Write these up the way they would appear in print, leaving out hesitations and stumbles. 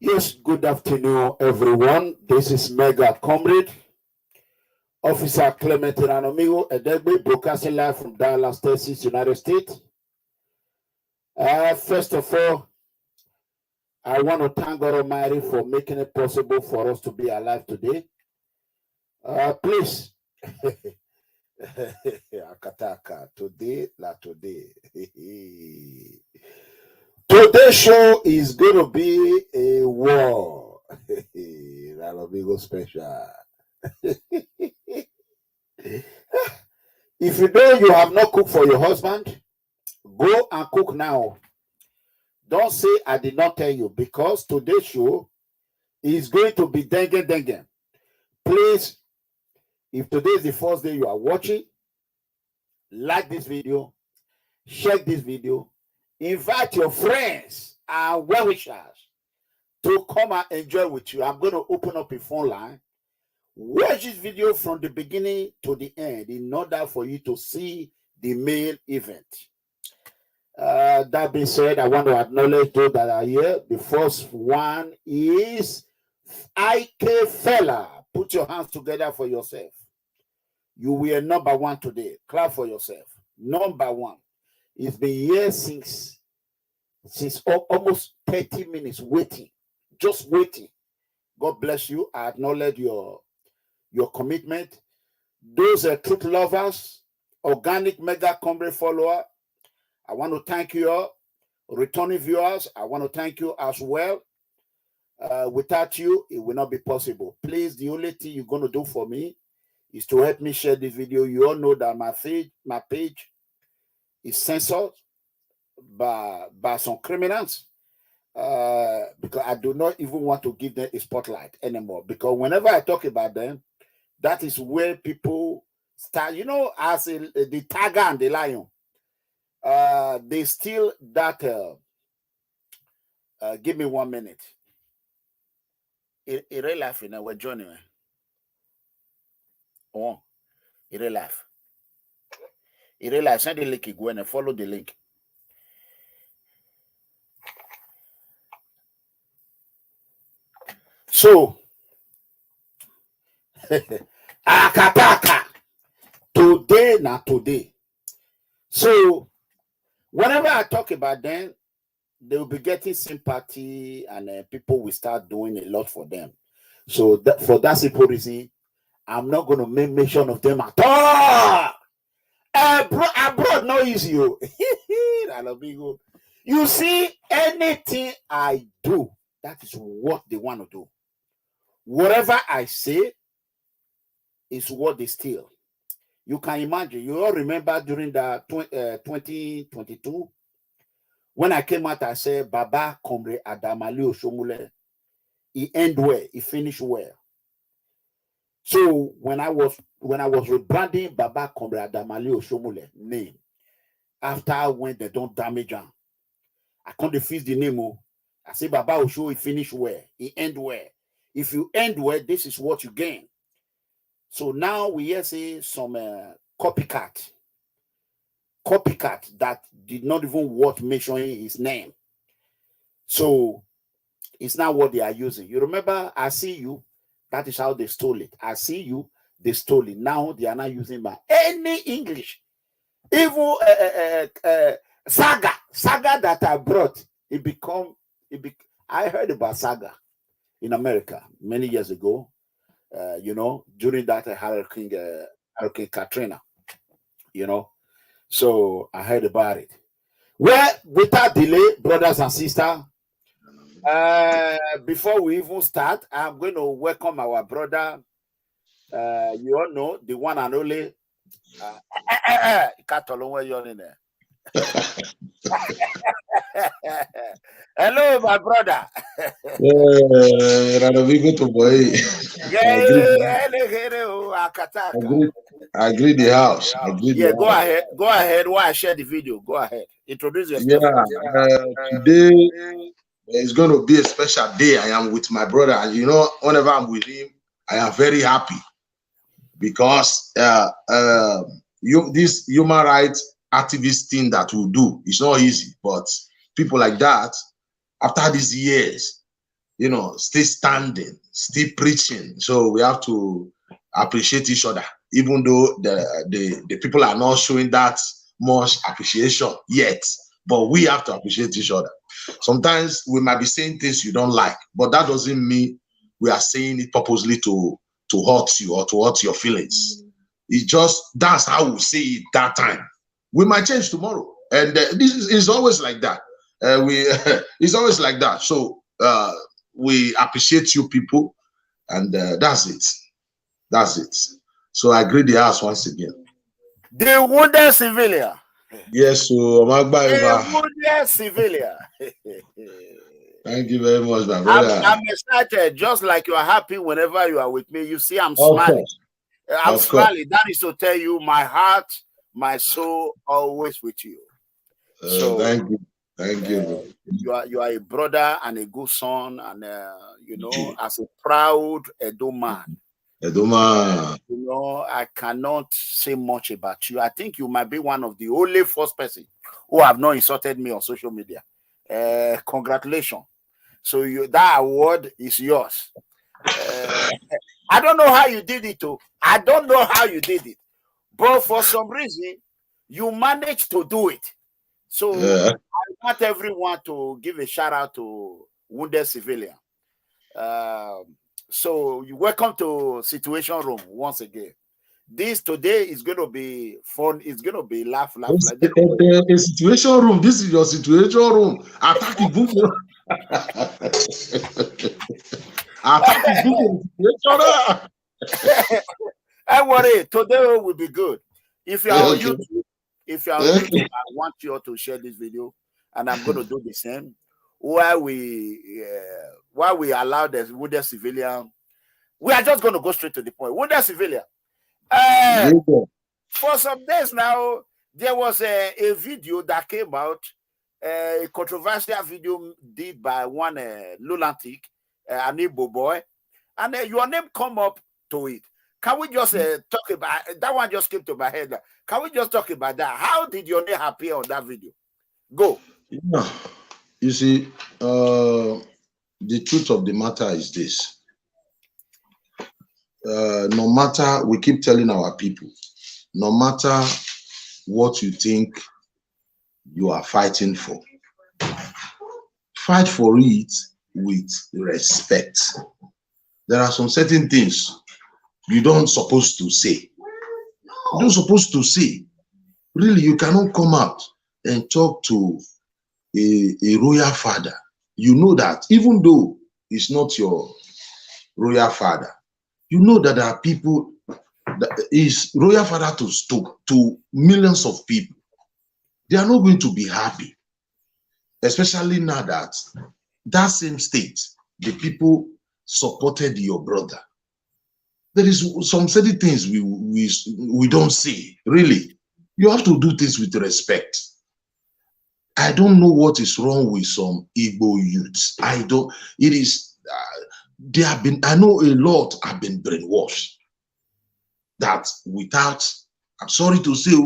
Yes, good afternoon, everyone. This is Mega Comrade, Officer Clement Amigo Edegbe, broadcasting live from Dallas, Texas, United States. First of all, I want to thank God Almighty for making it possible for us to be alive today. Please, Akataka, today. Today's show is going to be a war. Amigo special. If you know you have not cooked for your husband, go and cook now. Don't say I did not tell you, because today's show is going to be dengue. Please, if today is the first day you are watching, like this video, share this video, invite your friends and well-wishers to come and enjoy with you. I'm going to open up a phone line. Watch this video from the beginning to the end in order for you to see the main event. That being said, I want to acknowledge those that are here. The first one is Ike Fella. Put your hands together for yourself. You were number one today. Clap for yourself. Number one. It's been here since almost 30 minutes waiting. Just waiting. God bless you. I acknowledge your commitment. Those are truth lovers, organic Mega Comrade follower, I want to thank you all. Returning viewers, I want to thank you as well. Without you, it will not be possible. Please, the only thing you're going to do for me is to help me share this video. You all know that my page is censored by some criminals, because I do not even want to give them a spotlight anymore. Because whenever I talk about them, that is where people start, as the tiger and the lion. They steal that. Give me 1 minute. It real life, we're joining. Oh, it real life. It real life. Send the link. Go and follow the link. So, Akataka. Today. So, whenever I talk about them, they will be getting sympathy, and people will start doing a lot for them. So, for that simple reason, I'm not going to make mention of them at all. Abroad, no easy. You see, anything I do, that is what they want to do. Whatever I say is what they steal. You can imagine. You all remember during the 2022, when I came out, I said, Baba Comrade Adamali Oshomule, he end well, he finished well. So when I was rebranding Baba Comrade Adamali Oshomule name, after when they don't damage him, I can't defeat the name. I say Baba Osho, he finished well, he end well. If you end well, this is what you gain. So now we hear say some copycat that did not even worth mentioning his name. So it's not what they are using. You remember, I see you. That is how they stole it. I see you. They stole it. Now they are not using by any English. Even saga that I brought. I heard about saga in America many years ago. During that Hurricane Katrina. So I heard about it. Well, without delay, brothers and sisters, before we even start, I'm going to welcome our brother. You all know the one and only. Hello, my brother. I agree the house. Go ahead. Why I share the video? Go ahead. Introduce yourself. Today is going to be a special day. I am with my brother. And whenever I'm with him, I am very happy. Because this human rights activist thing that we do, it's not easy. But people like that, after these years, still standing, still preaching. So we have to appreciate each other, even though the people are not showing that much appreciation yet. But we have to appreciate each other. Sometimes we might be saying things you don't like, but that doesn't mean we are saying it purposely to hurt you or to hurt your feelings. It's just, that's how we say it that time. We might change tomorrow. And this is always like that. It's always like that. So we appreciate you people, and that's it. That's it. So I greet the house once again. The wounded civilian. Yes, so The wounded civilian. Thank you very much, my brother. I'm excited, just like you are happy whenever you are with me. You see, I'm smiling. I'm smiling. That is to tell you my heart, my soul, always with you. So thank you. Thank you. You are a brother and a good son, and as a proud Edo man. I cannot say much about you. I think you might be one of the only first person who have not insulted me on social media. Congratulations. So that award is yours. I don't know how you did it, too. I don't know how you did it. But for some reason, you managed to do it. So I want everyone to give a shout out to wounded civilian. So you welcome to Situation Room once again. This today is going to be fun. It's going to be laugh. A situation room. This is your situation room. Attacking book. Attacking book. Don't worry. Today will be good. If you are on YouTube, I want you all to share this video, and I'm going to do the same. While we allow the wounded civilian, we are just going to go straight to the point. Wounded civilian. For some days now, there was a video that came out, a controversial video did by one lunatic, an Igbo boy, and your name come up to it. Can we just talk about that? One just came to my head. Can we just talk about that? How did your name appear on that video? Go. Yeah. You see, the truth of the matter is this. No matter, we keep telling our people, no matter what you think you are fighting for, fight for it with respect. There are some certain things you don't supposed to say. You don't supposed to say. Really, you cannot come out and talk to a royal father. You know that even though it's not your royal father, you know that there are people that is royal father to millions of people. They are not going to be happy, especially now that that same state, the people supported your brother. There is some certain things we don't see. Really, you have to do things with respect. I don't know what is wrong with some Igbo youths. I don't. It is. They have been. I know a lot have been brainwashed. That without, I'm sorry to say,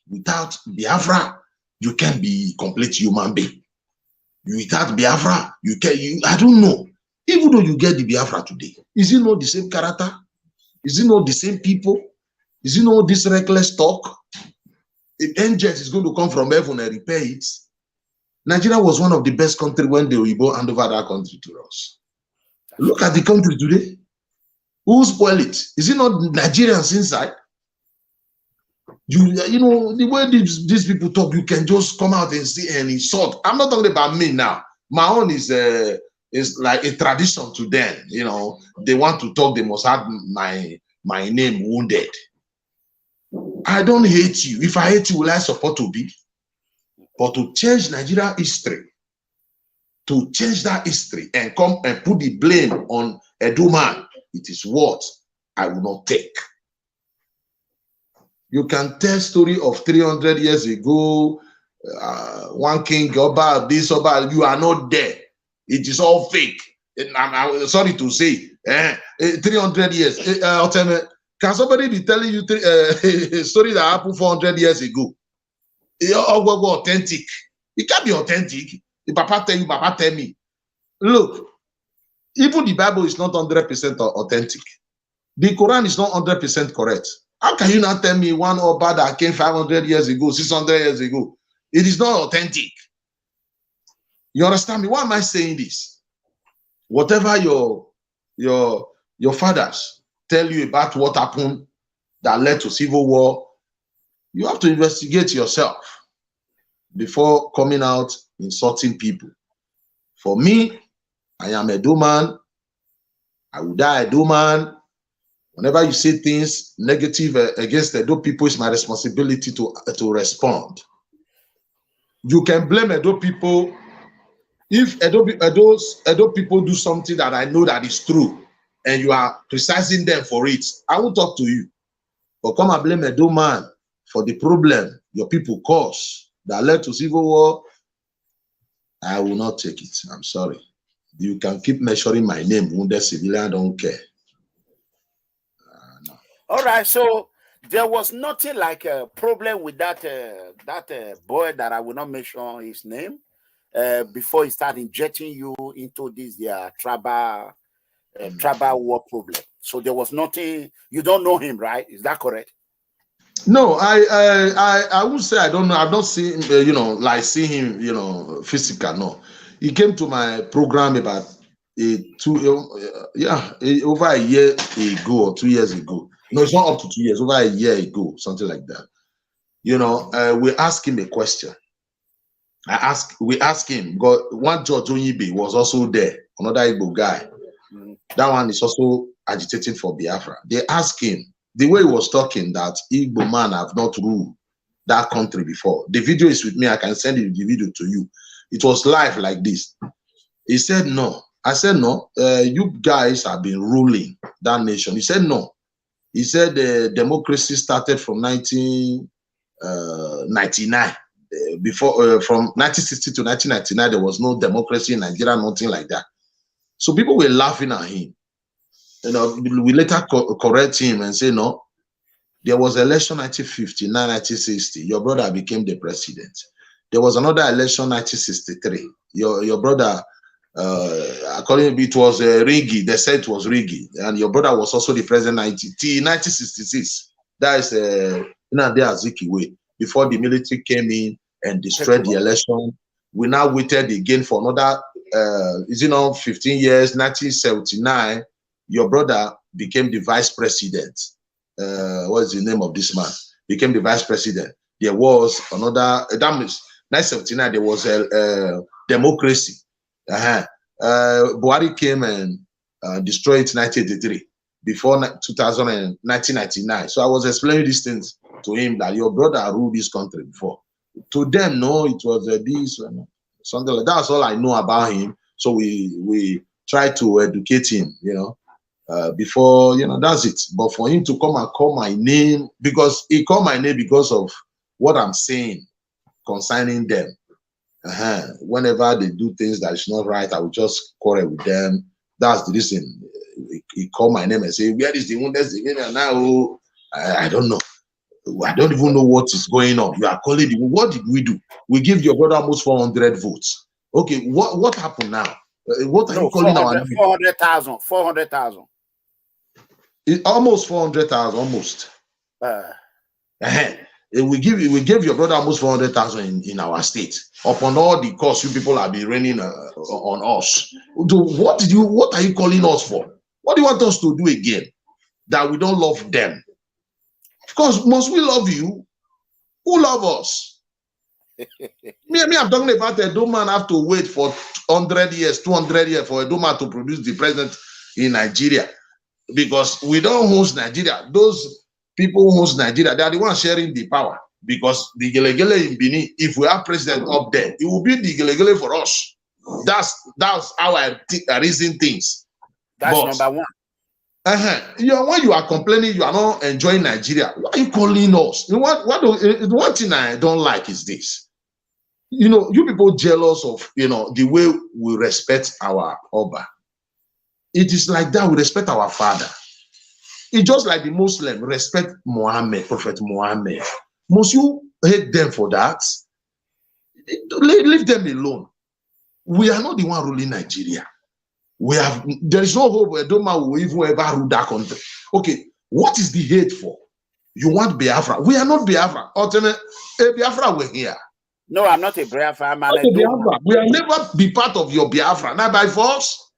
without Biafra, you can't be a complete human being. Without Biafra, you can. I don't know. Even though you get the Biafra today, is it not the same character? Is it not the same people? Is it not this reckless talk? If angels is going to come from heaven and repair it, Nigeria was one of the best countries when the Oyibo handed over that country to us. Look at the country today. Who spoiled it? Is it not Nigerians inside? You know, the way these people talk, you can just come out and see and insult. I'm not talking about me now. My own is like a tradition to them. You know, they want to talk, they must have my name wounded. I don't hate you. If I hate you, will I support Obi? But to change Nigeria history, to change that history and come and put the blame on Edo man, it is what I will not take. You can tell story of 300 years ago, one king, Oba, this, Oba, you are not there. It is all fake. I'm sorry to say, 300 years. Can somebody be telling you a story that happened 400 years ago? Authentic. It can't be authentic. If Papa tell you, Papa tell me. Look, Even the Bible is not 100% authentic. The Quran is not 100% correct. How can you not tell me one Oba that came 500 years ago, 600 years ago? It is not authentic. You understand me? Why am I saying this? Whatever your fathers tell you about what happened that led to civil war, you have to investigate yourself before coming out insulting people. For me, I am a Edo man. I will die a Edo man. Whenever you say things negative against the Edo people, it's my responsibility to respond. You can blame Edo people if Edo people do something that I know that is true, and you are criticizing them for it. I will talk to you. But come and blame Edo man for the problem your people caused that led to civil war, I will not take it. I'm sorry. You can keep measuring my name, wounded civilian, I don't care. No. All right, so there was nothing like a problem with that boy that I will not mention his name before he started injecting you into this tribal war problem. So there was nothing. You don't know him, right? Is that correct? No, I would say I don't know. I've not seen him, like see him, physical. No, he came to my program about over a year ago or 2 years ago. No, it's not up to 2 years. Over a year ago, something like that. We asked him a question. We asked him because one George Onyibe was also there, another Igbo guy. That one is also agitating for Biafra. They asked him, the way he was talking, that Igbo man have not ruled that country before. The video is with me. I can send the video to you. It was live like this. He said no. I said no. You guys have been ruling that nation. He said no. He said the democracy started from 1999. Before from 1960 to 1999, there was no democracy in Nigeria, nothing like that. So people were laughing at him. We later correct him and say, no, there was election 1959, 1960. Your brother became the president. There was another election 1963. Your brother, according to it was Rigi. They said it was Rigi, and your brother was also the president 1966. That is Nnamdi Azikiwe. Before the military came in and destroyed the election, we now waited again for another 15 years. 1979. Your brother became the vice president. What's the name of this man? Became the vice president. There was another, that means 1979, there was a democracy. Buhari came and destroyed it in 1983, before 1999. So I was explaining these things to him that your brother ruled this country before. To them, no, it was this, something like that. That's all I know about him. So we try to educate him, before, that's it. But for him to come and call my name, because he called my name because of what I'm saying concerning them. Whenever they do things that is not right, I will just quarrel with them. That's the reason he called my name and say, where is the wounded civilian now? I don't know. I don't even know what is going on. You are calling the, what did we do? We give your brother almost 400 votes. Okay, what happened now? What are you calling our name? 400,000. 400,000. Almost 400,000, almost. We gave your brother almost 400,000 in our state. Upon all the costs you people have been raining on us. What are you calling us for? What do you want us to do again? That we don't love them? Of course, must we love you? Who love us? me, I'm talking about a Edo man have to wait for 100 years, 200 years for a Edo man to produce the president in Nigeria. Because we don't host Nigeria. Those people who host Nigeria, they are the ones sharing the power. Because the Gelegele in Benin, if we have president up there, it will be the Gelegele for us. That's how I reason things. That's number one. When you are complaining, you are not enjoying Nigeria. Why are you calling us? One thing I don't like is this. You people jealous of the way we respect our Oba. It is like that we respect our father. It's just like the Muslim respect Muhammad, Prophet Muhammad. Must you hate them for that? Leave them alone. We are not the one ruling Nigeria. there is no hope Edoma will even ever rule that country. Okay, what is the hate for? You want Biafra? We are not Biafra. Ultimate, Biafra, we're here. No, I'm not a Biafra man. Biafra. We will never be part of your Biafra. Now by force,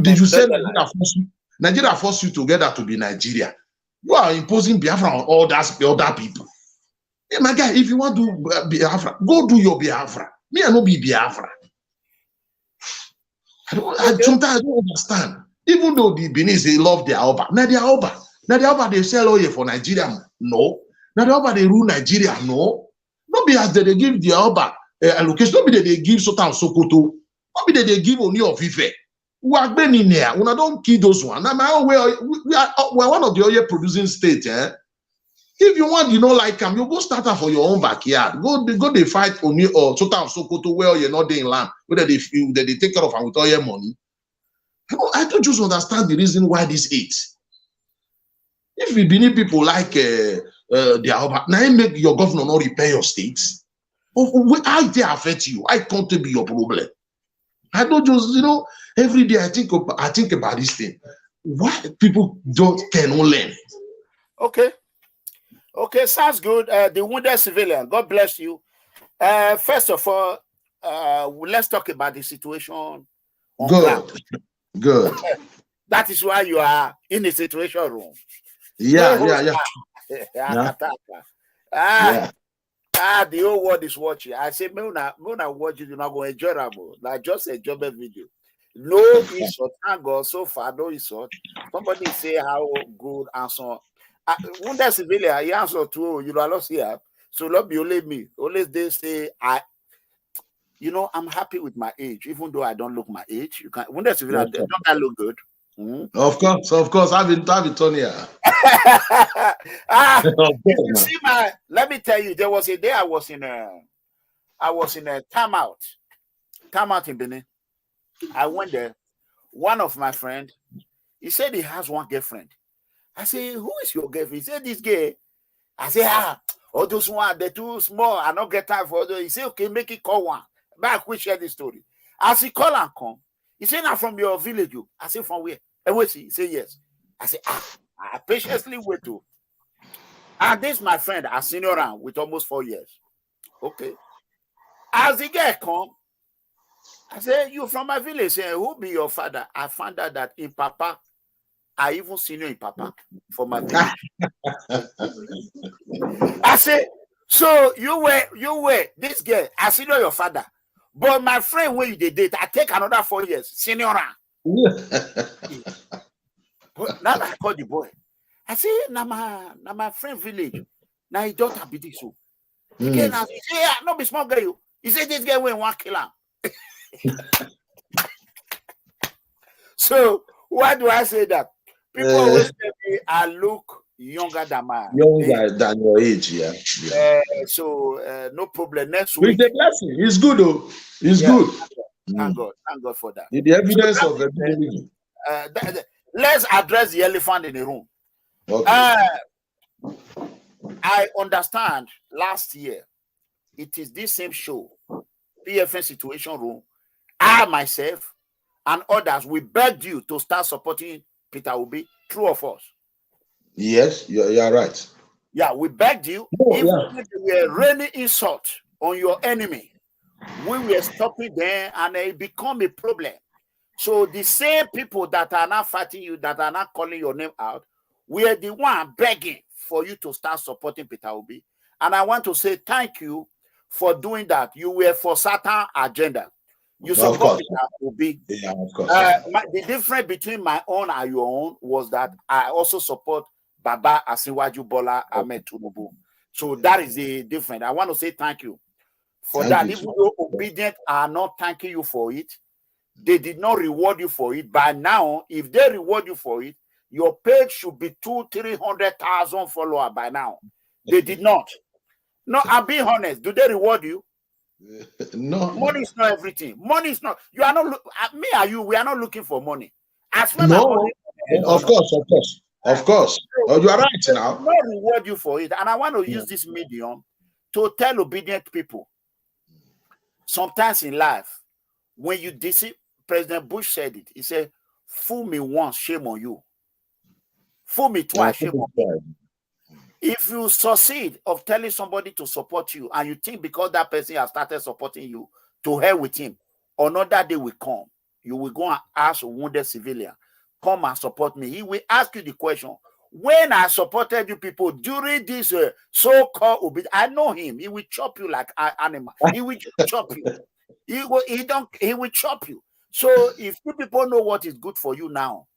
did you say Nigeria forced you together to be Nigeria? You are imposing Biafra on all other people. Hey, my guy, if you want to do Biafra, go do your Biafra. Me, I no be Biafra. Sometimes I don't understand. Even though the Benin, they love their Oba. Now their Oba, they sell oil for Nigeria. No. Now the Oba, they rule Nigeria. No. Not be as they give the Oba allocation. Not be that they give Sultan Sokoto. Not be that they give Oni of Ife. We are been in there. We don't kill those ones. Now we are one of the oil producing states. If you want, you know, like them, you go start for your own backyard. Go they fight Oni or Sultan Sokoto where you're not in land, whether they take care of and with all your money. I don't just understand the reason why this hate. If we believe people like their now make your governor not repair your states. How they affect you? I can't be your problem. I don't just, you know, every day I think about this thing. Why people cannot learn? Okay, sounds good. The wounded civilian, God bless you. First of all, let's talk about the situation on ground. Good. That is why you are in the situation room. Yeah. The whole world is watching. I say, Mona watch it, you're not going to enjoy it. Like just a job video. No insult. Thank God, so far, no insult. Somebody say how good and so on. Wounded civilian, I answer to you know, I lost here. So not be only me. Always they say I'm happy with my age, even though I don't look my age. You can wounded civilian, don't I look good? Of course. I've been Tony here. You see let me tell you, there was a day I was in a timeout in Benin. I went there. One of my friend, he said he has one girlfriend. I say, who is your girlfriend? He said, this guy. I say, all those one, they're too small. I don't get time for those. He said, okay, make it call one. Back, we share this story. As he call and come, he said, now from your village, you. I say, from where? And wait, he said, yes. I say, I patiently wait to. And this my friend, a senior round with almost 4 years. Okay. As the guy come, I say, you from my village. Say, who be your father? I found out that in Papa, I even seen you in Papa for my village. I say, so you were this girl. I seen your father, but my friend when you date, I take another 4 years, senior. But now I call the boy. I say, now my friend village. Now his daughter be this so. He say, no be small girl. He said this girl went 1 killer. So why do I say that? People always tell me I look younger than than your age, yeah. So no problem. Next week. It's a blessing. It's good though. It's good. Thank God for that. The evidence of everything. Let's address the elephant in the room. Okay. I understand last year it is this same show, PFN Situation Room. I myself and others, we begged you to start supporting Peter Obi, true or false? Yes, you're right. Yeah, we begged you. If we were raining insult on your enemy, we were stopping them and it become a problem. So the same people that are not fighting you, that are not calling your name out, we are the one begging for you to start supporting Peter Obi. And I want to say thank you for doing that. You were for certain agenda. You support Peter Obi. Yeah, of course. The difference between my own and your own was that I also support Baba Asiwaju Bola Ahmed Tinubu. So that is the difference. I want to say thank you for that. Even though Obedient are not thanking you for it, they did not reward you for it. By now, if they reward you for it, your page should be 200,000-300,000 followers by now. They did not. No, I'm being honest. Do they reward you? No. Money is not everything. Money is not. You are not. Me and you, we are not looking for money. As well no. Money, of course. Oh, you are right now. They not reward you for it. And I want to use this medium to tell obedient people. Sometimes in life, when you deceive, President Bush said it. He said, "Fool me once, shame on you. Fool me twice, shame on me." If you succeed of telling somebody to support you, and you think because that person has started supporting you, to hell with him, another day will come. You will go and ask a wounded civilian, come and support me. He will ask you the question, when I supported you people during this so-called obedience, I know him. He will chop you like an animal. He will chop you. He will chop you. So if you people know what is good for you now,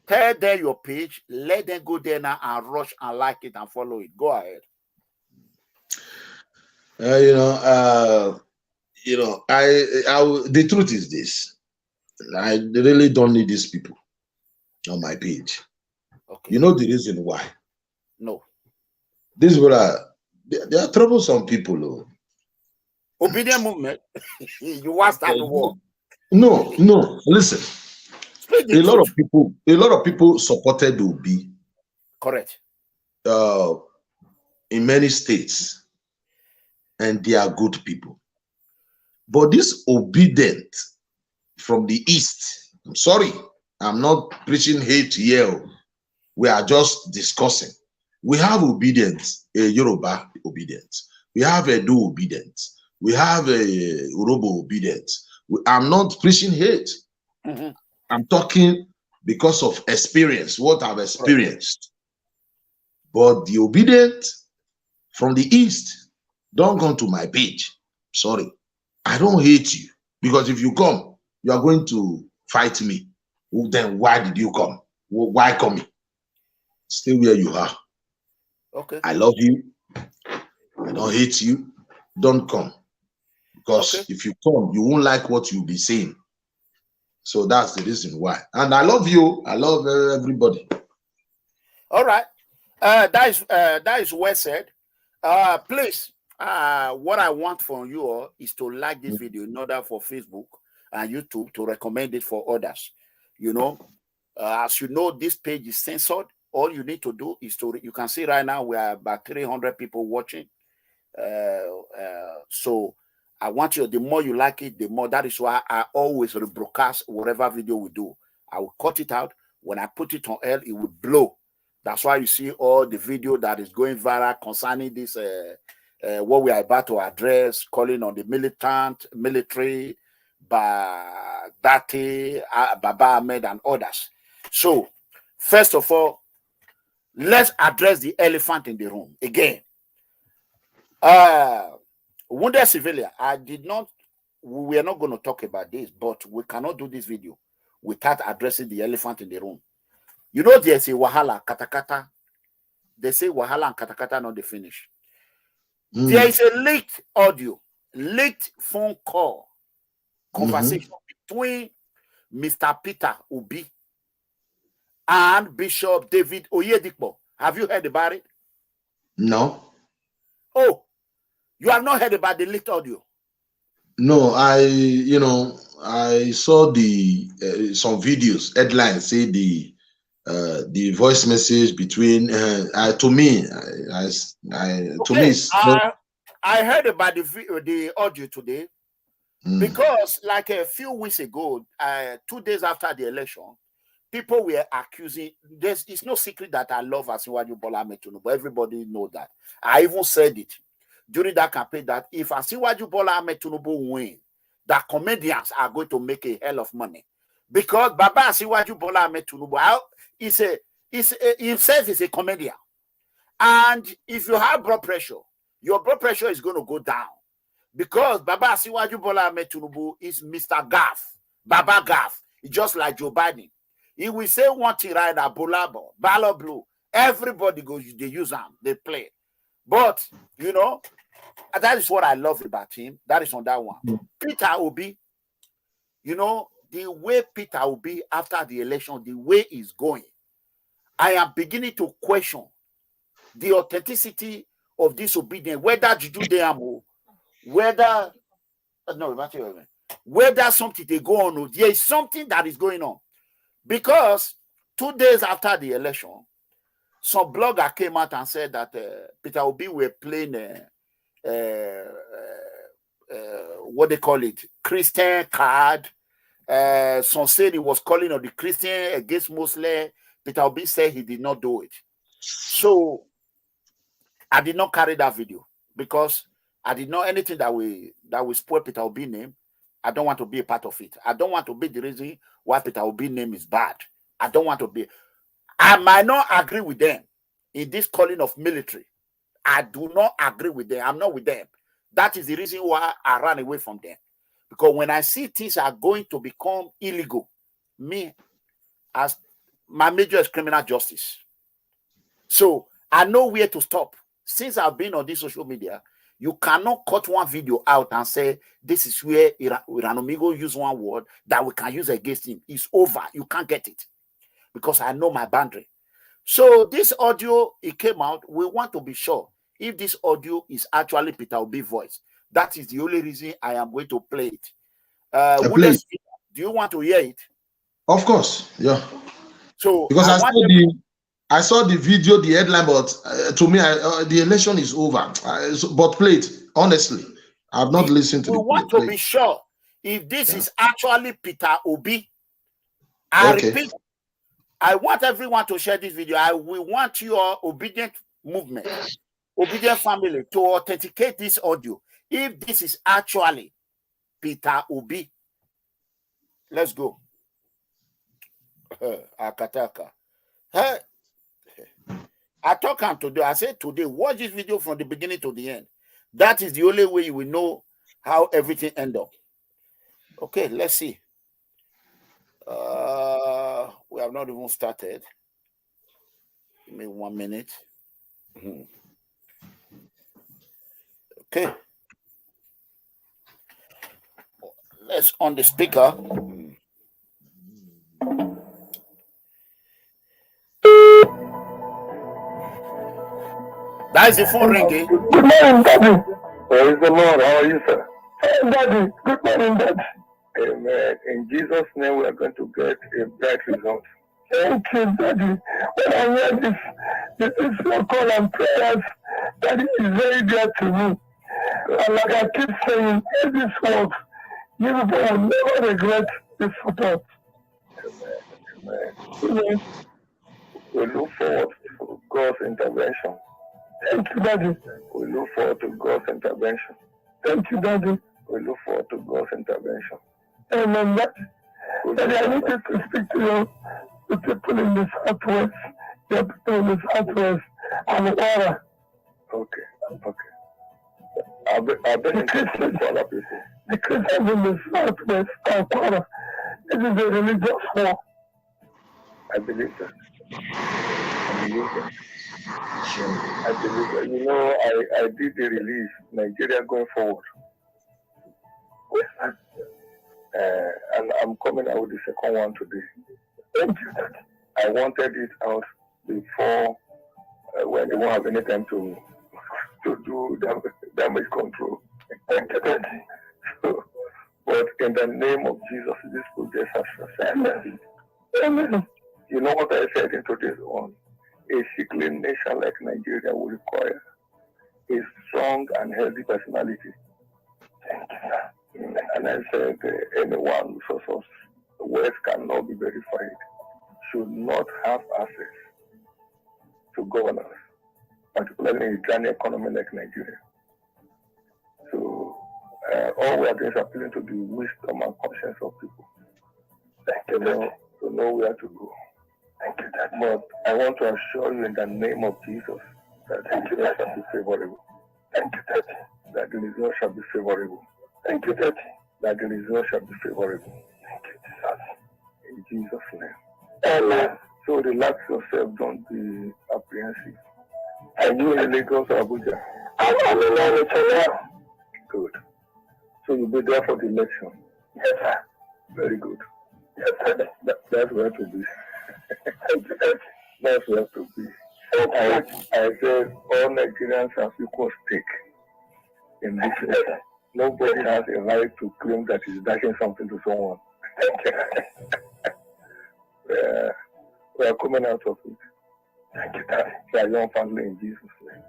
tell them your page, let them go there now and rush and like it and follow it. Go ahead. The truth is this. I really don't need these people on my page. Okay. You know the reason why? No. These people they are troublesome people. Oh. Obedient movement. You want start the war. No. Listen. A lot of people supported Obi. Correct. In many states, and they are good people. But this obedient from the east, I'm sorry, I'm not preaching hate here. We are just discussing. We have obedience, a Yoruba obedience. We have a Edo obedience. We have a Urobo obedience. I'm not preaching hate. Mm-hmm. I'm talking because of experience, what I've experienced. But the obedient from the east, don't come to my page. Sorry. I don't hate you. Because if you come, you are going to fight me. Then why did you come? Why come? Stay where you are. Okay. I love you. I don't hate you. Don't come. Because if you come, you won't like what you'll be saying. So that's the reason why. And I love you. I love everybody. All right. That is well said. Please, what I want from you all is to like this video in order for Facebook and YouTube to recommend it for others. You know, as you know, this page is censored. All you need to do is you can see right now we are about 300 people watching. So I want you, the more you like it, the more. That is why I always rebroadcast whatever video we do. I will cut it out. When I put it on air, it will blow. That's why you see all the video that is going viral concerning this, what we are about to address, calling on the military, Dati, Baba Ahmed, and others. So, first of all, let's address the elephant in the room again. Wounded civilian, we are not going to talk about this, but we cannot do this video without addressing the elephant in the room. You know, there's a Wahala Katakata. They say Wahala and Katakata not the finish. There is a leaked audio, leaked phone call, conversation between Mr. Peter Obi and Bishop David OYEDEPO. Have you heard about it? No. Oh, you have not heard about the leaked audio? No, I saw the some videos, headlines say the voice message between to me, I heard about the audio today because like a few weeks ago, 2 days after the election, people were accusing. It's no secret that I love Asiwaju Bola Ahmed Tinubu, but everybody knows that. I even said it during that campaign that if Asiwaju Bola Ahmed Tinubu win, that comedians are going to make a hell of money because Baba Asiwaju Bola Ahmed Tinubu himself is a comedian, and if you have blood pressure, your blood pressure is going to go down because Baba Asiwaju Bola Ahmed Tinubu is Mr. Gaff, Baba Gaff. It's just like Joe Biden. He will say one thing right now, Balo Blue. Everybody goes, they use them, they play. But, you know, that is what I love about him. That is on that one. Peter Obi, you know, the way Peter Obi, after the election, the way he's going, I am beginning to question the authenticity of this obedience, whether Juju Deamo, whether something they go on, or there is something that is going on. Because 2 days after the election, some blogger came out and said that Peter Obi were playing what they call it, Christian card, some said he was calling on the Christian against Muslim. Peter Obi said he did not do it. So I did not carry that video because I did not anything that will spoil Peter Obi name. I don't want to be a part of it. I don't want to be the reason why Peter Obi name is bad. I don't want to be. I might not agree with them in this calling of military. I do not agree with them. I'm not with them. That is the reason why I ran away from them. Because when I see things are going to become illegal, me, as my major is criminal justice. So I know where to stop. Since I've been on this social media, you cannot cut one video out and say, this is where Iranomigo use one word that we can use against him. It's over. You can't get it. Because I know my boundary. So this audio, it came out. We want to be sure if this audio is actually Peter Obi's voice. That is the only reason I am going to play it. Do you want to hear it? Of course, yeah. So because I saw the video, the headline, but to me, the election is over. But play it. Honestly, I've not listened to we the want to be sure if this is actually Peter Obi. I repeat, I want everyone to share this video. We want your obedient movement, obedient family to authenticate this audio. If this is actually Peter Obi, let's go. Akataka. Hey, I talk him today. I said today, watch this video from the beginning to the end. That is the only way you will know how everything end up. Okay, let's see. We have not even started. Give me 1 minute. Okay. Let's on the speaker. That is the phone ringing. Good morning, Daddy. Praise the Lord. How are you, sir? Hey, Daddy. Good morning, Daddy. Amen. In Jesus' name, we are going to get a bright result. Thank you, Daddy. When I hear this is your call and prayers, Daddy is very dear to me. And like I keep saying, if this works, you will never regret this support. Amen. Amen. We look forward to God's intervention. Thank you, Daddy. We look forward to God's intervention. Thank you, Daddy. We look forward to God's intervention. Amen. Daddy, I need you to speak to the people in the Southwest, the people in the Southwest, and water. Okay. I've been in touch with other people. The Christians in the Southwest and water. This is a religious war. I believe that. You know, I did the release, Nigeria going forward. And I'm coming out with the second one today. Thank you. I wanted it out before when they won't have any time to do damage control. Thank you. So, but in the name of Jesus, this project has succeeded. Amen. You know what I said in today's one? A sickly nation like Nigeria will require a strong and healthy personality. And I said, anyone who says words cannot be verified should not have access to governance, particularly in a tiny economy like Nigeria. So all we are doing is appealing to the wisdom and conscience of people. Thank you, to know where to go. Thank you, Daddy. But I want to assure you in the name of Jesus that the result shall be favorable. Thank you, Daddy. That the result shall be favorable. Thank you, Daddy. That the result shall be favorable. Thank you, Jesus. In Jesus' name. Amen. So relax yourself, don't be apprehensive. Are you in Lagos or Abuja? I'm in Abuja. Good. So you'll be there for the election? Yes, sir. Very good. Yes, sir. That's where to be. That's where to be. I said all Nigerians have equal stake in this election. Nobody has a right to claim that he's dashing something to someone. We are coming out of it. Thank you, Daddy. We are young family in Jesus' name.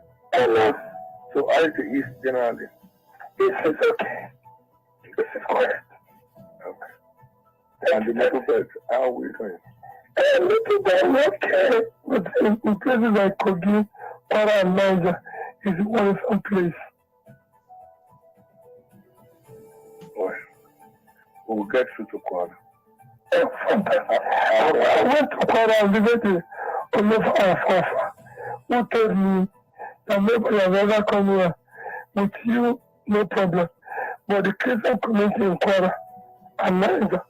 Amen. So I say East generally. This is okay. This is correct. Okay. And the little birds, how are we doing? Little birds, okay. But in places like Kogi, Para, and Niger, is one someplace. Boy, we'll get through to Kwara. I went to Kwara and visited Olofa, who told me that nobody has ever come here with you, no problem. But the Christian community in Kwara and Niger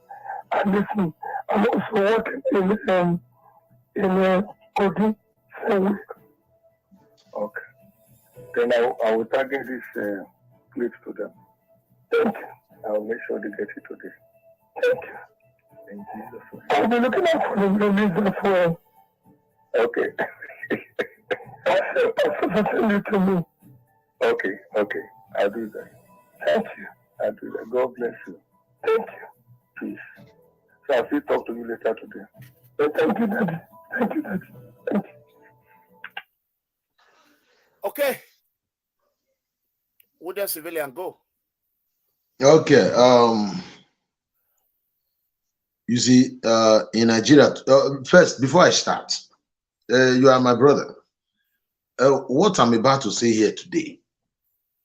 are listening. I'm also working in Kogi, same week. Okay. Then I will target this clip to them. Thank you. I will make sure they get it today. Thank you. In Jesus' name. I'll be looking out for the release as well. Okay. Send it to me. Okay. I'll do that. Thank you. I'll do that. God bless you. Thank you. Peace. So I'll still talk to you later today. Thank you, Daddy. Thank you, Daddy. Thank you. Okay. Would the civilian go? Okay. You see, in Nigeria, first, before I start, you are my brother. What I'm about to say here today,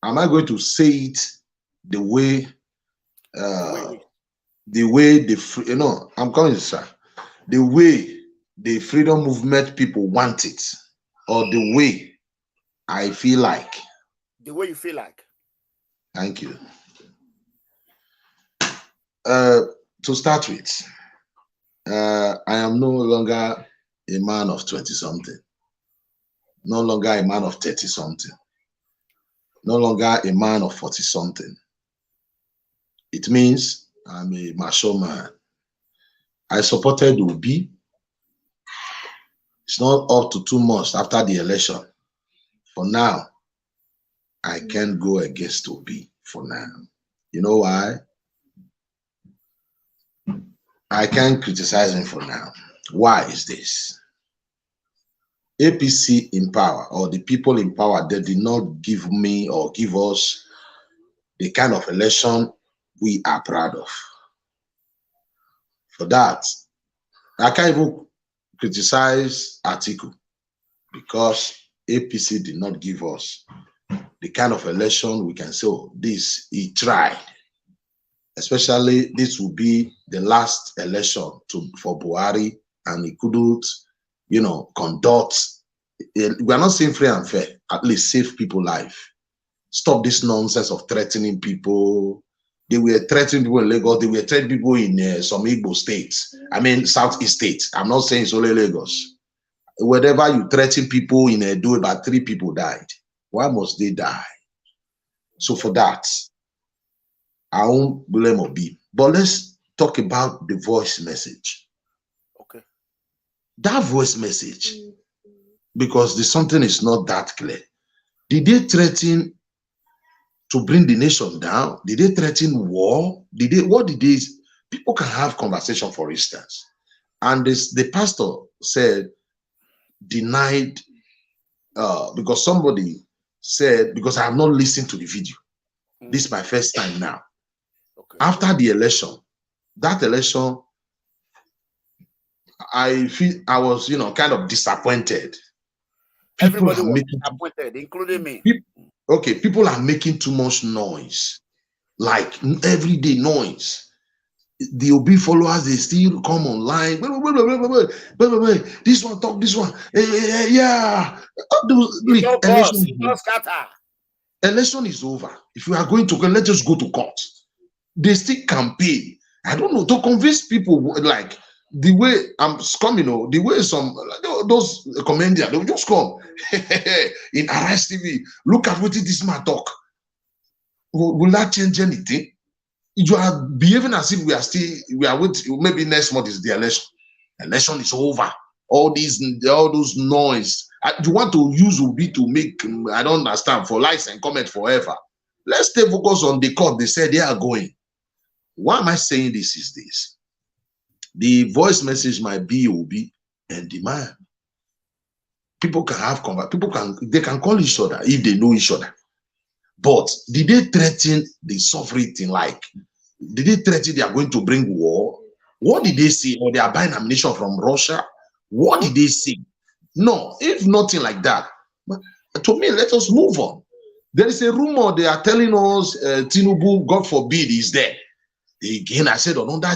am I going to say it the way I'm coming to say, the way the freedom movement people want it, or the way I feel like? The way you feel like. Thank you. To start with, I am no longer a man of 20-something, no longer a man of 30-something, no longer a man of 40-something. It means I'm a mature man. I supported Obi. It's not up to 2 months after the election. For now, I can't go against Obi for now. You know why? I can't criticize him for now. Why is this? APC in power, or the people in power, they did not give me or give us the kind of election we are proud of. For that, I can't even criticize Atiku because APC did not give us the kind of election we can say, oh, this, he tried. Especially, this will be the last election for Buhari, and he couldn't, conduct. We are not saying free and fair, at least save people life. Stop this nonsense of threatening people. They were threatening people in Lagos. They were threatening people in some Edo states. I mean, Southeast states. I'm not saying it's only Lagos. Wherever you threaten people in Edo, about 3 people died. Why must they die? So for that, I won't blame Obi. But let's talk about the voice message. Okay. That voice message, because something is not that clear. Did they threaten to bring the nation down? Did they threaten war? People can have conversation, for instance. And the pastor said, denied, because somebody said, because I have not listened to the video. This is my first time now. Okay. After the election, that election, I feel I was, kind of disappointed. Everybody was disappointed, including me. People are making too much noise, like everyday noise. The Obi followers, they still come online. This one talk, this one. Yeah. Election is over. If we are going to, let us go to court. They still campaign. I don't know, to convince people, like the way I'm coming, the way some those comedians, they'll just come in Arise TV. Look at what this man talk. Will that change anything? You are behaving as if we are waiting. Maybe next month is the election. Election is over. All those noise. You want to use Obi to make, I don't understand, for likes and comments forever. Let's stay focused on the court. They said they are going. Why am I saying this is this? The voice message might be Obi and the man. People can have conversation. They can call each other if they know each other. But did they threaten the sovereignty? Like, did they threaten they are going to bring war? What did they say? Or they are buying ammunition from Russia? What did they say? No, if nothing like that. But to me, let us move on. There is a rumor they are telling us Tinubu, God forbid, is dead. Again, I said another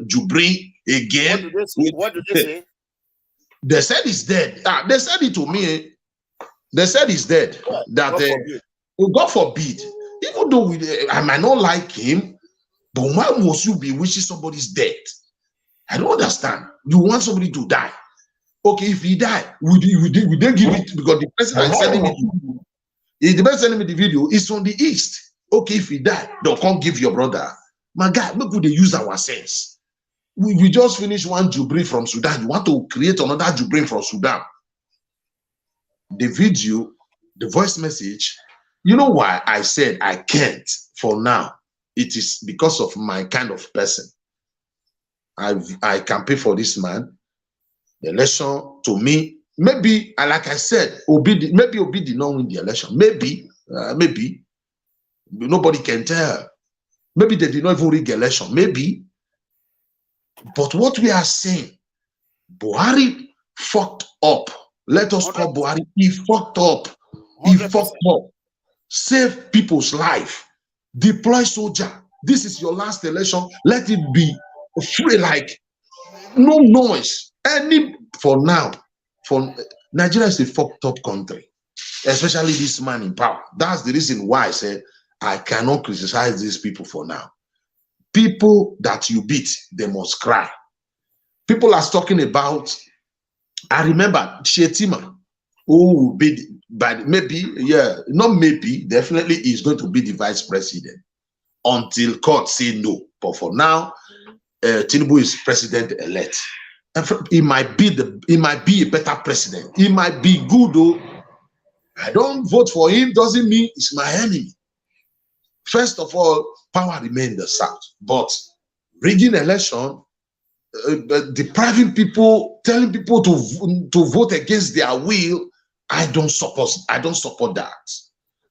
Jubri again. What did they say? They said he's dead. They said it to me. They said he's dead. That God forbid. Even though I might not like him, but why must you be wishing somebody's dead? I don't understand. You want somebody to die. Okay, if he die, we didn't give it because the person that is sending me the person sending me the video is from the east. Okay, if he die, they'll come give your brother. My guy, look who they use our sense. We just finished one Jubri from Sudan. You want to create another Jubri from Sudan. The video, the voice message, you know why I said I can't for now? It is because of my kind of person. I can pay for this man. The election to me, maybe, like I said, maybe Obi did not win the election. Maybe. Nobody can tell. Maybe they did not even rig the election. Maybe. But what we are saying, Buhari fucked up. Let us call Buhari. He fucked up. He 100%. Fucked up. Save people's life. Deploy soldier. This is your last election. Let it be free, like no noise. For now, for Nigeria is a fucked up country, especially this man in power. That's the reason why I said I cannot criticize these people for now. People that you beat, they must cry. People are talking about, I remember Shetima, who will be, but maybe, not maybe, definitely is going to be the vice president until court say no. But for now, Tinubu is president-elect. He might be a better president. He might be good, though. I don't vote for him, doesn't mean he's my enemy. First of all, power remains in the South. But rigging election, depriving people, telling people to vote against their will, I don't support that.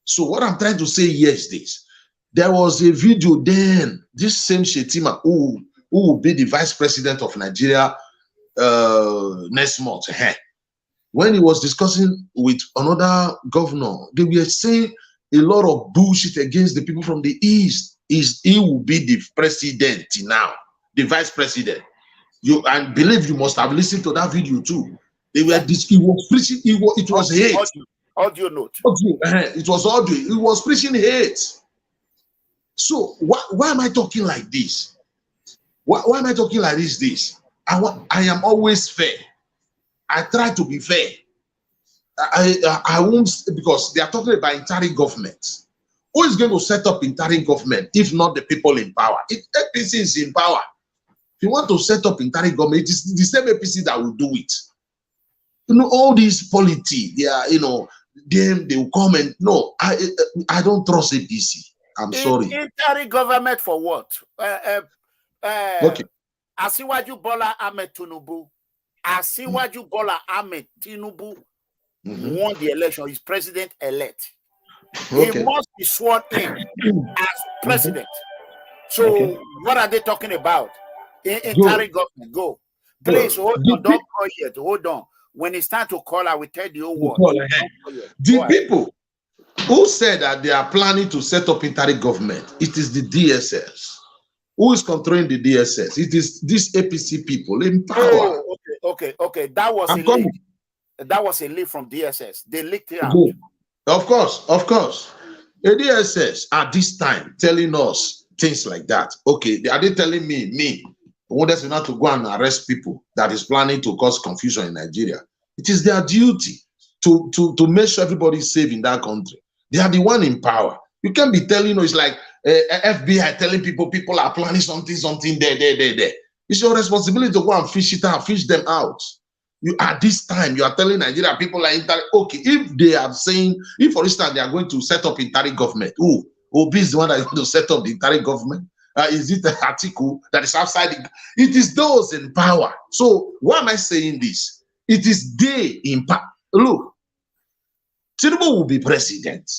So what I'm trying to say here is this. There was a video then, this same Shetima, who will be the vice president of Nigeria next month, when he was discussing with another governor, they were saying a lot of bullshit against the people from the East. He will be the president now, the vice president. I believe you must have listened to that video too. He was preaching, it was hate. Audio note. It was audio. He was preaching hate. So why am I talking like this? Why am I talking like this? I am always fair. I try to be fair. I won't, because they are talking about interim government. Who is going to set up interim government if not the people in power? If APC is in power, if you want to set up interim government, it is the same APC that will do it. You know, all these politics, they are, they will come and no, I don't trust APC. I'm sorry. Interim government for what? Okay. Asiwaju Bola Ahmed Tinubu. Asiwaju Bola Ahmed Tinubu won the election. He's president-elect. Okay. He must be sworn in as president. So what are they talking about? Interim government. Go. Please hold on. Don't call yet. Hold on. When it's time to call, I will tell the whole world. The people who said that they are planning to set up interim government, it is the DSS. Who is controlling the DSS? It is these APC people in power. Oh, okay. That was a leak. That was a leak from DSS. They leaked it out. Of course. The DSS at this time telling us things like that. Okay, are they telling me, want us not to go and arrest people that is planning to cause confusion in Nigeria? It is their duty to make sure everybody is safe in that country. They are the one in power. You can't be telling us, it's like FBI telling people are planning something there. It's your responsibility to go and fish them out. At this time, you are telling Nigeria people are okay. If they are saying, if for instance they are going to set up interim government, Obi is the one that is going to set up the interim government. Is it an article that is outside? It is those in power. So why am I saying this? It is they in power. Look, Tinubu will be president.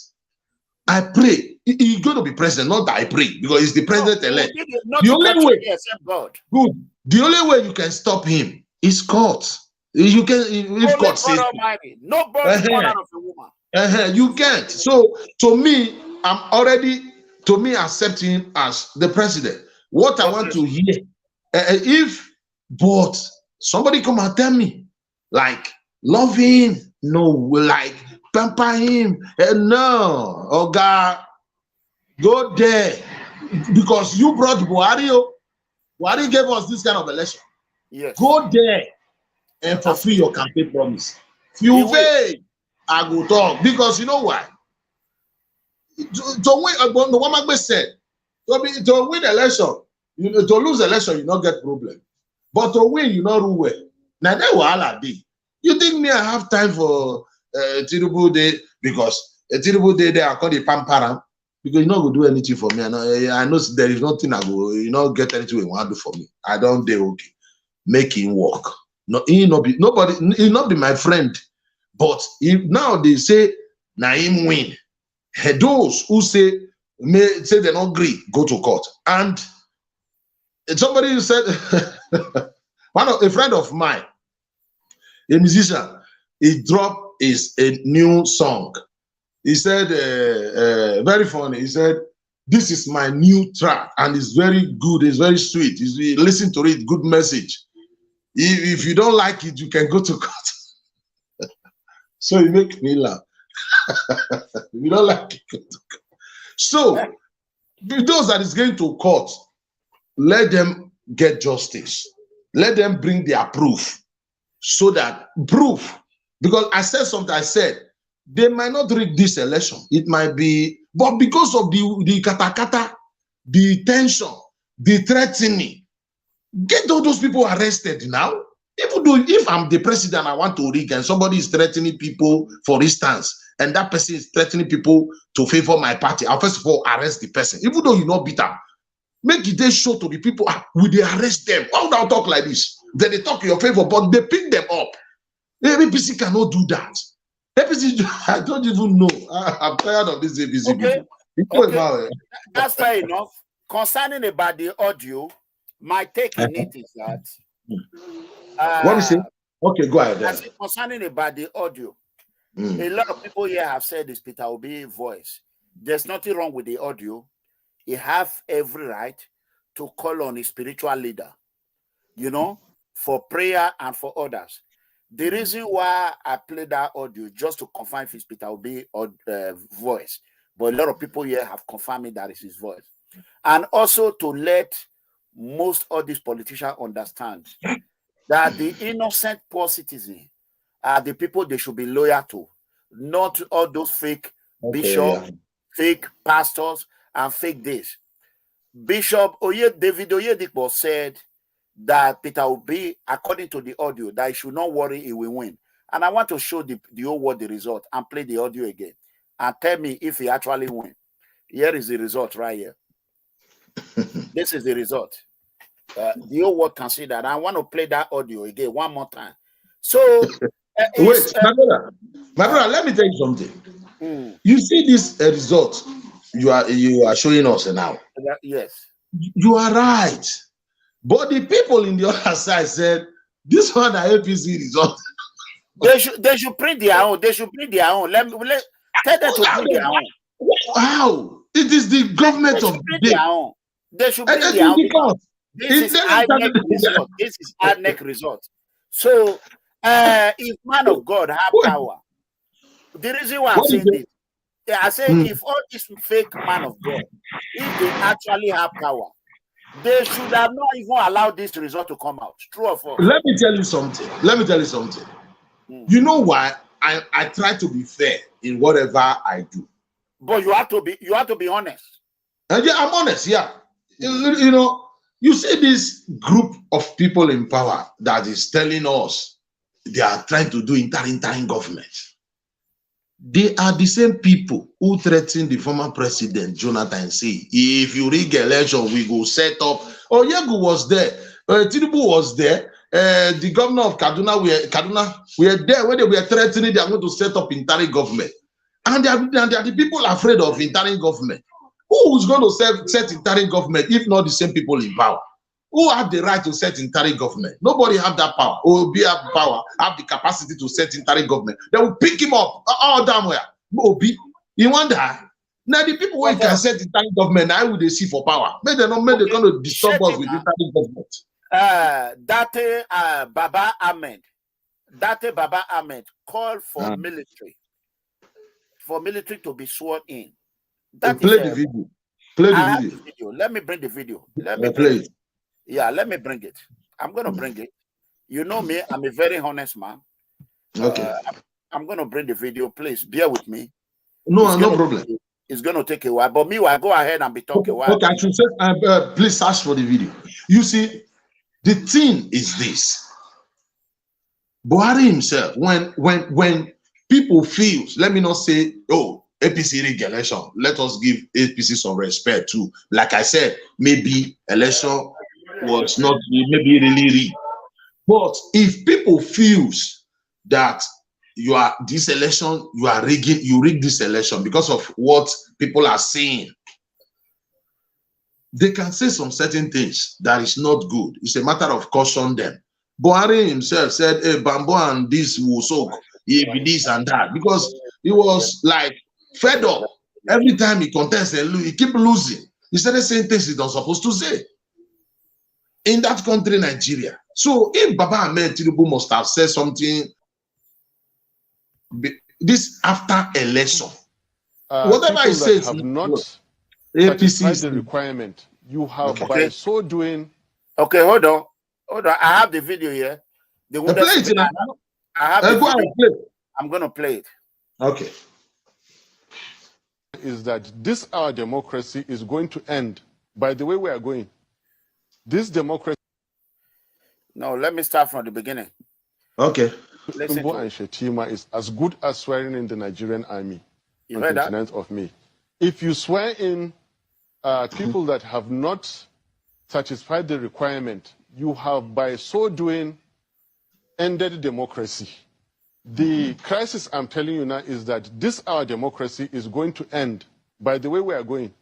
I pray he's going to be president, not that I pray, because he's the president-elect. Not The only way, except God. good. The only way you can stop him is court. You can, if court says, nobody born out of a woman. You can't. So to me, I'm already accepting him as the president. What I want to hear, but somebody come and tell me, like, love him, no, like, pamper him, no, oh God, go there, because you brought Buhari. Buhari gave us this kind of election. Yes. Go there and fulfill your campaign promise. Few way, I go talk, because you know why? To win, the woman said, to win election, to lose election, you not get problem. But to win, you not rule well. Now that Wahala be. You think me I have time for Tinubu Day, because Tinubu Day I call the pamparam, because you not go do anything for me. I know there is nothing I go, you not get anything you want to do for me. I don't do okay. Make him work. No, he not be nobody, he not be my friend. But if now they say na him win, those who say they don't agree, go to court. And somebody said, a friend of mine, a musician, he dropped a new song. He said, very funny. He said, "This is my new track, and it's very good. It's very sweet. Listen to it. Good message. If you don't like it, you can go to court." So it makes me laugh. If you don't like it, go to court. So those that is going to court, let them get justice. Let them bring their proof, so that proof, because I said something, I said, they might not rig this election. It might be, but because of the katakata, the tension, the threatening, get all those people arrested now. Even though if I'm the president, I want to rig, and somebody is threatening people, for instance, and that person is threatening people to favor my party, I'll first of all arrest the person. Even though you not beat them, make it they show to the people, will they arrest them? Why would I talk like this? Then they talk in your favor, but they pick them up. APC cannot do that. APC, I don't even know. I'm tired of this APC. Okay. That's fair enough. Concerning about the audio, my take in it is that what we say? Okay, go ahead. Concerning about the audio, a lot of people here have said this Peter Obi voice. There's nothing wrong with the audio. He have every right to call on his spiritual leader, you know, for prayer and for others. The reason why I played that audio just to confirm his Peter Obi voice, but a lot of people here have confirmed that is his voice, and also to let most of these politicians understand that the innocent poor citizen are the people they should be loyal to, not all those fake bishops, fake pastors, and fake this. Bishop David OYEDEPO said that Peter Obi, according to the audio, that he should not worry, he will win. And I want to show the whole world the result and play the audio again and tell me if he actually win. Here is the result right here. This is the result. The whole world can see that. I want to play that audio again one more time. So, wait, my brother, let me tell you something. You see this result you are showing us now. Yes, you are right. But the people in the other side said this one are APC result. They should print their own. They should print their own. Let tell them to print their own. Wow! It is the government of the day. They should print their own. This is high-neck result. This is high-neck result. So, if man of God have power, the reason why I'm saying this, I say if all these fake man of God, if they actually have power, they should have not even allowed this result to come out. True or false? Let me tell you something. You know why I try to be fair in whatever I do. But you have to be honest. And yeah, I'm honest. Yeah, you know. You see this group of people in power that is telling us they are trying to do interim government. They are the same people who threatened the former president, Jonathan, say, if you rig election, we go set up. Oyegu was there. Tinubu was there. The governor of Kaduna, we are there when they were threatening they are going to set up interim government. And they are the people afraid of interim government. Who is going to set interim government if not the same people in power? Who have the right to set interim government? Nobody have that power. Or be have power, have the capacity to set interim government. They will pick him up all damn where. Obi, you wonder. Now the people who can set interim government, I would they see for power. Maybe they're not maybe they're going to disturb us with interim government. Baba Ahmed called for military to be sworn in. Play the video. Play the video. Let me bring the video. Let me play it. Yeah, let me bring it. I'm going to bring it. You know me, I'm a very honest man. Okay. I'm going to bring the video. Please bear with me. No problem. It's going to take a while. But meanwhile, go ahead and be talking a while. Okay, I should say, please search for the video. You see, the thing is this. Buhari himself, when people feel, let me not say, oh, APC rig election, let us give APC some respect too. Like I said, maybe election was not maybe really rigged. But if people feels that you are this election, you are rigging, you rig this election because of what people are saying, they can say some certain things that is not good. It's a matter of caution them. Buhari himself said, hey, Bambo and this will soak, this and that, because he was like fed up. Every time he contests, he keep losing. He started saying things he's not supposed to say. In that country, Nigeria. So if Baba Ahmed Tinubu must have said something this after election, whatever he says, have not APC the requirement. You have by so doing. Okay, hold on. I have the video here. I have the video. I'm going to play it. Okay. Is that this our democracy is going to end by the way we are going? This democracy. No, let me start from the beginning. Okay. Tinubu and Shetima is as good as swearing in the Nigerian army. You on heard 29th of May. If you swear in people that have not satisfied the requirement, you have by so doing ended democracy. The crisis I'm telling you now is that this our democracy is going to end by the way we are going.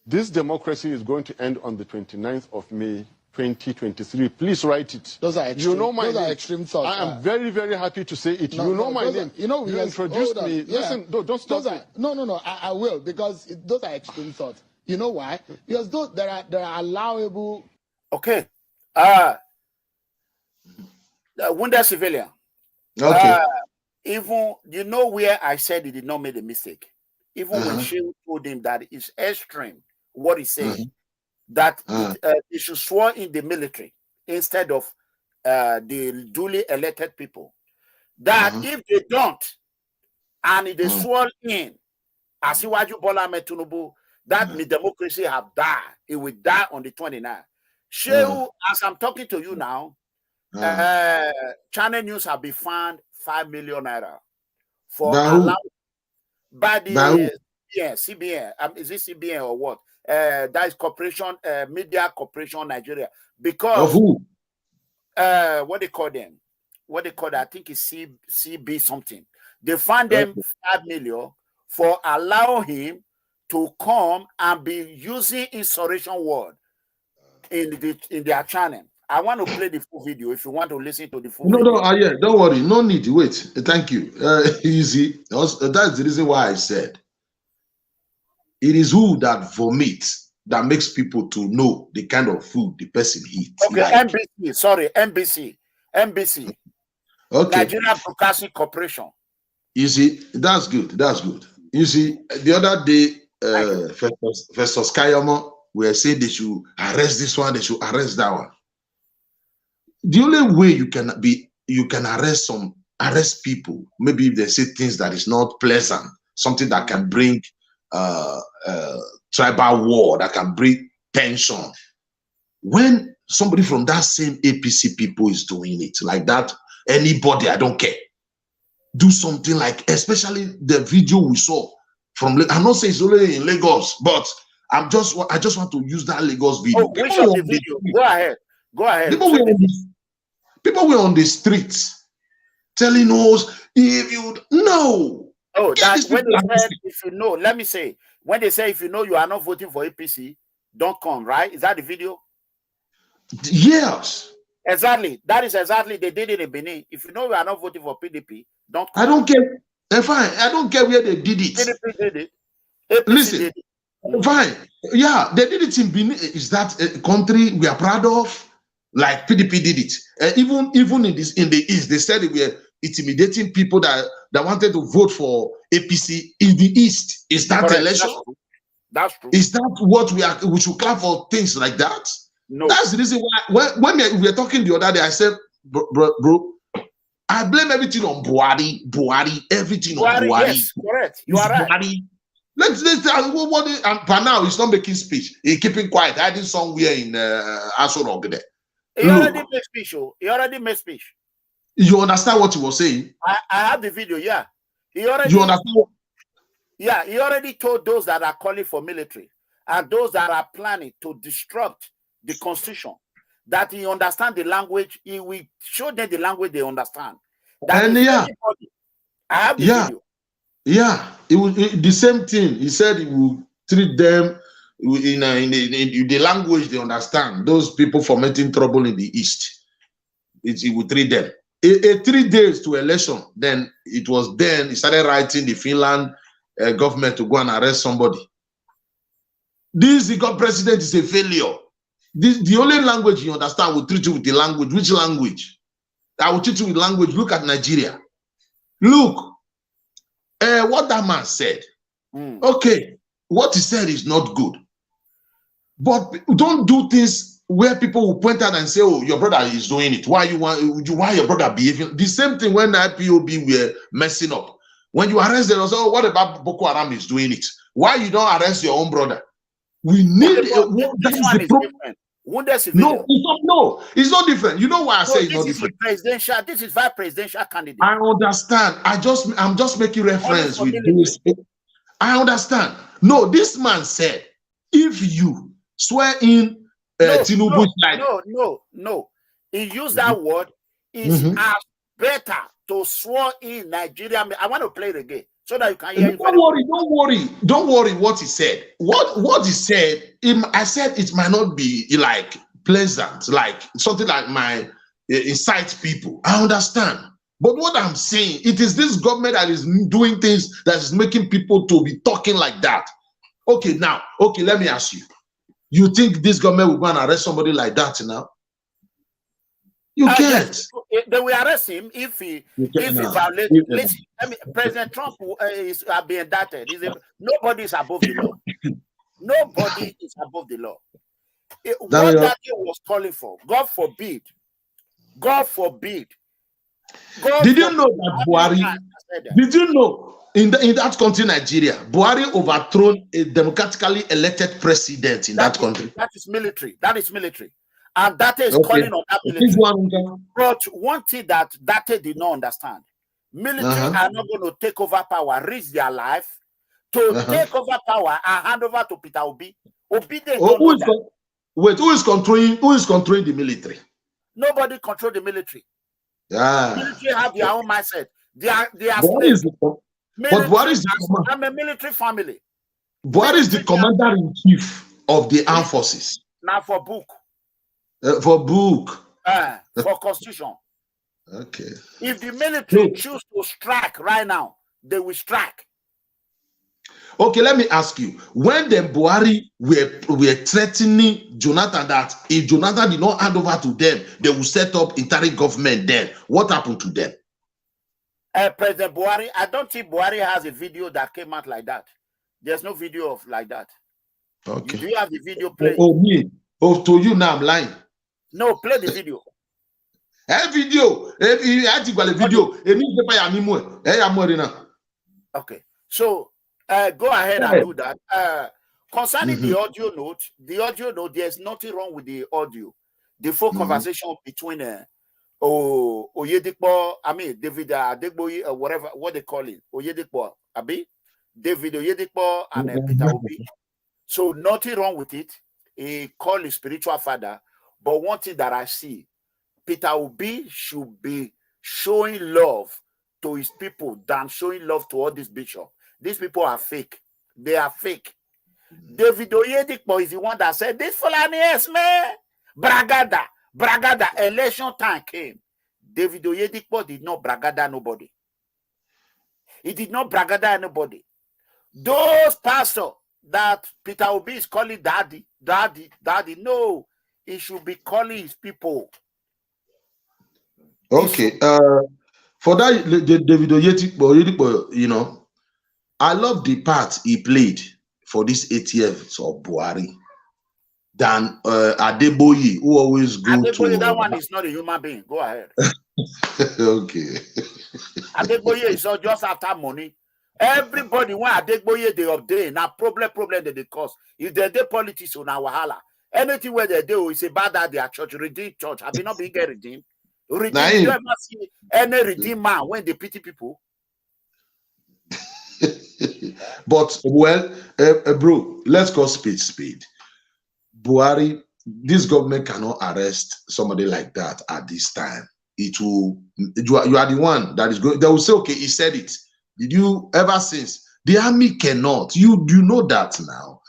This democracy is going to end on the 29th of May, 2023. Please write it. Those are extreme, you know my those name. Are extreme thoughts. I am very, very happy to say it. You know my name. You know, you introduced me. Yeah. Listen, don't stop me. No. I will, because those are extreme thoughts. You know why? Because those there are allowable. Okay. Wounded civilian. Okay. Even you know where I said he did not make a mistake. Even when she told him that it's extreme what he said, that he should swear in the military instead of the duly elected people. That if they don't, and if they swear in, Asiwaju Bola Ahmed Tinubu, that the democracy have died. It will die on the 29th. Shehu, as I'm talking to you now, Channel News have been fined 5 million naira for allowing by the CBN. Is it CBN or what? That is Corporation, Media Corporation Nigeria. Because of who? What they call them? What they call that? I think it's CB something. They fined them 5 million for allowing him to come and be using insurrection word in their channel. I want to play the full video if you want to listen to the full video. Yeah, don't worry. No need. Wait. Thank you. Easy. That's the reason why I said it is who that vomits that makes people to know the kind of food the person eats. Okay, like. NBC. Sorry, NBC. Okay. Nigerian Broadcasting Corporation. You see, that's good. That's good. You see, the other day, Festus Kayama were saying they should arrest this one, they should arrest that one. The only way you can arrest people, maybe if they say things that is not pleasant, something that can bring tribal war, that can bring tension. When somebody from that same APC people is doing it like that, anybody, I don't care, do something like, especially the video we saw from, I'm not saying it's only in Lagos, but I just want to use that Lagos video. Oh, which of the video? Go ahead. People were on the streets telling us, if you know. Oh, that's when they said, if you know, let me say, When they say if you know you are not voting for APC, don't come, right? Is that the video? Yes. Exactly. That is exactly they did it in Benin. If you know you are not voting for PDP, don't come. I don't care. Fine. I don't care where they did it. PDP did it. APC Listen, did it. fine. Yeah, they did it in Benin. Is that a country we are proud of? Like PDP did it. Even in the East, they said they were intimidating people that wanted to vote for APC in the East. Is that Correct. election? That's true. Is that what we should clap for things like that? No. That's the reason why when we were talking the other day, I said, bro, I blame everything on Buhari, everything on Buhari. Yes, correct. You are right. Buhari. Let's and for now he's not making speech. He's keeping quiet, hiding somewhere in Aso Rock there. He already made speech. He already made speech. You understand what he was saying? I have the video. Yeah, he already. You understand? Yeah, he already told those that are calling for military and those that are planning to disrupt the constitution that he understand the language. He will show them the language they understand. That And I have the video. Yeah, it was the same thing. He said he will treat them in the language they understand. Those people fomenting trouble in the East, he will treat them. 3 days to election, then he started writing the Finland government to go and arrest somebody. The God president is a failure. The only language you understand will treat you with the language. Which language? I will treat you with language. Look at Nigeria. Look. What that man said, okay, what he said is not good. But don't do things where people will point out and say, oh, your brother is doing it. Why your brother behaving? The same thing when the IPOB were messing up. When you arrest them, say, oh, what about Boko Haram is doing it? Why you don't arrest your own brother? We need that is the problem. No, it's not different. You know why I say it's not different? This is vice presidential candidate. I understand. I'm just making reference with this. I understand. No, this man said, if you swear in Tinubu, no. He used that word. It's as better to swear in Nigeria. I want to play it again so that you can hear it. Don't worry what he said. What he said, I said it might not be like pleasant, like something like my incite people. I understand. But what I'm saying, it is this government that is doing things that is making people to be talking like that. Okay, let me ask you. You think this government will go and arrest somebody like that now? You can't. Yes. They will arrest him if he violates. Listen, President Trump is being indicted. Nobody is above the law. Nobody is above the law. What that was calling for, God forbid. Did you know that Buhari? Did you know in that country, Nigeria, Buhari overthrown a democratically elected president in that country? That is military. And that is calling on that military. But one thing that did not understand, military are not going to take over power, risk their life to take over power and hand over to Peter Obi. Who is controlling the military? Nobody control the military. Military have their own mindset. They are slaves. But Buhari is I'm a military family. Buhari is the commander-in-chief of the armed forces. Now for book. For constitution. Okay. If the military choose to strike right now, they will strike. Okay, let me ask you. When the Buhari were threatening Jonathan that if Jonathan did not hand over to them, they will set up interim government then. What happened to them? President Buhari, I don't think Buhari has a video that came out like that. There's no video of like that. Okay. Do you have the video playing? Me. To you now, I'm lying. No, play the video. Okay. So go ahead and do that. Concerning the audio note, there's nothing wrong with the audio. The full conversation between OYEDEPO, David Adegboye, whatever, what they call it, OYEDEPO, David OYEDEPO and Peter Obi. So nothing wrong with it. He called his spiritual father. But one thing that I see, Peter Obi should be showing love to his people than showing love to all these bishops. These people are fake. They are fake. David OYEDEPO is the one that said, this Fulani is man. Bragada. Election time came. David OYEDEPO did not bragada nobody. He did not bragada anybody. Those pastors that Peter Obi is calling daddy. No, he should be calling his people. Okay. For that, David OYEDEPO, you know, I love the part he played for this ATF of Buhari than Adeboye, who always go Adeboye, to. that one is not a human being. Go ahead. Okay. Adeboye is just after money. Everybody want Adeboye they update. Now problem they cause. If they do politics on our wahala, anything where they do is about that their church, redeem church. Have you not been get redeemed? Redeem, you ever see any redeem man when they pity people? But well, bro, let's call spade. Buhari, this government cannot arrest somebody like that at this time. It will. You are the one that is going. They will say, okay, he said it. Did you ever since the army cannot? You know that now.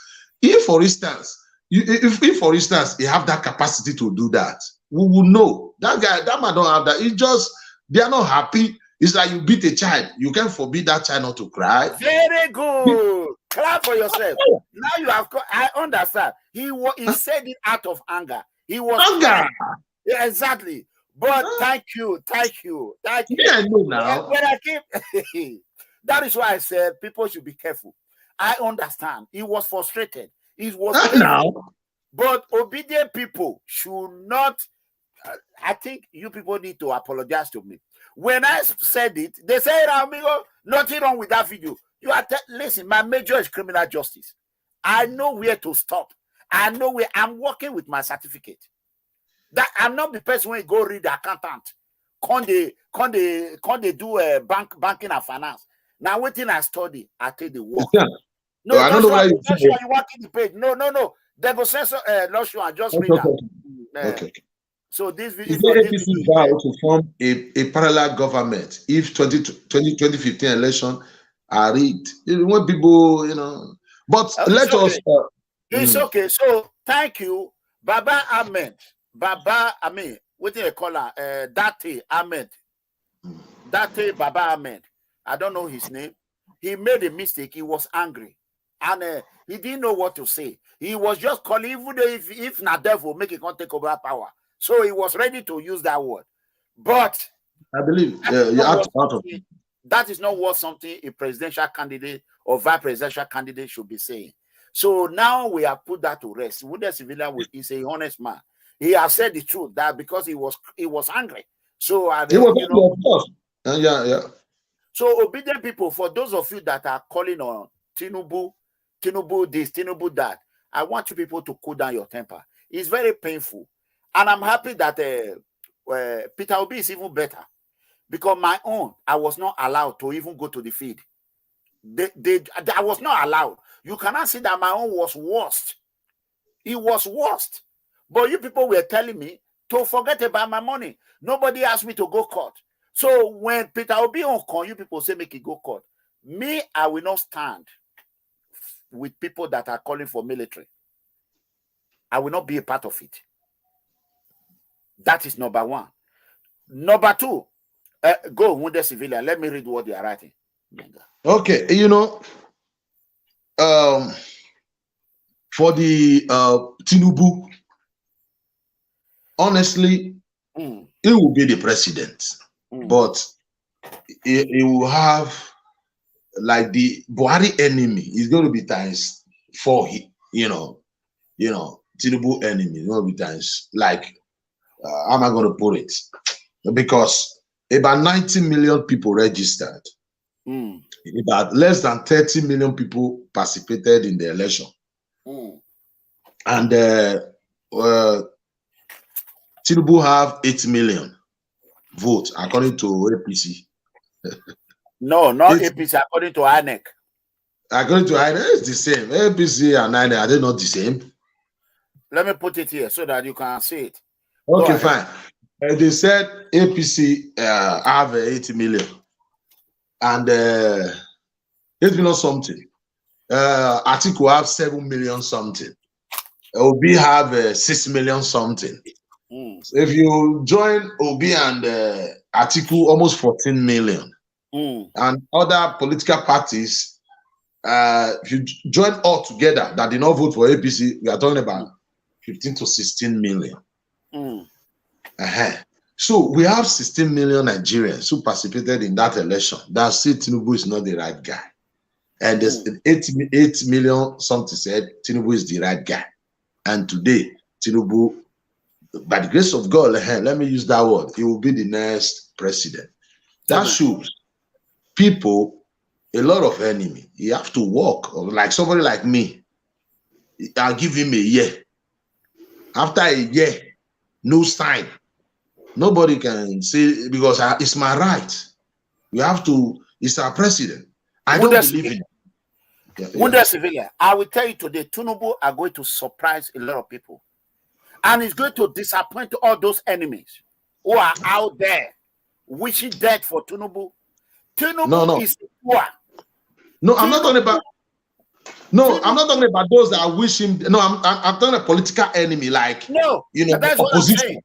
If for instance, if for instance he have that capacity to do that, we will know that guy. That man don't have that. It's just they are not happy. It's like you beat a child. You can forbid that child not to cry. Very good. Clap for yourself. Now you have. I understand. He said it out of anger. He was anger. Yeah, exactly. But thank you. Yeah, I know now. When I keep, that is why I said people should be careful. I understand. He was frustrated. He was now. But obedient people should not. I think you people need to apologize to me. When I said it, they say, amigo, nothing wrong with that video. You are listen, my major is criminal justice. I know where to stop. I know where I'm working with my certificate. That I'm not the person when you go read the accountant. Can they do banking and finance? Now waiting I study, I take the work. Yeah. No, I don't know why you working the page. No. They go say so. Not sure. I just read that. Okay. So this video is APC vow to form a parallel government if 2015 election are rigged. When people, you know, but let us. It's okay. So thank you, Baba Ahmed. What do you call her? Date Ahmed. Date Baba Ahmed. I don't know his name. He made a mistake. He was angry. And he didn't know what to say. He was just calling, even if not devil, make it can't take over power. So he was ready to use that word. But I believe that is not what something a presidential candidate or vice presidential candidate should be saying. So now we have put that to rest. With the civilian, is a honest man. He has said the truth that because he was angry. So he was, of course. Yeah. So obedient people, for those of you that are calling on Tinubu this, Tinubu that, I want you people to cool down your temper. It's very painful. And I'm happy that Peter Obi is even better. Because my own, I was not allowed to even go to the field. I was not allowed. You cannot see that my own was worst. It was worst. But you people were telling me to forget about my money. Nobody asked me to go court. So when Peter Obi on call, you people say make it go court. Me, I will not stand with people that are calling for military. I will not be a part of it. That is number one. Number two, go wounded civilian. Let me read what they are writing. Okay, you know, for the Tinubu, honestly, he will be the president, but he will have like the Buhari enemy is going to be times 4. You know, Tinubu enemy is going to be times like. How am I going to put it? Because about 90 million people registered. About less than 30 million people participated in the election. And Tinubu have 8 million votes according to APC. No, not APC, according to INEC. According to INEC, it's the same. APC and INEC, are they not the same? Let me put it here so that you can see it. Okay, fine. They said APC have 80 million and 8 million something. Atiku have 7 million something. Obi have 6 million something. So if you join Obi and Atiku, almost 14 million. And other political parties, if you join all together that did not vote for APC, we are talking about 15 to 16 million. So we have 16 million Nigerians who participated in that election. That still Tinubu is not the right guy. And there's 8 million something said Tinubu is the right guy. And today, Tinubu, by the grace of God, let me use that word, he will be the next president. That shows people a lot of enemy. You have to work, like somebody like me. I'll give him a year. After a year, no sign. Nobody can say, because it's my right. We have to, it's our president. I don't believe in it. Civilian, I will tell you today, Tinubu are going to surprise a lot of people. And it's going to disappoint all those enemies who are out there wishing death for Tinubu. Tinubu is poor. No, I'm not talking about. No, I'm not talking about those that wish him. No, I'm talking about political enemy, like that's opposition.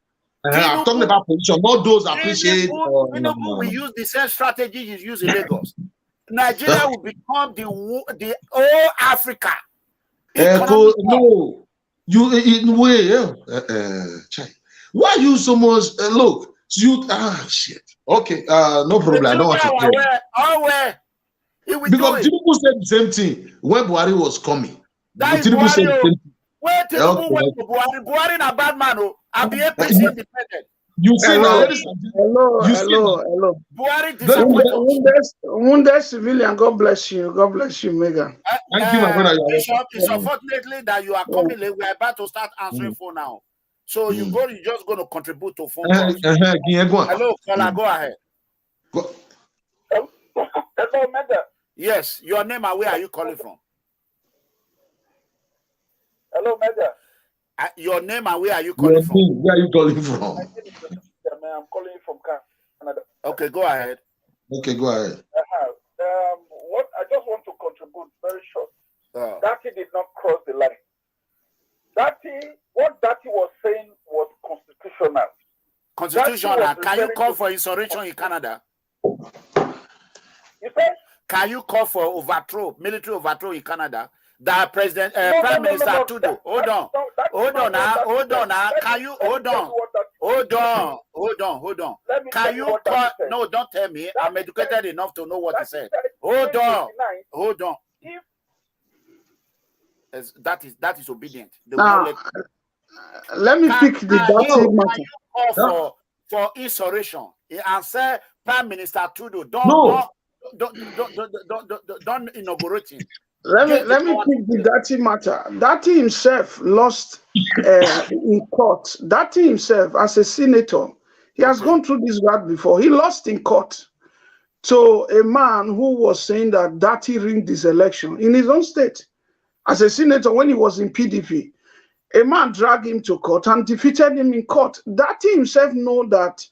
I'm talking about position, not those that appreciate. Tinubu will use the same strategy he's using in Lagos. Nigeria will become the whole Africa. No, you in way. Why you so much? Look, you shit. Okay, no problem. I don't want to. Because Tinubu said the same thing when Buhari was coming. Tinubu said the same thing. Where Tinubu went to Buhari? Buhari is a bad man. I'll be APC independent. You see now, hello. Buhari disappointed. Wounded civilian, God bless you, Mega. Thank you, my brother. Bishop, it's unfortunately that you are coming late. We are about to start answering phone now. So you're just going to contribute to phone calls. Hello, caller, go ahead. Hello, Mega. Yes, your name and where are you calling from? Hello, Mega. Your name and where are you calling from? Where are you calling from? I'm calling from Canada. Okay, go ahead. Okay, go ahead. What I just want to contribute very short. Dati did not cross the line. What Dati was saying was constitutional. Constitutional. Can you call for insurrection in Canada? You say? Can you call for overthrow, military overthrow in Canada? That President, Prime Minister Trudeau. Hold on now. Can you hold on? Can you call? No, don't tell me. I'm educated enough to know what he said. Hold on. That is obedient. Now, let me pick the Dati matter. Can you call for insurrection and say Prime Minister Trudeau don't inaugurate him? Let me pick the Dati matter. Dati himself lost in court. Dati himself, as a senator, he has gone through this route before. He lost in court to a man who was saying that Dati rigged this election in his own state. As a senator, when he was in PDP, a man dragged him to court and defeated him in court. Dati himself know that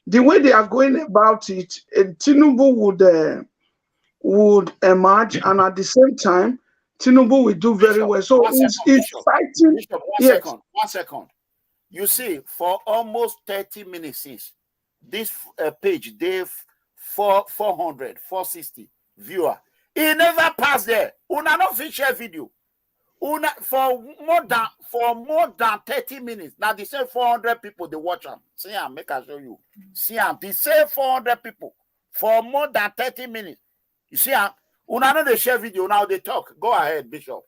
the way they are going about it, Tinubu would emerge, and at the same time, Tinubu will do very well. So he's fighting. Bishop, one second. You see, for almost 30 minutes since this page, Dave 400, 460 viewer, he never passed there. Una no fit share video. Una for more than 30 minutes. Now they say 400 people they watch them. See, I make I show you. See, they say 400 people for more than 30 minutes. You see, una know they share video, now they talk. Go ahead, Bishop.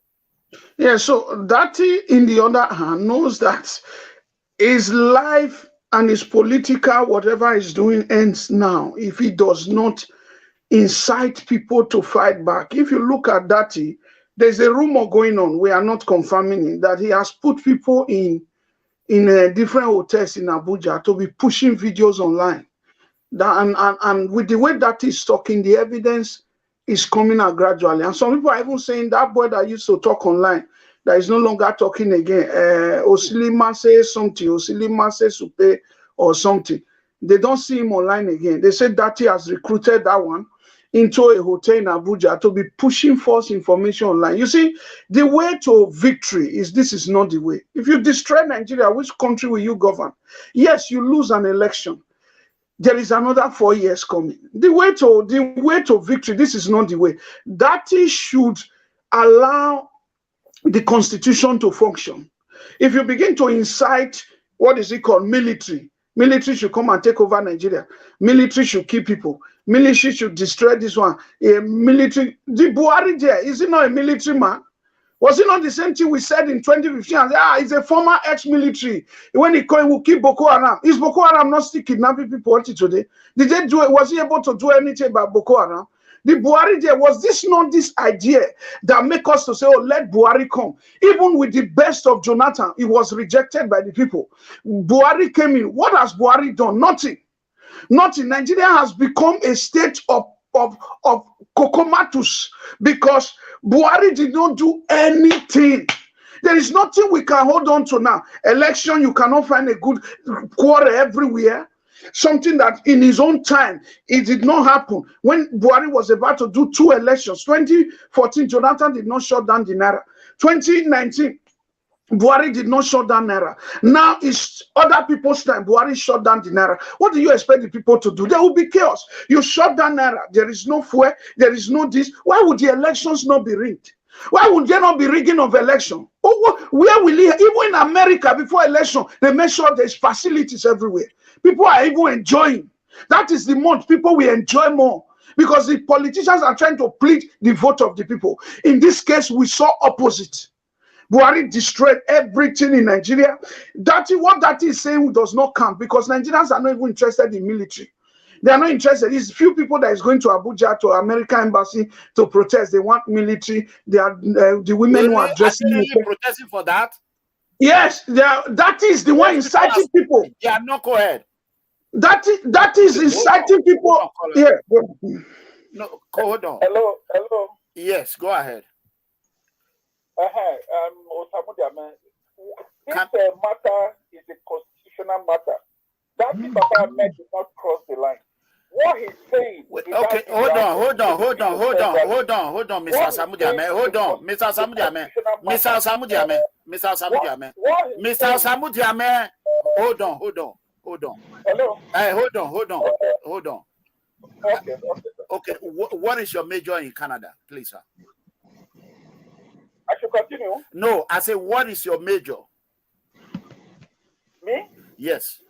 Yeah, so Dati, in the other hand, knows that his life and his political, whatever he's doing, ends now if he does not incite people to fight back. If you look at Dati, there's a rumor going on, we are not confirming it, that he has put people in different hotels in Abuja to be pushing videos online. And with the way that he's talking, the evidence is coming out gradually. And some people are even saying that boy that used to talk online, that is no longer talking again. Osilima says something, Osilima says Supe or something. They don't see him online again. They said that he has recruited that one. into a hotel in Abuja to be pushing false information online. You see, the way to victory is this is not the way. If you destroy Nigeria, which country will you govern? Yes, you lose an election. There is another 4 years coming. The way to victory, this is not the way. That should allow the constitution to function. If you begin to incite, what is it called, military should come and take over Nigeria. Military should kill people. Military should destroy this one. The Buhari there, is he not a military man? Was it not the same thing we said in 2015? He's a former ex-military. When he will keep Boko Haram. Is Boko Haram not still kidnapping people until today? Did they do it? Was he able to do anything about Boko Haram? The Buhari there, was this not this idea that make us to say, oh, let Buhari come? Even with the best of Jonathan, he was rejected by the people. Buhari came in. What has Buhari done? Nothing. Nothing. Nigeria has become a state of kokomatus because Buhari did not do anything. There is nothing we can hold on to now. Election, you cannot find a good quarter everywhere. Something that in his own time, it did not happen. When Buhari was about to do 2 elections, 2014, Jonathan did not shut down the Naira. 2019, Buhari did not shut down Naira. Now it's other people's time. Buhari shut down the Naira. What do you expect the people to do? There will be chaos. You shut down Naira. There is no fuel. There is no this. Why would the elections not be rigged? Why would there not be rigging of election? Where will he? Even in America, before election, they make sure there's facilities everywhere. People are even enjoying. That is the month people will enjoy more because the politicians are trying to plead the vote of the people. In this case, we saw opposite. Buhari destroyed everything in Nigeria. What that is saying does not count because Nigerians are not even interested in military. They are not interested. It's few people that is going to Abuja, to American embassy to protest. They want military. They are the women who are dressing. Are they really protesting for that? Yes, that is the one inciting people. Yeah, no, go ahead. That is inciting people. Yeah. No, hold on. Hello. Yes, go ahead. This matter is a constitutional matter. That Papa Ahmed did not cross the line. What he's saying. Okay, hold on, Mr. Samudiame. Hold on, Mr. Samudiame. Hold on. Hello. Hey, hold on. Okay. What is your major in Canada, please, sir? I should continue. No, I say, what is your major? Me? Yes.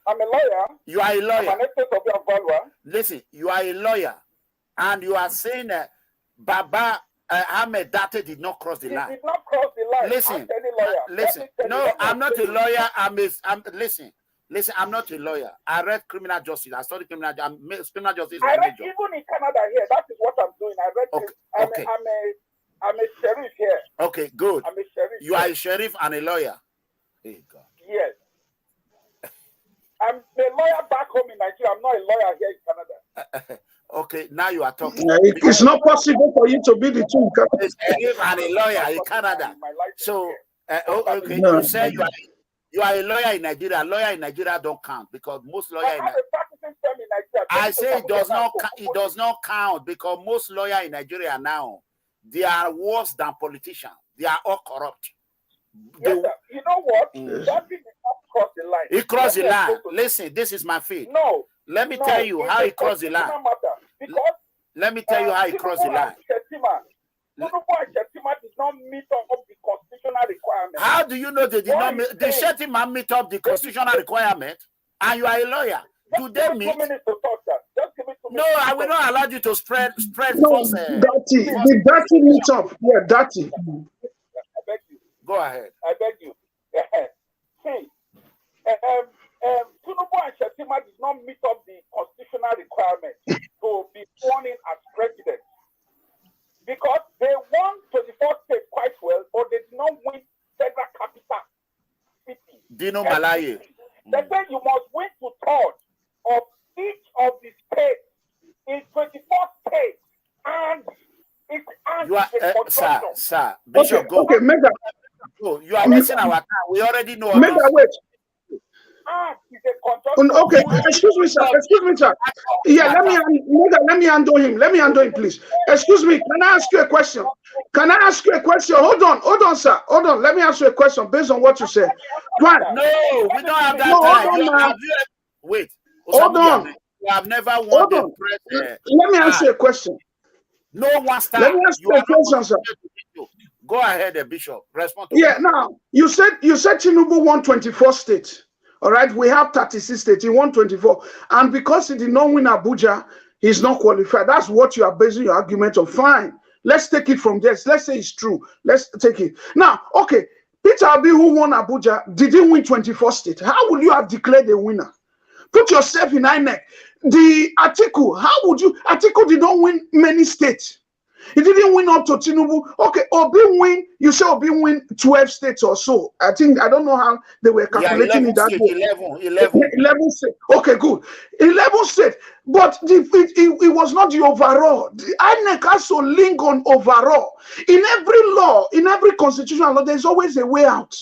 I'm a lawyer. You are a lawyer. I'm an expert of your value. Listen, you are a lawyer, and you are saying that Baba Ahmed Date did not cross the line. He did not cross the line. Listen. No, I'm not a lawyer. Listen. I'm not a lawyer. I read criminal justice. I studied criminal justice. I read even in Canada here. That is what I'm doing. I read. Okay. I'm a sheriff here. Okay, good. I'm a sheriff. You are a sheriff and a lawyer. Hey, God. Yes. I'm a lawyer back home in Nigeria. I'm not a lawyer here in Canada. Okay, now you are talking. It's not possible for you to be the two. A sheriff and a lawyer in Canada. So, okay, you say you are a lawyer in Nigeria. A lawyer in Nigeria don't count because most lawyers. I say it does not count because most lawyers in Nigeria now, they are worse than politicians. They are all corrupt. Yes, you know what? That did not cross the line. He crossed the line. Listen, this is my feed. No. Let me tell you how he crossed the line. Let me tell you how he crossed the line. Did not meet up the constitutional requirement. How do you know they did not meet? The Shettima meet up the constitutional requirement, and you are a lawyer. Do they meet? 2 minutes to talk that. Just give me 2 minutes. No, I will not allow you to spread No, false. the dirty meet up. Yeah, dirty. I beg you. Go ahead. I beg you. See, Tinubu and Shettima did not meet up the constitutional requirement to be sworn in as president because they won 24 states quite well, but they did not win federal capital city. Dino Malaye. They said you must win 2/3 of each of the states in 24 states, and it's you are, sir, Bishop, go. Okay, Mega. Go. You are wasting our time. We already know. Mega, wait. And it's a conjunction Okay, excuse me, sir. Excuse me, sir. Yeah, let me handle him. Let me handle him, please. Excuse me. Can I ask you a question? Can I ask you a question? Hold on, sir. Hold on. Let me ask you a question based on what you said. Fine. No, we don't have that No, time. hold on, man. Wait. Hold on. You have never won Hold the on. press. Let me ask you a question. No one star. Let me ask you a question, sir. Go ahead, Bishop. Respond to Yeah, now you said Tinubu won 24 states. All right, we have 36 states. He won 24, and because he did not win Abuja, he's not qualified. That's what you are basing your argument on. Fine, let's take it from there. Let's say it's true. Let's take it now. Okay, Peter Obi, who won Abuja, didn't win 24 states. How would you have declared a winner? Put yourself in INEC. The Atiku, how would you? Atiku did not win many states. He didn't win up to Tinubu. Okay, Obi win. You say Obi win 12 states or so. I don't know how they were calculating it that way. 11 states. Okay, good. 11 states. But it was not the overall. The INEC has to link on overall. In every law, in every constitutional law, there's always a way out.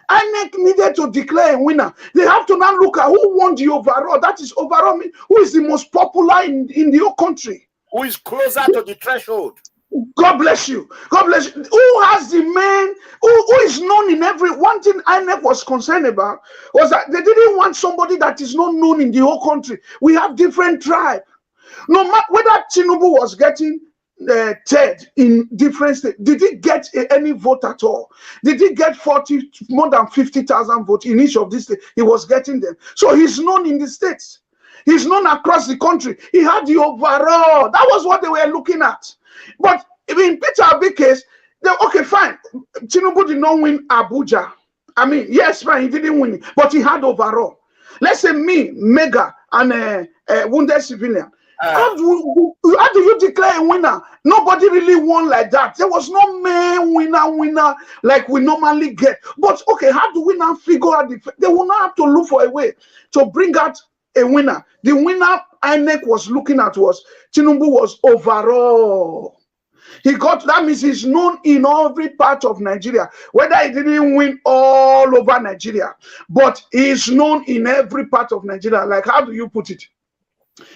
INEC needed to declare a winner. They have to now look at who won the overall. That is overall, who is the most popular in the whole country. Who is closer to the threshold? God bless you. God bless you. Who has the man who is known in every one thing INEC was concerned about was that they didn't want somebody that is not known in the whole country. We have different tribes. No matter whether Tinubu was getting third in different states, did he get any vote at all? Did he get more than 50,000 votes in each of these states? He was getting them. So he's known in the states. He's known across the country. He had the overall. That was what they were looking at. But in Peter Obi's case, okay, fine. Tinubu did not win Abuja. I mean, yes, fine, he didn't win it, but he had overall. Let's say me, Mega, and wounded civilian. How do you declare a winner? Nobody really won like that. There was no main winner like we normally get. But okay, how do we now figure out they will now have to look for a way to bring out a winner. The winner INEC was looking at was Tinubu was overall. That means he's known in every part of Nigeria. Whether he didn't win all over Nigeria, but he's known in every part of Nigeria. Like, how do you put it?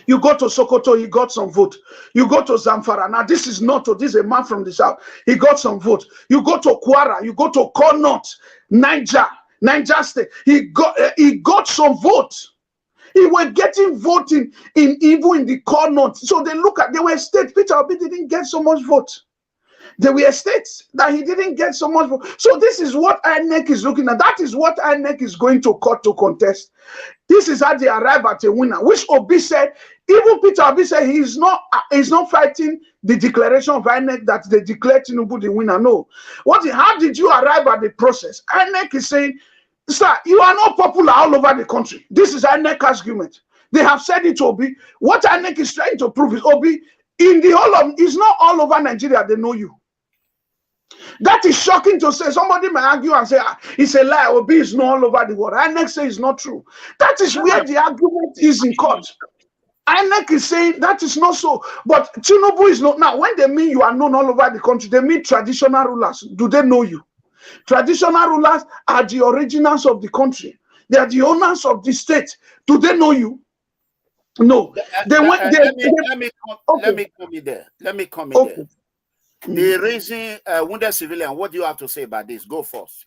You go to Sokoto, he got some vote. You go to Zamfara. Now, this is a man from the south. He got some vote. You go to Kwara, you go to Connaught, Niger State. He got some vote. He were getting voting even in the Connaught. So they were states. Peter Obi didn't get so much vote. There were states that he didn't get so much vote. So this is what INEC is looking at. That is what INEC is going to court to contest. This is how they arrive at a winner, which Obi said, even Peter Obi said he's not fighting the declaration of INEC that they declared Tinubu the winner. No. How did you arrive at the process? INEC is saying, sir, you are not popular all over the country. This is INEC's argument. They have said it to Obi. What INEC is trying to prove is Obi, it's not all over Nigeria they know you. That is shocking to say. Somebody may argue and say, it's a lie. Obi is not all over the world. INEC says it's not true. That is where the argument is in court. INEC is saying that is not so. But Tinubu is not. Now, when they mean you are known all over the country, they mean traditional rulers. Do they know you? Traditional rulers are the originals of the country. They are the owners of the state. Do they know you? No. Let me come in there. There. The reason, wounded civilian, what do you have to say about this? Go first.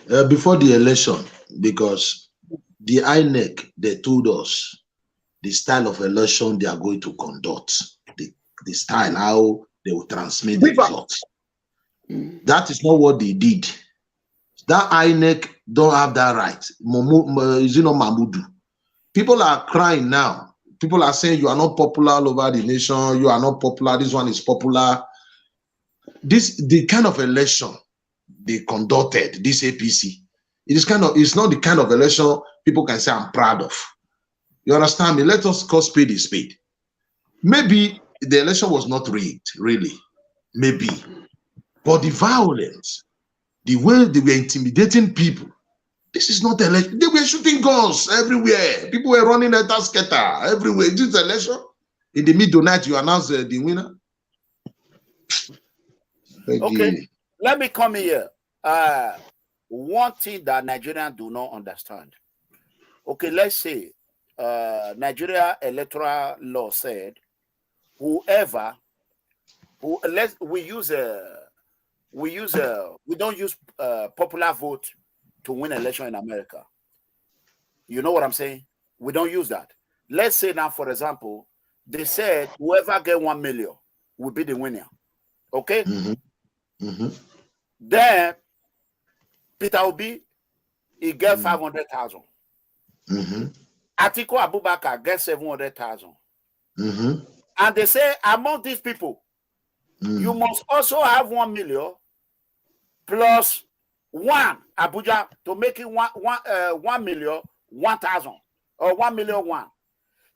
Before the election, because the INEC, they told us the style of election they are going to conduct, the style, how they will transmit the results. That is not what they did. That INEC don't have that right. Mahmoud. People are crying now. People are saying you are not popular all over the nation. You are not popular. This one is popular. The kind of election they conducted, this APC, it's not the kind of election people can say I'm proud of. You understand me? Let us call spade a spade. Maybe the election was not rigged, really. Maybe. But the violence, the way they were intimidating people, this is not election. They were shooting guns everywhere. People were running at scatter everywhere. This election, in the middle of the night, you announce the winner. Okay, let me come here. one thing that Nigerians do not understand. Okay, let's say Nigeria electoral law said we don't use popular vote to win election in America. You know what I'm saying? We don't use that. Let's say now, for example, they said whoever get 1 million will be the winner. Okay? Then Peter Obi, he get 500,000. Atiku Abubakar gets 700,000. And they say among these people, you must also have 1 million plus 1 Abuja to make it 1 million 1,000 or 1 million 1.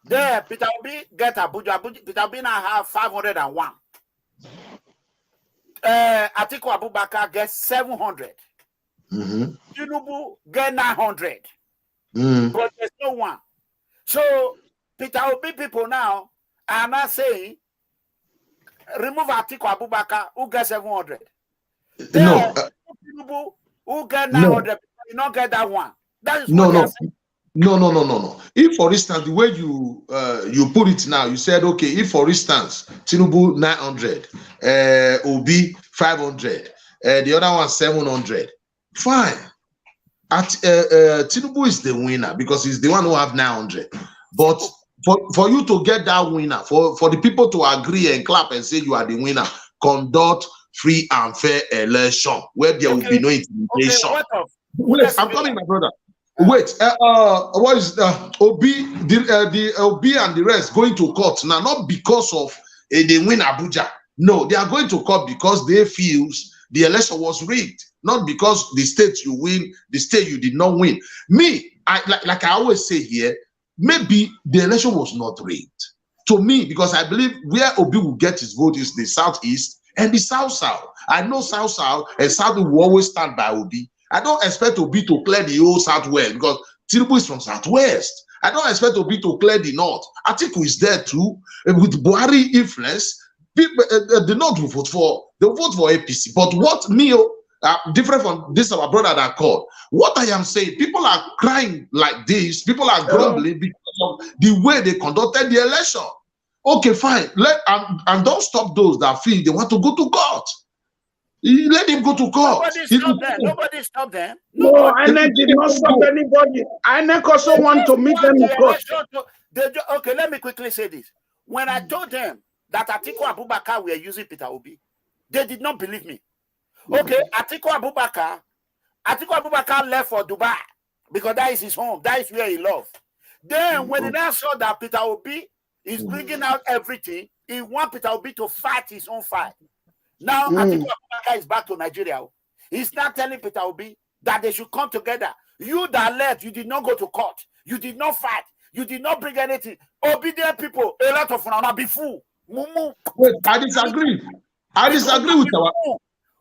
There, Peter Obi get Abuja. Peter Obi now have 501. Atiku Abubakar gets 700. Tinubu get 900. But there's no one. So Peter Obi people now are not saying remove Atiku Abubakar who gets 700. No. Tinubu who get 900. You not get that one. That is No. No. If, for instance, the way you put it now, you said, okay, if, for instance, Tinubu 900, Obi 500, the other one 700, fine. Tinubu is the winner because he's the one who have 900. But for you to get that winner, for the people to agree and clap and say you are the winner, conduct free and fair election where there will be no intimidation. Wait, I'm coming, my brother. Wait, what is Obi? The Obi and the rest going to court now, not because of they win Abuja. No, they are going to court because they feel the election was rigged, not because the state you win, the state you did not win. Me, like I always say here, maybe the election was not rigged. To me, because I believe where Obi will get his vote is the southeast and the south-south. I know south-south and south will always stand by Obi. I don't expect Obi to clear the whole southwest because Tinubu is from southwest. I don't expect Obi to clear the north. Atiku is there too. With Buhari influence, people, the north will vote for APC. But what me, different from this our brother that called, what I am saying, people are crying like this. People are grumbling because of the way they conducted the election. Okay, fine. And don't stop those that feel they want to go to court. Let him go to court. Nobody stop them. No, INEC did not stop anybody. INEC also want to meet them in court. Okay, let me quickly say this. When I told them that Atiku Abubakar were using Peter Obi, they did not believe me. Okay, Atiku Abubakar left for Dubai because that is his home. That is where he loves. Then when they now saw that Peter Obi is bringing out everything, he want Peter Obi to fight his own fight. Now, Atiku Abubakar is back to Nigeria. He's not telling Peter Obi that they should come together. You that left, you did not go to court. You did not fight. You did not bring anything. Obedient people, a lot of them be fool. Mumu. Wait, I disagree. I disagree with our.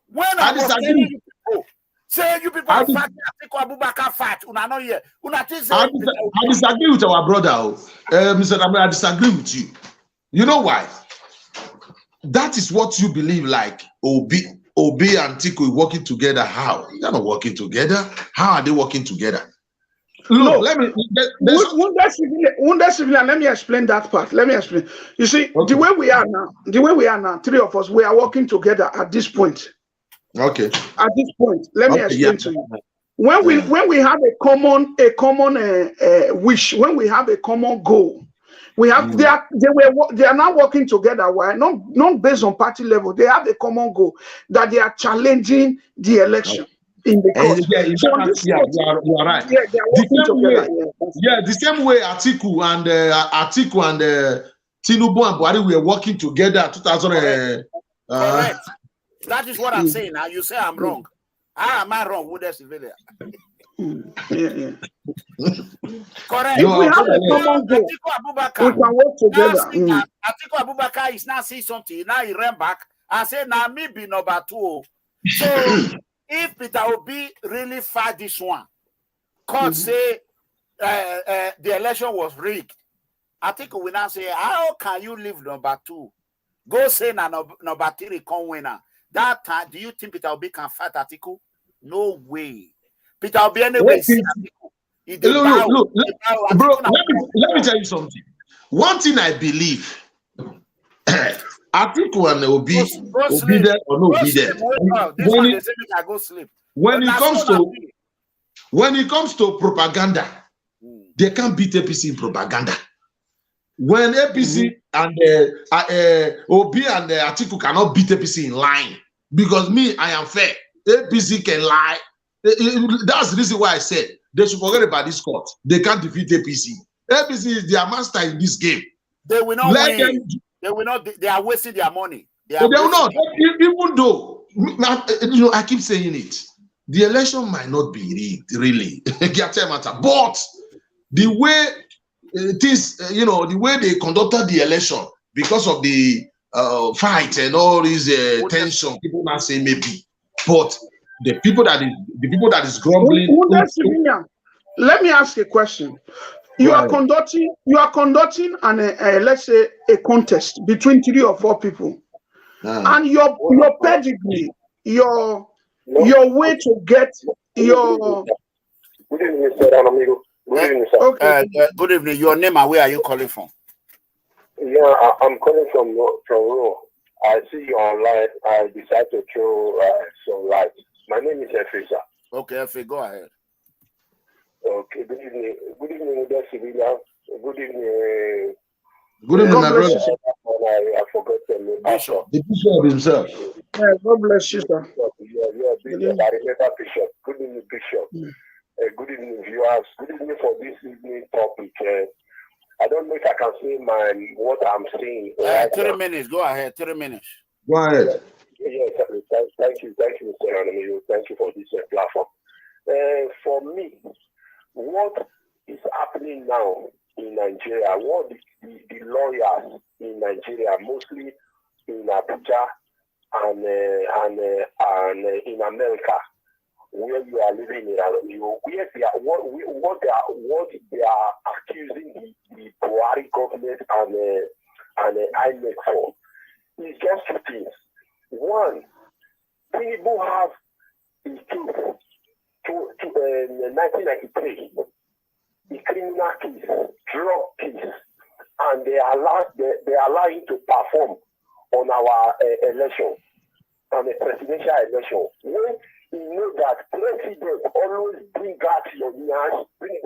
When I disagree. You people, say you people are fighting Atiku Abubakar fight. Una not here. I disagree with our brother. Mr. Dami, I disagree with you. You know why? That is what you believe, like Obi and Tiku working together. How? They're not working together. How are they working together? Look, let me explain that part. Let me explain. You see, okay. the way we are now, three of us, we are working together at this point. Okay. At this point, let me explain to you. When we have a common wish, when we have a common goal, we have they are now working together. Why? Not based on party level. They have a common goal that they are challenging the election in the court. You are right. Yeah, they are working together. The same way Atiku and Tinubu and Buhari were working together. 2000. Correct. That is what I'm saying. Now you say I'm wrong. How am I wrong with this civilian? Correct. If we have a common goal, we can work together. Atiku Abubakar is now seeing something. Now he ran back and said, "Now me be number 2." So if Peter Obi really fight this one, court say the election was rigged, Atiku will now say, "How can you leave number 2? Go say number 3 come winner." That time, do you think Peter Obi can fight Atiku? No way. Peter Obi anyway. Look, bro, let me tell you something. One thing I believe, Atiku and Obi, obedient or no obedient, when it comes to propaganda, they can't beat APC in propaganda. When APC and Obi and Atiku cannot beat APC in lying, because me, I am fair. APC can lie. That's the reason why I said they should forget about this court. They can't defeat APC. APC is their master in this game. They will not win. They will not. They are wasting their money. They will not. Even though, I keep saying it, the election might not be rigged, really. But the way things, the way they conducted the election, because of the fight and all these tension, people now say maybe. But the people that is grumbling. Let me ask a question. You are conducting an let's say a contest between 3 or 4 people, and your pedigree, your way to get your. Good evening, Mr. Good evening, sir. Okay. Good evening. Your name and where are you calling from? Yeah, I'm calling from Rome. I see you online. I decided to throw some light. My name is Efe, sir. Okay, Efe, go ahead. Okay, good evening. Good evening, civilians. Good evening. Good evening, my brother. I forgot the Bishop. The Bishop himself. Yeah, God bless you, sir. Yeah, Bishop. I remember Bishop. Good evening, Bishop. Good evening, viewers. Good evening for this evening topic. I don't know if I can say what I'm saying. 3 minutes. Go ahead. 3 minutes. Go ahead. Yes, thank you, Mr. Anamiro. Thank you for this platform. For me, what is happening now in Nigeria, what the lawyers in Nigeria, mostly in Abuja and in America, where you are living in, where they are, what they are accusing the Buhari government and INEC for is just 2 things. One, people have a case to 1993, the criminal case, drug case, and they allow him to perform on our election, on the presidential election. When you know that president always bring out your nyash, bring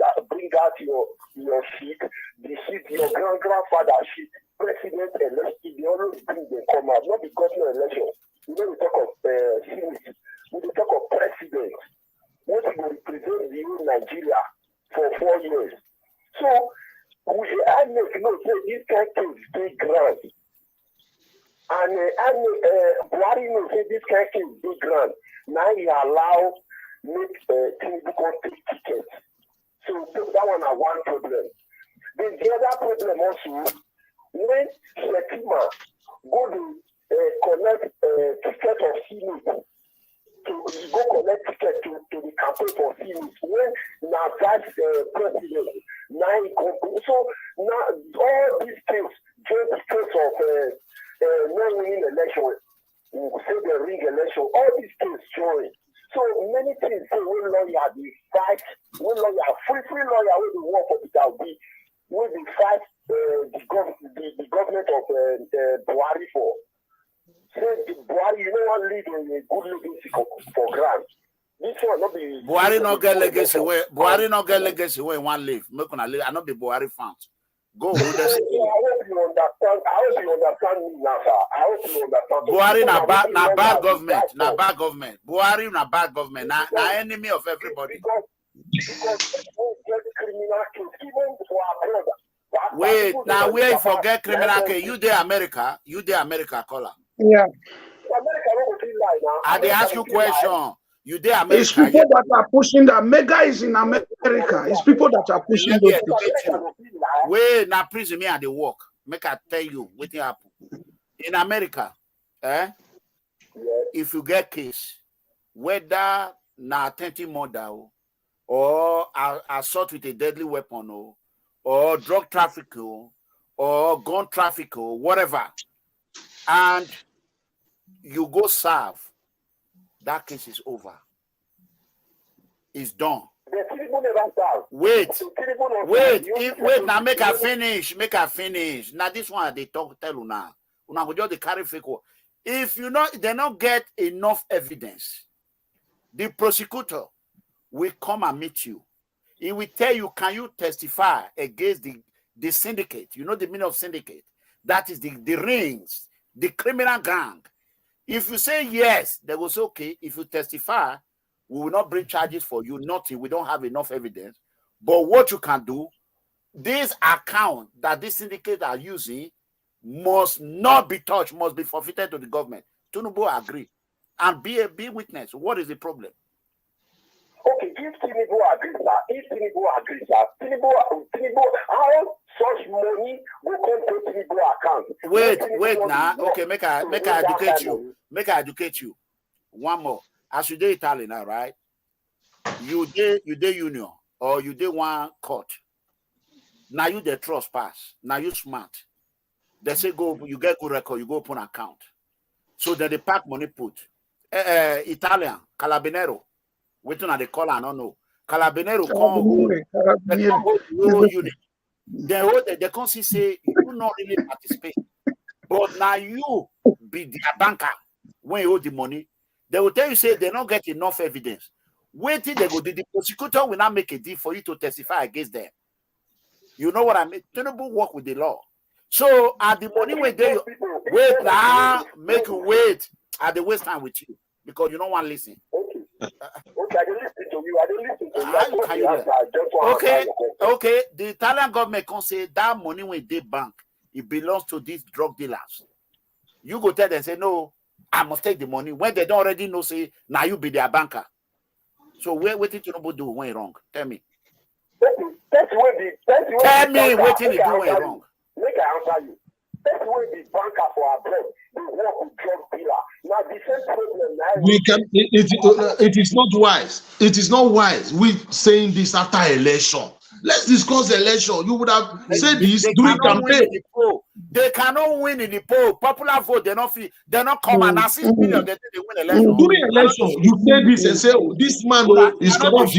out your sheet, the sheet, your grandfather sheet, president election, they always bring them come out, not the government election. We talk of Senate, we talk of president. What will represent the whole Nigeria for 4 years. So I know this kind of thing is grand. And Buhari knows this kind of thing is grand. Now he allow make Tinubu take tickets. So that one is one problem. Then the other problem also, when Shetima go to collect ticket of Senate, to go collect ticket to the campaign for Senate, when now vice president, now he so now all these things, just because of not winning election, say the ring election, all these things showing. So many things say when lawyer they fight, when lawyer free lawyer when they work for the be when they fight the government of Buhari for. Say the Buhari, you know what lead in a good legacy for grant. This one not be Buhari not get legacy where Buhari not get legacy where one live. Make una live. I not be Buhari fans. Go with us. I hope you understand. I hope you understand me now, sir. I hope you understand. Buhari na bad government. Na bad government. Buhari na bad government. Na enemy of everybody. Because get criminal case even for our brother. Wait, now where you forget criminal case? You there America? You there America, caller? Yeah. I they ask you question. You there America? It's people that are pushing that. Mega is in America. It's people that are pushing those people. Wait, now prison me and they work. Make I tell you what happen. In America, if you get case, whether na attempted murder or assault with a deadly weapon or drug trafficking or gun trafficking or whatever, and you go serve, that case is over. It's done. The Tinubu never serve. Wait. Tinubu never Wait, serve. wait, now make her finish. Make her finish. Now this one they tell you now. Una go just carry fake word. If you know they not get enough evidence, the prosecutor will come and meet you. He will tell you, can you testify against the syndicate? You know the meaning of syndicate? That is the rings, the criminal gang. If you say yes, they will say, okay, if you testify, we will not bring charges for you, nothing. We don't have enough evidence. But what you can do, this account that this syndicate are using must not be touched, must be forfeited to the government. Tinubu agree. And be a witness. What is the problem? Okay, if Tinubu agrees, Tinubu, how such money will come to Tinubu account? Wait now. Okay, make I educate you. Make I educate you. One more. As you did Italian now, right? You did union or you did one court. Now you the trust pass. Now you smart. They say go, you get good record, you go open account. So then they pack money put. Italian, Carabinieri. Waiting at the call, I don't know. Carabinieri come unit. They can't say you not really participate. But now you be their banker when you hold the money. They will tell you, say they don't get enough evidence. Wait till they go. The prosecutor will not make a deal for you to testify against them. You know what I mean? Tinubu work with the law. So at the money when they wait now, make you wait at the waste time with you because you don't want to listen. Okay, I don't listen to you. Okay. The Italian government can say that money when they bank, it belongs to these drug dealers. You go tell them, say, no, I must take the money. When they don't already know, say, now you be their banker. So what did you do when wrong? Tell me. Tell me what did you do when wrong. Make I answer you. That's why the banker for abroad, they work with drug dealer. Now the same problem now. We can. It is not wise. It is not wise. We saying this after election. Let's discuss the election. You would have said this during campaign. They cannot win in the poll. Popular vote, they not come and 6 million. They win election. During election, you say this and say, oh, this man is corrupt.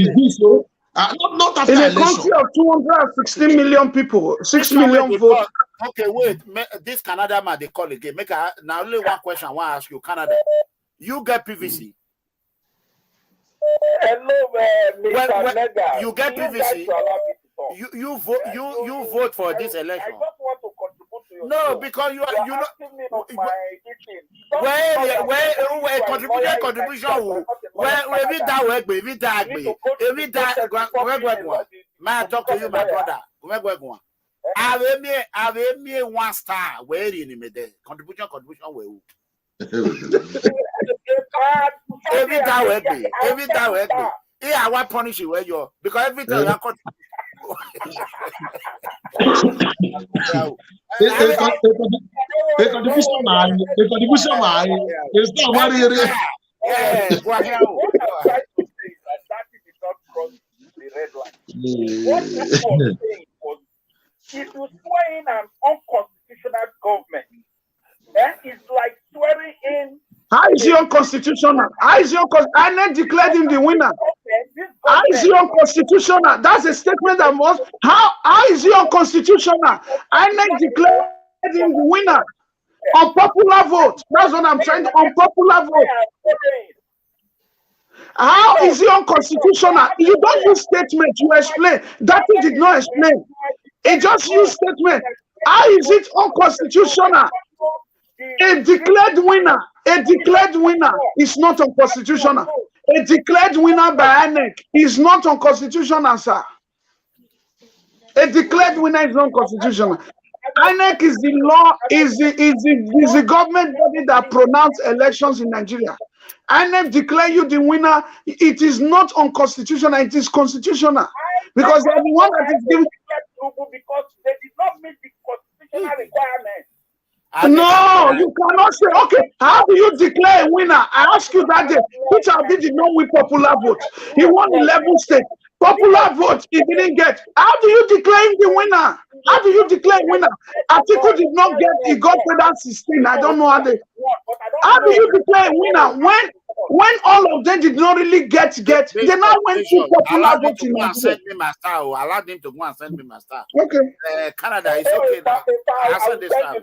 Not after in a election. country of 216 million people, 6 million votes. Okay, wait. This Canada man they call again. Now only one question I want to ask you, Canada. You get PVC. Hello, Mr. You get PVC. You vote for this election. I just want to contribute to your no, because you where contribution man talk to you, my brother. I've me 1 star where in me there contribution where every time here I want punish you where you because every time you if you swear in an unconstitutional government, then it's like swearing in. How is he unconstitutional? How is he I declared him the winner. How is he unconstitutional? That's a statement that was. How is he unconstitutional? I declared him the winner. Unpopular vote. That's what I'm trying to. Unpopular vote. How is he unconstitutional? You don't use statement. You explain. That he did not explain. He just used statement. How is it unconstitutional? A declared winner is not unconstitutional. A declared winner by INEC is not unconstitutional, sir. A declared winner is not constitutional. INEC is the law, is the government body that pronounce elections in Nigeria. INEC declare you the winner. It is not unconstitutional. It is constitutional because they're the one that is giving. Because they did not meet the constitutional requirements. No, you cannot say, okay, how do you declare a winner? I asked you that day. Peter Obi did not win popular vote. He won 11 states. Popular vote, he didn't get. How do you declare him the winner? How do you declare a winner? Atiku did not get, he got that 16. I don't know how they. How do you declare a winner? when all of them did not really get, they now went to popular allow them to voting. go and send me my star. Allow them to go and send me my star. Okay. Canada is okay. I said this time.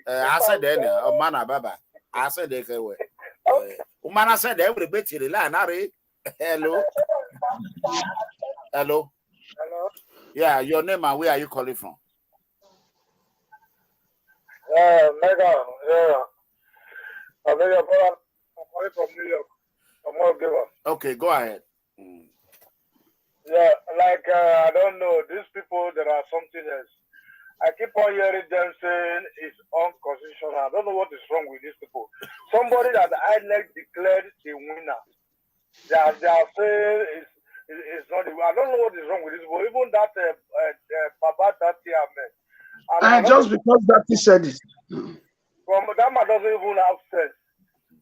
I said then, man, baba. I said they can wait. Umana said every bit in the line. Hello. Hello. Hello. Yeah, your name and where are you calling from? Mega. Yeah. I'm calling from New York. I'm not giver. Okay, go ahead. Yeah, like I don't know, these people, there are something else. I keep on hearing them saying it's unconstitutional. I don't know what is wrong with these people. Somebody that INEC declared the winner, they are saying it's not. I don't know what is wrong with this people. Even that Baba Dati Ahmed. And just because that he said it. From that man doesn't even have sense.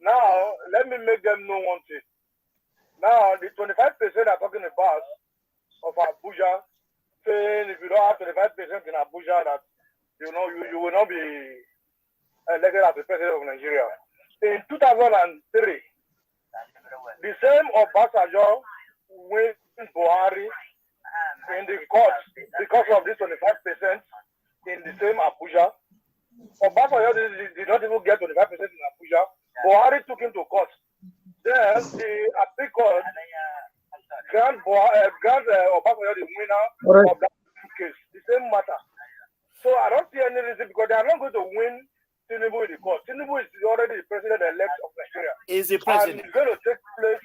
Now, let me make them know one thing. Now, the 25% are talking about of Abuja, saying if you don't have 25% in Abuja, that you will not be elected as the president of Nigeria. In 2003, the same Obasanjo went Buhari in the court because of this 25% in the same Abuja. Obasanjo did not even get 25% in Abuja. Buhari took him to court. Then the appeal court grant Obasanjo the winner of that case. The same matter. So I don't see any reason because they are not going to win Tinubu in the court. Tinubu is already the president-elect of Nigeria. Is the president? And it's going to take place.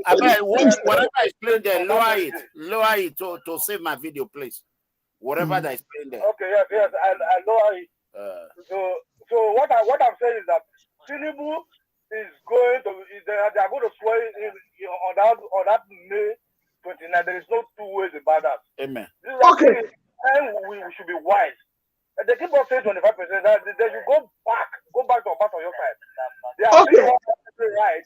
I mean, whatever I explained there, lower it to save my video, please. Whatever that I explained there. Okay, yes, I lower it. So what I'm saying is that Tinubu is going to, they are going to swear on that May 29. There is no two ways about that. Amen. Okay. And we should be wise. They keep on saying 25%. That they should go back to your side. They are right.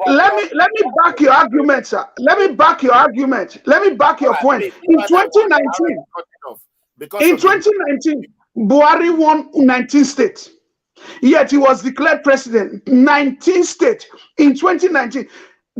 Let me back your argument, sir. Let me back your argument. Let me back your point. In 2019, Buhari won 19 states. Yet he was declared president. 19 states in 2019.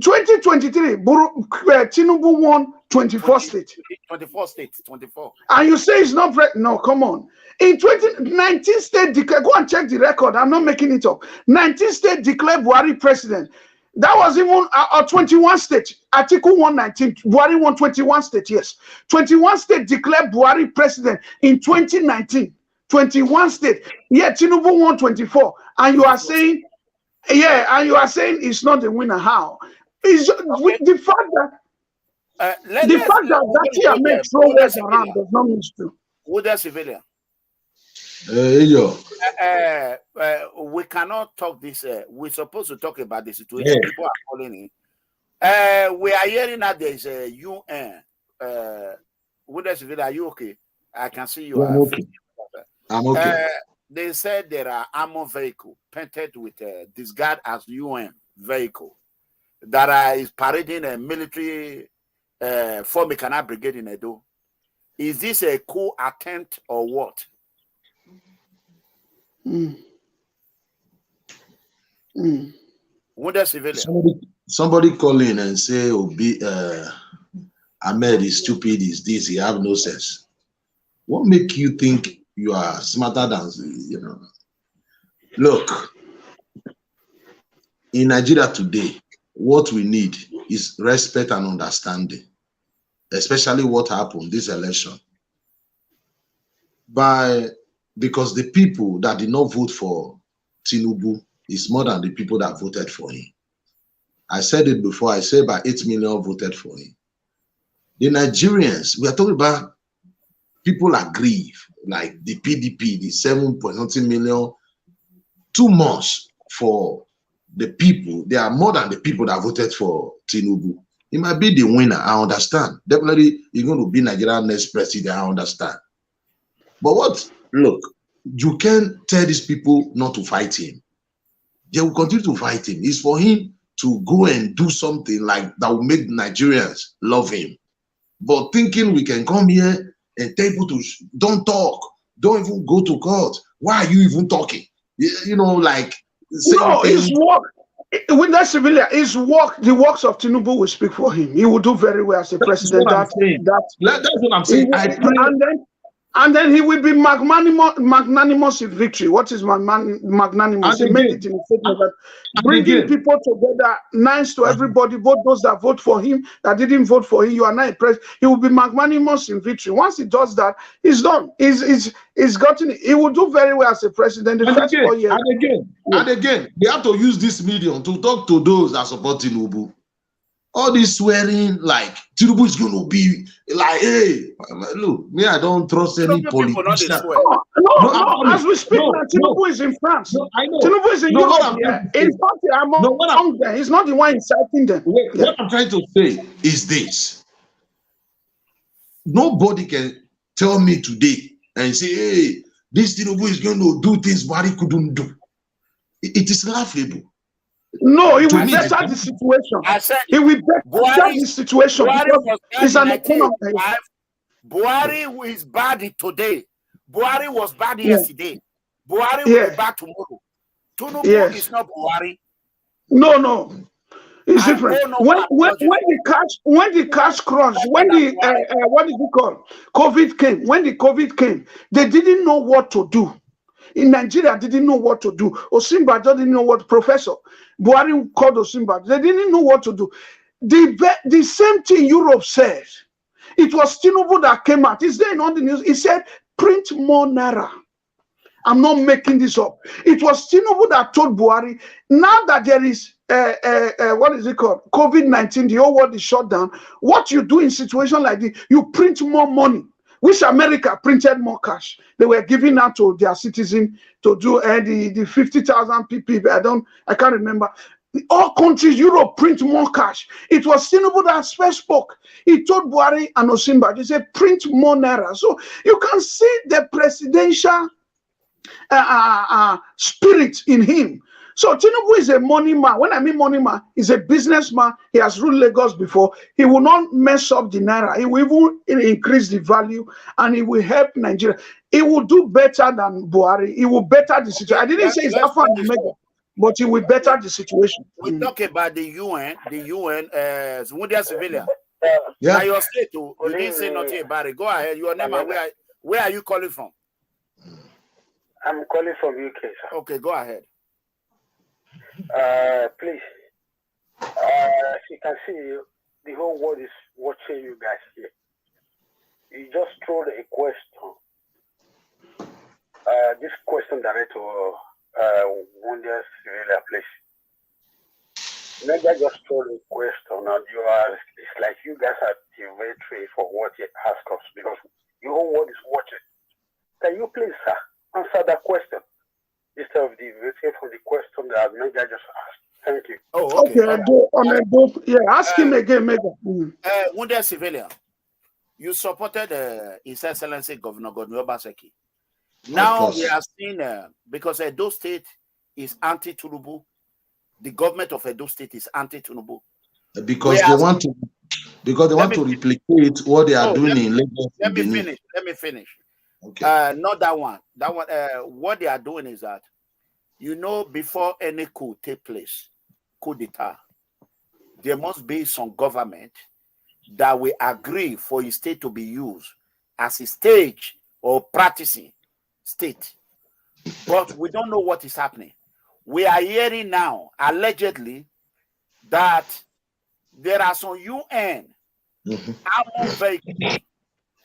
2023, Tinubu won 24 states. 24 states, 24. And you say it's not no, come on. In 2019 states declared, go and check the record. I'm not making it up. 19 states declared Buhari president. That was even 21 states. Article 119, Buhari won 21 states, yes. 21 states declared Buhari president in 2019. 21 states. Yeah, Tinubu won 24. And you are saying, it's not the winner. How? It's with the fact that that Ahmed throw words around does not mean to. Would a civilian? We cannot talk this. We're supposed to talk about the situation. People are calling in. We are hearing that there's a UN. Would a civilian? Are you okay? I can see you. I'm okay. I'm okay. They said there are armored vehicles painted with disguised as UN vehicle that is parading a military Formicana brigade in Edo. Is this a coup attempt or what? Would a civilian? Somebody call in and say, Ahmed is stupid, is this, he have no sense. What make you think you are smarter than, Look, in Nigeria today, what we need is respect and understanding, especially what happened this election. Because the people that did not vote for Tinubu is more than the people that voted for him. I said it before, I said about 8 million voted for him. The Nigerians, we are talking about people aggrieved, like the PDP, the 7.something million, too much for the people. They are more than the people that voted for Tinubu. He might be the winner, I understand. Definitely, he's going to be Nigeria's next president, I understand. But look, you can't tell these people not to fight him. They will continue to fight him. It's for him to go and do something like that will make Nigerians love him. But thinking we can come here and tell people to don't talk, don't even go to court. Why are you even talking? No, it's With that civilian, his work, the works of Tinubu will speak for him. He will do very well as a president. That's what I'm saying. I pray. And then he will be magnanimous in victory. What is magnanimous? He made it in a statement that bringing people together, nice to everybody, vote those that vote for him, that didn't vote for him. You are not impressed. He will be magnanimous in victory. Once he does that, he's done. He's gotten. He will do very well as a president. And again, they have to use this medium to talk to those that support Tinubu. All this swearing, like Tinubu is going to be like, hey, look, me, I don't trust any politician. No, as we speak now, Tinubu is in France. I know. Tinubu is in Europe. He's not among them. He's not the one inciting them. What I'm trying to say is this. Nobody can tell me today and say, hey, this Tinubu is going to do things Buhari couldn't do. It is laughable. No, he will better the situation. I said he will better the situation because it's an economy. Buhari is bad today. Buhari was bad yesterday. Buhari will be bad tomorrow. Tinubu is not Buhari. No. It's different. When the cash crunch, when the what is it called? COVID came. When the COVID came, they didn't know what to do. In Nigeria, didn't know what to do. Osinbajo didn't know what. Professor Buhari called Osinbajo. They didn't know what to do. The same thing Europe said. It was Tinubu that came out. It's there in all the news. He said, print more naira. I'm not making this up. It was Tinubu that told Buhari, now that there is what is it called? COVID-19, the whole world is shut down. What you do in situation like this, you print more money. Which America printed more cash. They were giving out to their citizens to do the 50,000 people. I can't remember. All countries, Europe, print more cash. It was Tinubu that first spoke. He told Buhari and Osinbajo, he said, print more naira. So you can see the presidential spirit in him. So Tinubu is a money man. When I mean money man, he's a businessman. He has ruled Lagos before. He will not mess up the naira. He will even increase the value, and he will help Nigeria. He will do better than Buhari. He will better the situation. I didn't say it's Alpha and Omega, but he will better the situation. We talk about the UN, wounded civilian. Yeah. Now your state, you didn't say nothing about it. Go ahead. Your name and where are you calling from? I'm calling from UK, sir. Okay, go ahead. Please, as you can see, the whole world is watching you guys here. You just throw a question. This question directed to wounded civilian, please. Maybe I just throw a question, and it's like you guys are the victory for what it asks us, because the whole world is watching. Can you please, sir, answer that question? Instead of deviating from the question that Mega just asked. Thank you. Oh, okay. Ask him again, Mega. Wounded civilian, you supported His Excellency Governor Godwin Obaseki. Now we are seeing, because Edo State is anti-Tinubu, the government of Edo State is anti-Tinubu. Because they want to replicate what they are doing in Lagos. Let me finish. Okay. Not that one. That one. What they are doing is that, before any coup take place, coup d'etat, there must be some government that will agree for a state to be used as a stage or practicing state. But we don't know what is happening. We are hearing now, allegedly, that there are some UN armored vehicles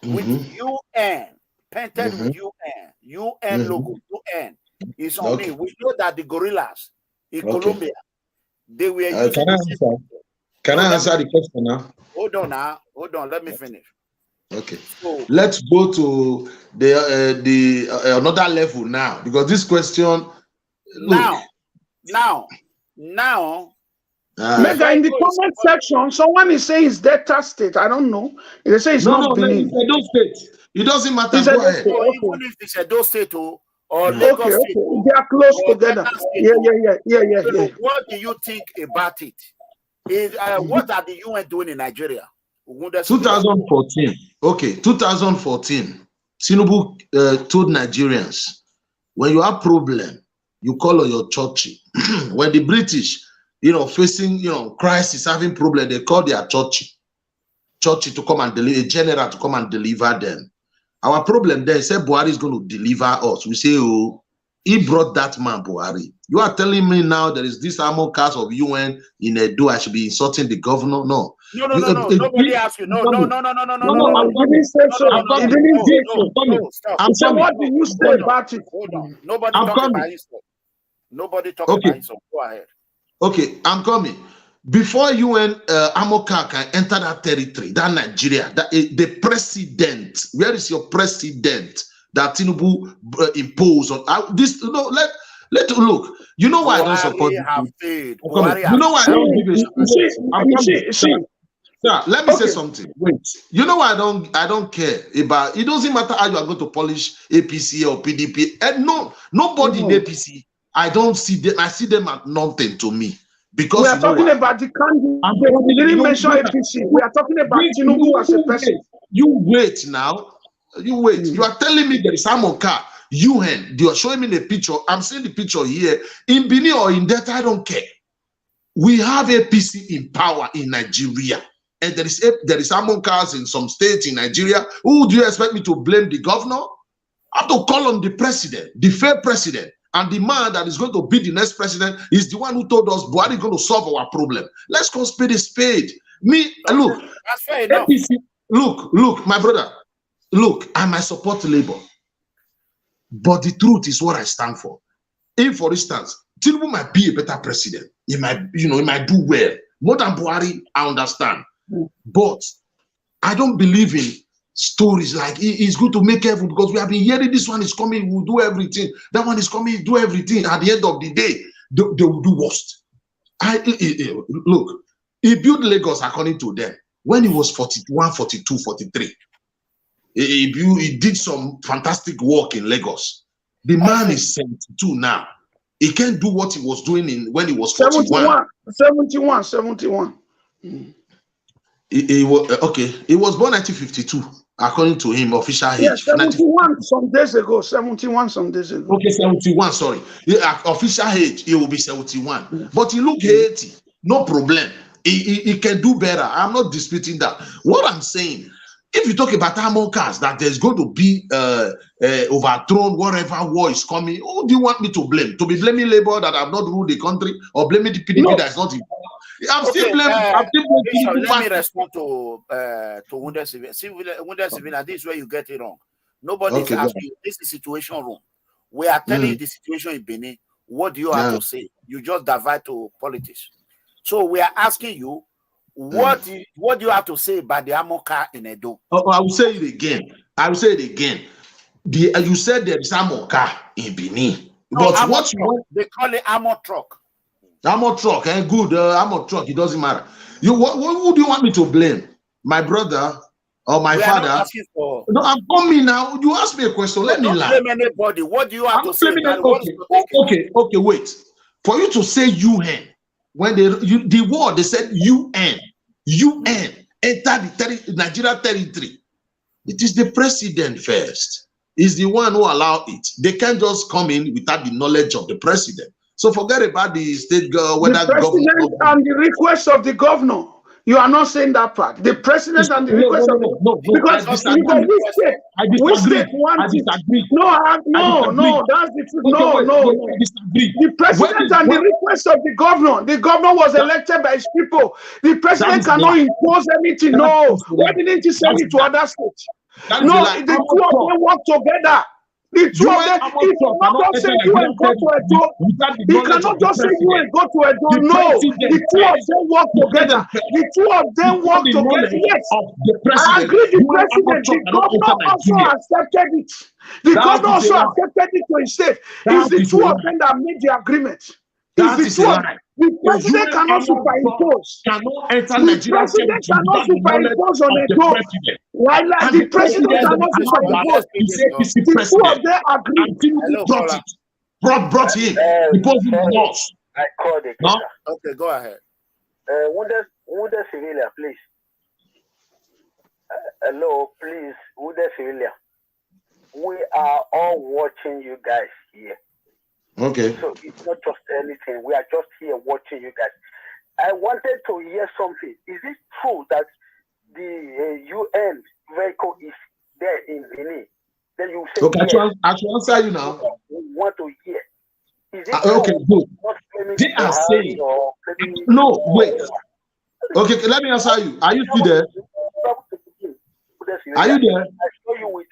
with UN. Painted with UN logo, UN is on me. We know that the guerrillas in Colombia, they were using. Can I answer the question now? Hold on, let me finish. Okay. So, let's go to the another level now, because this question. Now. Mega, in the comment section, someone is saying it's Delta State. I don't know. They say it's not Benin. It's Edo State. It doesn't matter. Go ahead. Even if it's Edo State or Lagos State, they are close together. Yeah. So what do you think about it? What are the UN doing in Nigeria? 2014. Okay, 2014. Tinubu told Nigerians, when you have problem, you call on your church. When the British facing, crisis, having problem, they call their church to come and deliver, a general to come and deliver them. Our problem there is that Buhari is going to deliver us. We say, oh, he brought that man, Buhari. You are telling me now there is this armor cast of UN in Edo. I should be insulting the governor? No. No. Nobody asked you. No. No. He didn't say so. He didn't say so. I'm So what do you say about it? Hold on. Nobody talking about himself. Nobody talking about himself. Go ahead. Okay, I'm coming. Before UN Amoka can enter that territory, that Nigeria, the president, where is your president that Tinubu imposed on this? Let look. You know why I don't support it. You know why I don't give a shit. Sir, let me say something. Wait. You know why I don't care about it. Doesn't matter how you are going to polish APC or PDP. And nobody in APC. I don't see them. I see them as nothing to me. Because we are talking about the candidate. We didn't mention APC. We are talking about Tinubu as a person. You wait now. You wait. You are telling me there is Amoka, UN. You are showing me the picture. I'm seeing the picture here. In Benin or in Delta, I don't care. We have APC in power in Nigeria. And there is Amokas in some states in Nigeria. Who do you expect me to blame? The governor? I have to call on the president, the fair president. And the man that is going to be the next president is the one who told us Buhari is going to solve our problem. Let's go spade a spade. Look, that's fair enough. APC, look, my brother. Look, I might support Labour, but the truth is what I stand for. If, for instance, Tinubu might be a better president, he might do well more than Buhari. I understand, but I don't believe in stories like it's good to make everything, because we have been hearing this one is coming, we'll do everything. That one is coming, do everything. At the end of the day, they will do worst. Look, he built Lagos according to them when he was 41, 42, 43. He did some fantastic work in Lagos. The man is 72 now. He can't do what he was doing when he was 41. 71. He was born 1952. According to him, official age. Yeah, 71 some days ago. 71 some days ago. Okay, 71, sorry. Official age, he will be 71. But he look 80. No problem. He can do better. I'm not disputing that. What I'm saying, if you talk about Amokas, that there's going to be overthrown, whatever war is coming, who do you want me to blame? To be blaming Labour that have not ruled the country, or blaming the PDP that is not in power? I'm still blaming. Let me respond to Wounded Civilian. See, Wounded Civilian, this is where you get it wrong. Nobody is asking you. This is situation room. We are telling you the situation in Benin. What do you have to say? You just divide to politics. So we are asking you, what do you have to say about the Amoka in Edo? I will say it again. You said there is Amoka in Benin. No, but what you want? They call it armor truck. Armor truck, good. Armor truck, it doesn't matter. Who do you want me to blame? My brother or my father? No, I'm coming now. You ask me a question. Let me laugh. Don't blame anybody. What do you have to say? Okay, wait. For you to say UN, when the war, they said UN enter the Nigeria territory. It is the president first. He's the one who allowed it. They can't just come in without the knowledge of the president. So forget about the state whether the president and the request of the governor. You are not saying that part. The president and the request of the because which state wants it? No, that's the truth. No. The president and the request of the governor. The governor was elected by his people. The president cannot impose anything. No. Why didn't he send it to other states? No, the two of them work together. The two of them, he cannot just say you and go to Edo. He cannot just say you and go to Edo. No, the two of them work together. The two of them work together. Yes, I agree. The president, the governor also accepted it. The governor also accepted it to his state. It's the two of them that made the agreement. It's the two of them. The president cannot superimpose. The president cannot superimpose on Edo. While the president cannot superimpose, the two of them agree. Brought him. He put him in the I called it. No? Okay, go ahead. Wounded Civilian, please. Hello, please, Wounded Civilian. We are all watching you guys here. Okay. So it's not just anything. We are just here watching you guys. I wanted to hear something. Is it true that the UN vehicle is there in Benin? Then you say Okay, yes. I should answer you now. We want to hear. Is it Okay, true? good. Not claiming They are Buhari saying, or claiming- no, wait. Okay, let me answer you. Are you still there? Are you there? I saw you with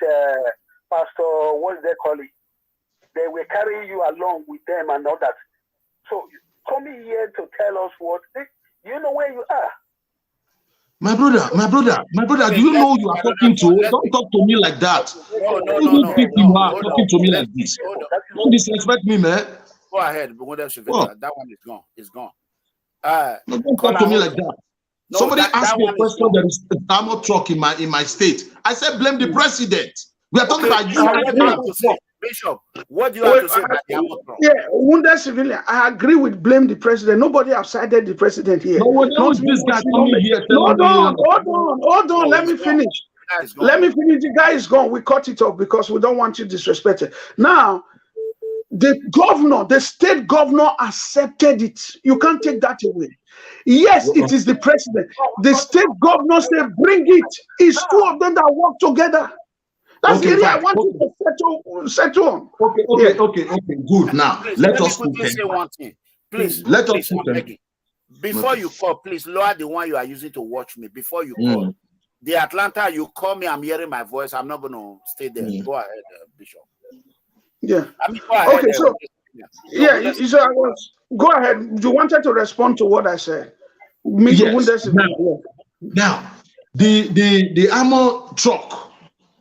Pastor, what they call it? They were carrying you along with them and all that. So coming here to tell us what you know where you are. My brother, do you know you are talking to? Don't talk to me like that. No. You think you are talking to me like this? Don't disrespect me, man. Go ahead, What? that one is gone. It's gone. No, don't talk to me like that. No, Somebody that asked me a one is question. gone. There is an armor truck in my state. I said blame the president. We are talking Okay, about Bishop, what do you have you. to say? Bishop, what do you have to say about the armor truck? Yeah, wounded civilian. I agree with blame the president. Nobody have sided the president here. No, what is this guy coming here telling Hold on. Let me finish. Let me finish. The guy is gone. We cut it off because we don't want you disrespected. Now, the state governor accepted it. You can't take that away. Yes, it is the president. The state governor said, bring it. It's two of them that work together. That's the area I want you to settle on. Okay. Good. Now, let us quickly say one thing. Please, let us I'm begging. Before you call, please lower the one you are using to watch me. Before you call. The Atlanta, you call me, I'm hearing my voice. I'm not going to stay there. Go ahead, Bishop. Yeah. I mean, go ahead. Okay, so go ahead. You wanted to respond to what I said. Yes. Now, the armor truck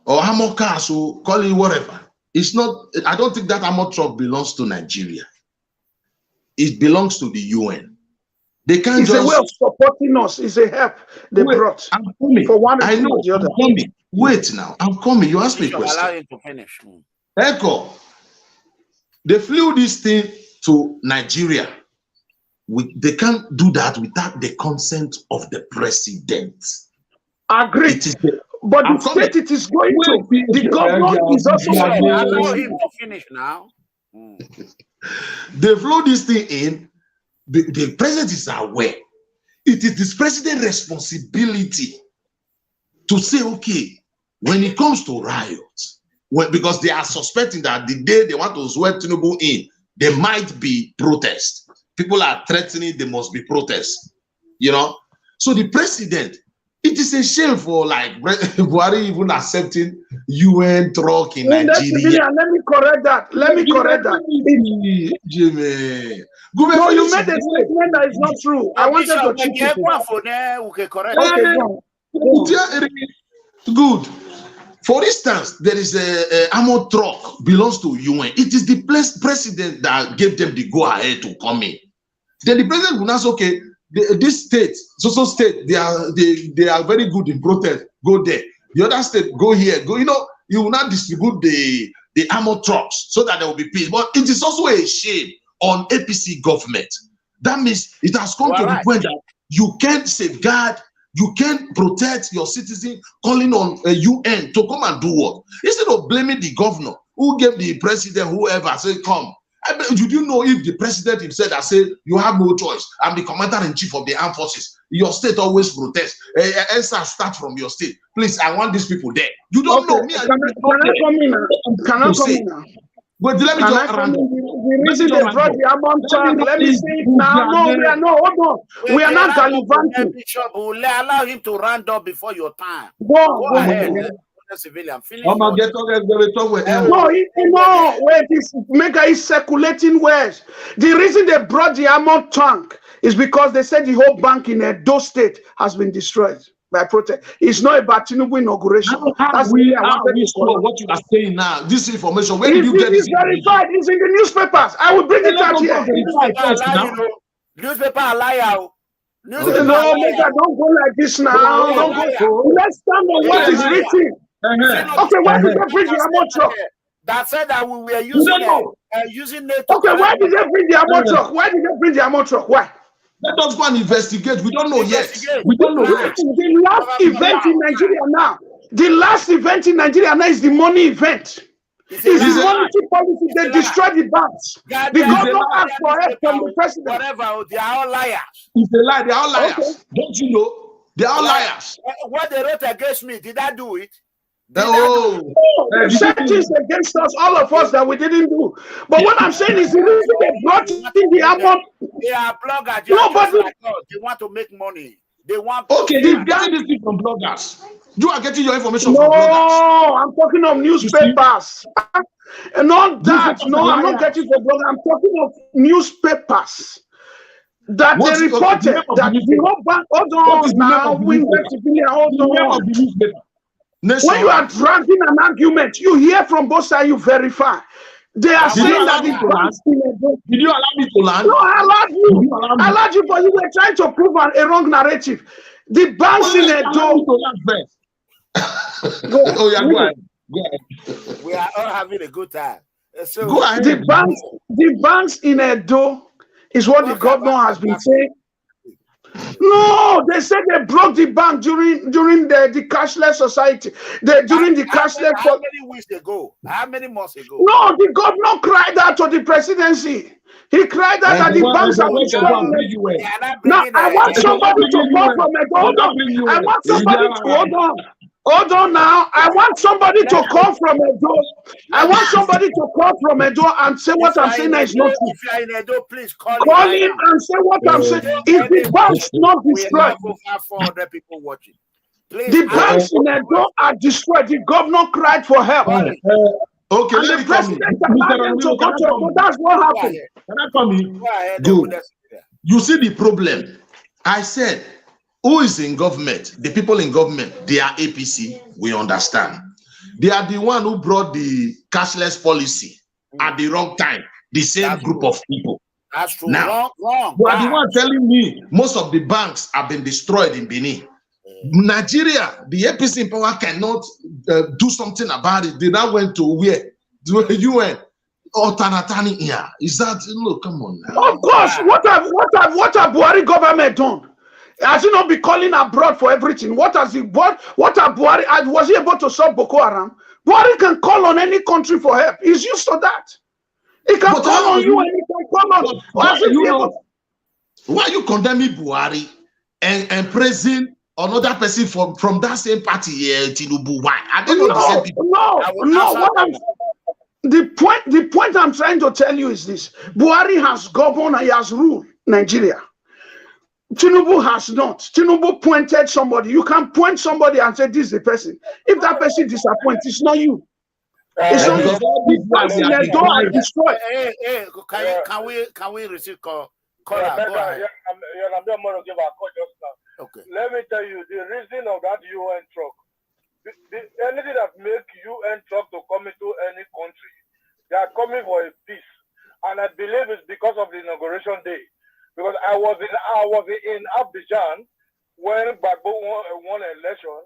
or armor car, so call it whatever. It's not. I don't think that armor truck belongs to Nigeria. It belongs to the UN. They can't it's just. It's a way of supporting us. It's a help they brought. I'm coming. For one I know. or the other. I'm coming. Wait now. I'm coming. You asked me a question. Allow him to finish. Echo. They flew this thing to Nigeria. They can't do that without the consent of the president. Agreed. But the state it is going to, the government is also allow him to finish now. They flew this thing in. The president is aware. It is this president's responsibility to say, okay, when it comes to riots, because they are suspecting that the day they want to swear Tinubu in, there might be protests. People are threatening there must be protests. You know? So the president, it is a shame for like Buhari even accepting UN truck in Nigeria. Let me correct that. Jimmy. No, you made a statement that is not true. I wanted to correct. Good. For instance, there is a armored truck belongs to UN. It is the president that gave them the go ahead to come in. Then the president will ask, okay, this state, so state, they are very good in protest. Go there. The other state, go here. Go. You know, you will not distribute the armored trucks so that there will be peace. But it is also a shame on APC government. That means it has come to the point that you can't safeguard, you can't protect your citizen, calling on a UN to come and do what? Instead of blaming the governor who gave the president, whoever, say, come. You do know if the president himself that said you have no choice, I'm the commander-in-chief of the armed forces, your state always protests. ESA start from your state. Please, I want these people there. You don't know me. Can I come in now? But let me just the reason they brought the amount truck, let me say it now. No, we are not. Hold on. We are not gallivanting. Bishop, allow him to round up before your time. Go ahead. Civilian. Finish. No, wait, this maker is circulating words. The reason they brought the armored tank is because they said the whole bank in Edo State has been destroyed by protest. It's not about Tinubu inauguration. That's what you are saying now. This information, where did you get this? It's verified. It's in the newspapers. I will bring it out here. Newspaper a liar. No, don't go like this now. Don't go. Let's stand on what is written. Okay, why did they bring the armor truck? That said that we were using NATO. Okay, why did they bring the armor truck? Why did they bring the armor truck? Why? Let us go and investigate. We don't know yet. We don't know yet. The last event in Nigeria now. The last event in Nigeria now is the money event. It's It's a lie. monetary policy. It's They a lie. destroy the banks. God The damn, governor all asked their for help from the newspaper, president. whatever, they are all liars. It's a lie. They are all liars. Okay. Don't you know? They are all liars. What they wrote against me, did I do it? Oh, They said things against us, all of us, that we didn't do. But what I'm saying is the reason they brought in the armor. They are bloggers. They are just like us. They want to make money. They want. okay, they're getting this thing from bloggers. You are getting your information No, from bloggers. I'm talking of newspapers. And not that. No, I'm not getting from bloggers. I'm talking of newspapers. That What's they the reported name of that the the whole bank. Hold What is on the name now. of the We newspaper? investigate. Hold The name of on. the newspaper. Nation. When you are dragging an argument, you hear from both sides, you verify. They are Did you saying allow that me the to land? banks in Edo. Did you allow me to land? No, I allowed Did you. you allow me? I allowed you, but you were trying to prove a wrong narrative. The banks in Allow me Edo. to land first. Oh yeah, go ahead. Go ahead. We are all having a good time. So Go ahead. The banks in Edo is what the governor has been saying. No, they said they broke the bank during the cashless society. During the cashless. How many weeks ago? How many months ago? No, the governor cried out to the presidency. He cried out that the banks are destroyed. Now, I want somebody to come from Edo. Hold on. I want somebody to hold on. Hold on now. I want somebody to come from Edo. I want somebody to come from Edo and say what I'm saying is not true. If you are in Edo, please call him and say what I'm saying. If the banks not destroyed, we have over 400 people watching. Please, the banks in Edo are destroyed. The governor cried for help. Okay, and the president allowed them to go to Edo. That's what happened. Can I come in? Go ahead. Good. You see the problem. I said, who is in government? The people in government, they are APC. We understand. They are the one who brought the cashless policy at the wrong time. The same group of people. That's true. Now, wrong. You are the one telling me most of the banks have been destroyed in Benin. Nigeria, the APC in power cannot do something about it. They now went to where? The UN. Tanatani here. Is that, look, come on now. Of course, what have Buhari government done? Has he not been calling abroad for everything? What have Buhari, was he able to solve Boko Haram? Buhari can call on any country for help. He's used to that. He can call on you and he can call on. Why are you condemning Buhari and praising another person from that same party, Tinubu? Why? I don't know the same people. No. The point I'm trying to tell you is this: Buhari has governed, he has ruled Nigeria. Tinubu has not. Tinubu pointed somebody. You can point somebody and say this is the person. If that person disappoints, it's not you. It's not the door are destroyed. Can we receive call? Okay. Let me tell you the reason of that UN truck. Anything that makes UN truck to come into any country, they are coming for a peace, and I believe it's because of the inauguration day. Because I was in Abidjan when Gbagbo won an election,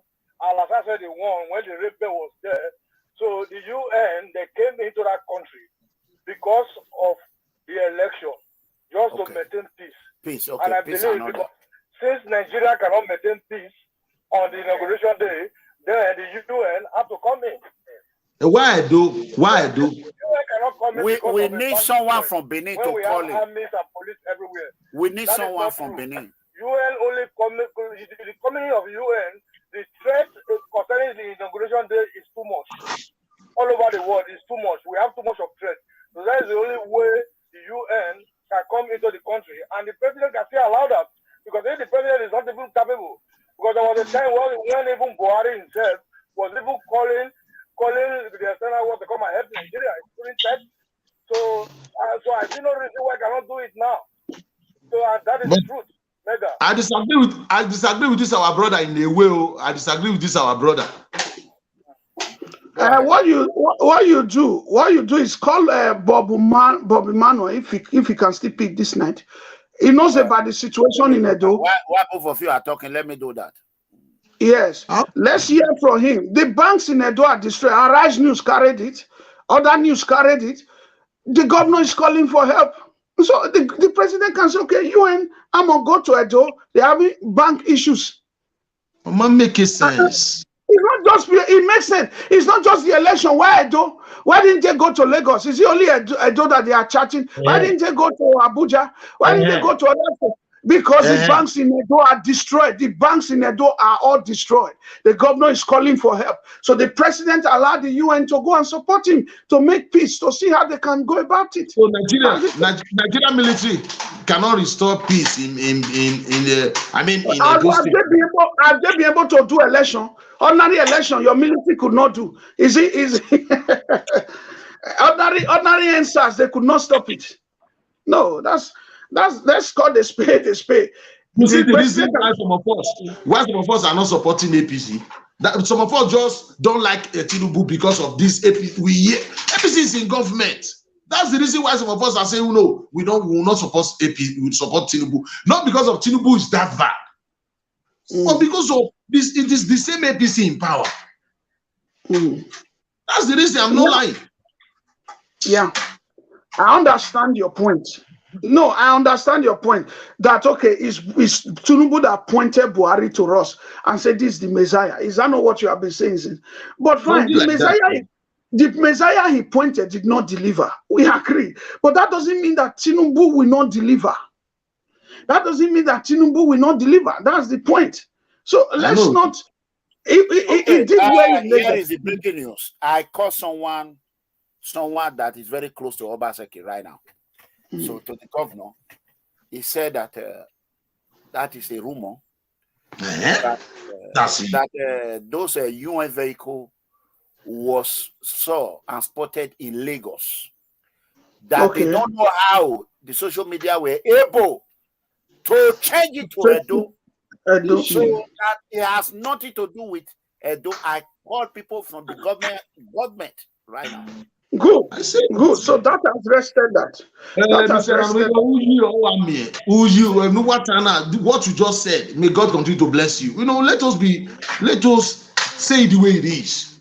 and as I said, he won when the rebel was there. So the UN, they came into that country because of the election, just to maintain peace. Peace, and I believe since Nigeria cannot maintain peace on the inauguration day, then the UN have to come in. Why do? We need someone from Benin to call it. Armies and police everywhere. We need someone from Benin. UN only the coming of UN. The threat concerning the inauguration day is too much. All over the world is too much. We have too much of threat. So that is the only way the UN can come into the country, and the president can still allow that, because if the president is not even capable, because there was a time when even Buhari himself was even calling the external world to come and help Nigeria. So I see no reason why I cannot do it now. So that is the truth. Mega. I disagree with this our brother in a way. I disagree with this our brother. What you do is call Bobby Manuel if he can still pick this night. He knows about the situation in Edo. Why both of you are talking? Let me do that. Yes. Let's hear from him. The banks in Edo are destroyed. Arise News carried it. Other news carried it. The governor is calling for help. So the president can say, okay, UN, I'm going to go to Edo. They're having bank issues. Man, make sense. It's not just, it makes sense. It's not just the election. Why Edo? Why didn't they go to Lagos? Is it only Edo that they are chatting? Why didn't they go to Abuja? Why didn't they go to other? Because the banks in Edo are destroyed. The banks in Edo are all destroyed. The governor is calling for help. So the president allowed the UN to go and support him to make peace, to see how they can go about it. So Nigerian military cannot restore peace in Edo Have they been able to do election? Ordinary election, your military could not do. Ordinary answers, they could not stop it. No, let's call the spade a spade. You see the reason why some of us are not supporting APC. That some of us just don't like Tinubu because of this APC. APC is in government. That's the reason why some of us are saying no, we will not support APC, we will support Tinubu. Not because of Tinubu is that bad, but because of this, it is the same APC in power. That's the reason. I'm not lying. Yeah, I understand your point. No, I understand your point. That okay, is Tinubu that pointed Buhari to us and said this is the Messiah. Is that not what you have been saying? But fine, the Messiah he pointed did not deliver. We agree. But that doesn't mean that Tinubu will not deliver. That doesn't mean that Tinubu will not deliver. That's the point. So let's not. Here is the breaking news. I call someone that is very close to Obaseki right now. So to the governor, he said that that is a rumor that those UN vehicle was saw and spotted in Lagos. That they don't know how the social media were able to change it to Edo. So that it has nothing to do with Edo. I call people from the government right now. Good. So that has rested that. What you just said, may God continue to bless you. Let us say it the way it is.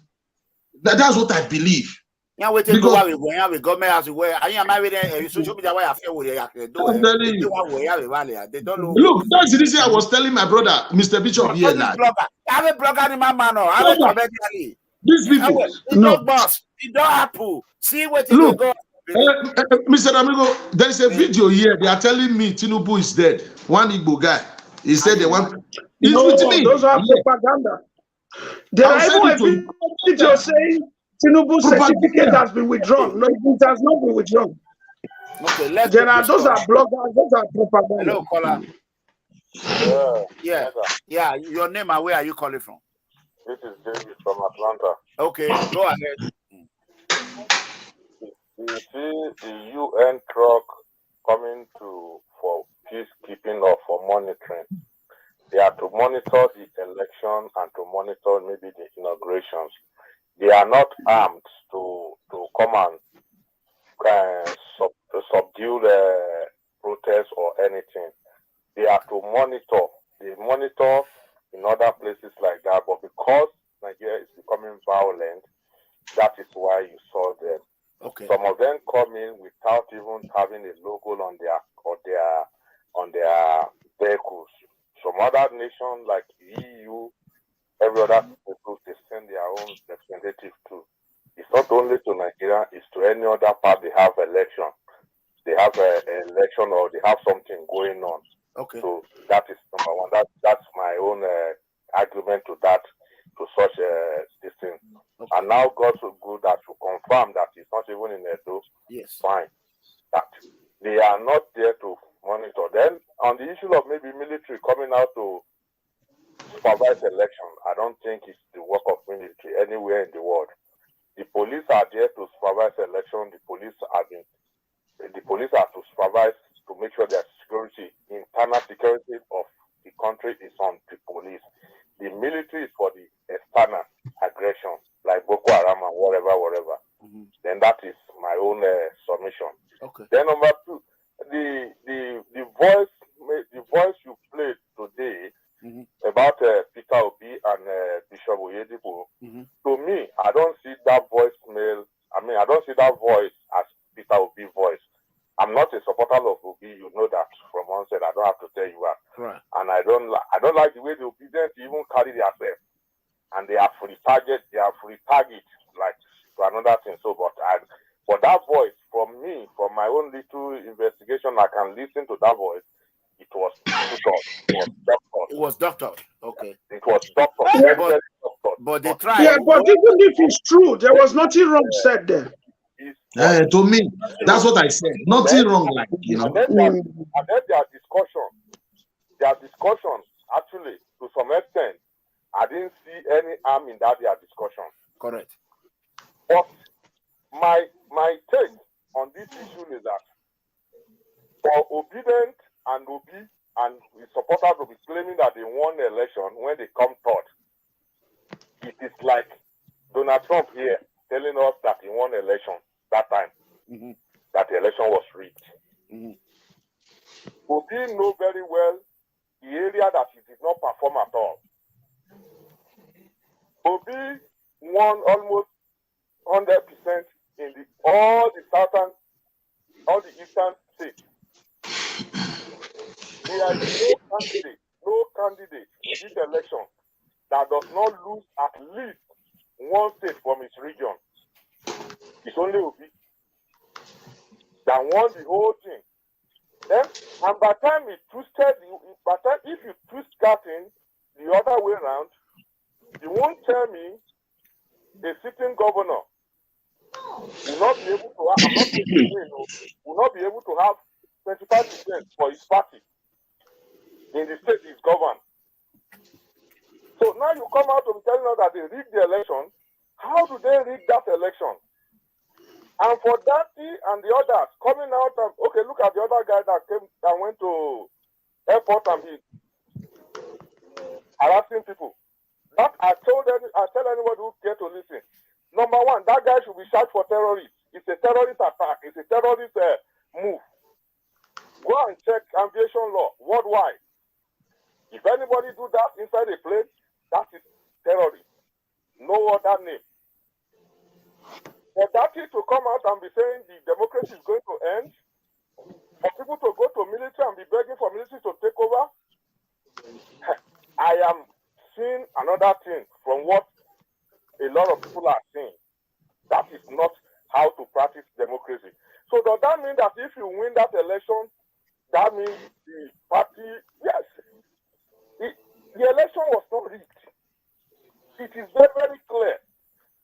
That's what I believe. Yeah, we take over with government as well. I am married social media why I feel they don't know. Look, that's the reason I was telling my brother, Mr. Bishop here. I'm a blogger in my man. I'm a comedian. These people, don't boss, it don't happen. See what you go. Mr. Amigo, there is a video here. They are telling me Tinubu is dead. One Igbo guy. He said they want. Those are propaganda. There are even a video saying Tinubu's certificate has been withdrawn. No, it has not been withdrawn. Okay, those are bloggers. Those are propaganda. Hello, caller. Yeah. Your name and where are you calling from? This is David from Atlanta. Okay, go ahead. You see the UN truck coming for peacekeeping or for monitoring. They are to monitor the election and to monitor maybe the inaugurations. They are not armed to come and subdue the protests or anything. They are to monitor. They monitor in other places like that, but because Nigeria is becoming violent, that is why you saw them. Okay. Some of them come in without even having a logo on their vehicles. Some other nations like EU, every other people, they send their own representative too. It's not only to Nigeria; it's to any other part. They have election. They have an election or they have something going on. Okay. So that is number one. That's my own argument to that, to such this thing. Okay. And now God so good that to confirm that it's not even in Edo. Yes. Fine. That they are not there to monitor. Then on the issue of maybe military coming out to supervise election, I don't think it's the work of military anywhere in the world. The police are there to supervise election. The police are to supervise to make sure that security, internal security of the country is on the police. The military is for the external aggression, like Boko Haram and whatever. Mm-hmm. Then that is my own submission. Okay. Then number two, the voice you played today about Peter Obi and Bishop OYEDEPO. Mm-hmm. To me, I don't see that voicemail. I don't see that voice as Peter Obi voice. I'm not a supporter of Obi. You know that from onset. I don't have to tell you that. Right. And I don't like the way the obedience even carry themselves. And they are free target. They are free target. Like to another thing. So, but that voice from me, from my own little investigation, I can listen to that voice. It was doctored. It was doctored. Okay. It was doctored. Yeah. Very, very doctored. But they tried. Yeah, but even if it's true, there was nothing wrong said there. To me, that's what I said. Nothing wrong, like, you know. And then their discussion, actually, to some extent, I didn't see any harm in that their discussion. Correct. But my take on this issue is that for Obedient and Obi and his supporters will be claiming that they won the election when they come third. It is like Donald Trump here telling us that he won the election that time, that the election was rigged. Obi know very well the area that he did not perform at all. Obi won almost 100% in all the eastern states. There is no candidate in this election that does not lose at least one state from its region. It's only Obi that won the whole thing. Then, and by the time he twisted, if you twist that in the other way around, you won't tell me a sitting governor will not be able to have, will not be able to have 25% for his party in the state he's governed. So now you come out to be telling us that they rigged the election. How do they rig that election? And for Dati and the others coming out and okay, look at the other guy that went to airport and be harassing people. That I tell anybody who care to listen. Number one, that guy should be charged for terrorists. It's a terrorist attack. It's a terrorist move. Go and check aviation law worldwide. If anybody do that inside a plane, that is terrorist. No other name. For that to come out and be saying the democracy is going to end, for people to go to military and be begging for military to take over, I am seeing another thing from what a lot of people are saying. That is not how to practice democracy. So does that mean that if you win that election, that means the party, yes, the election was not rigged. It is very, very clear.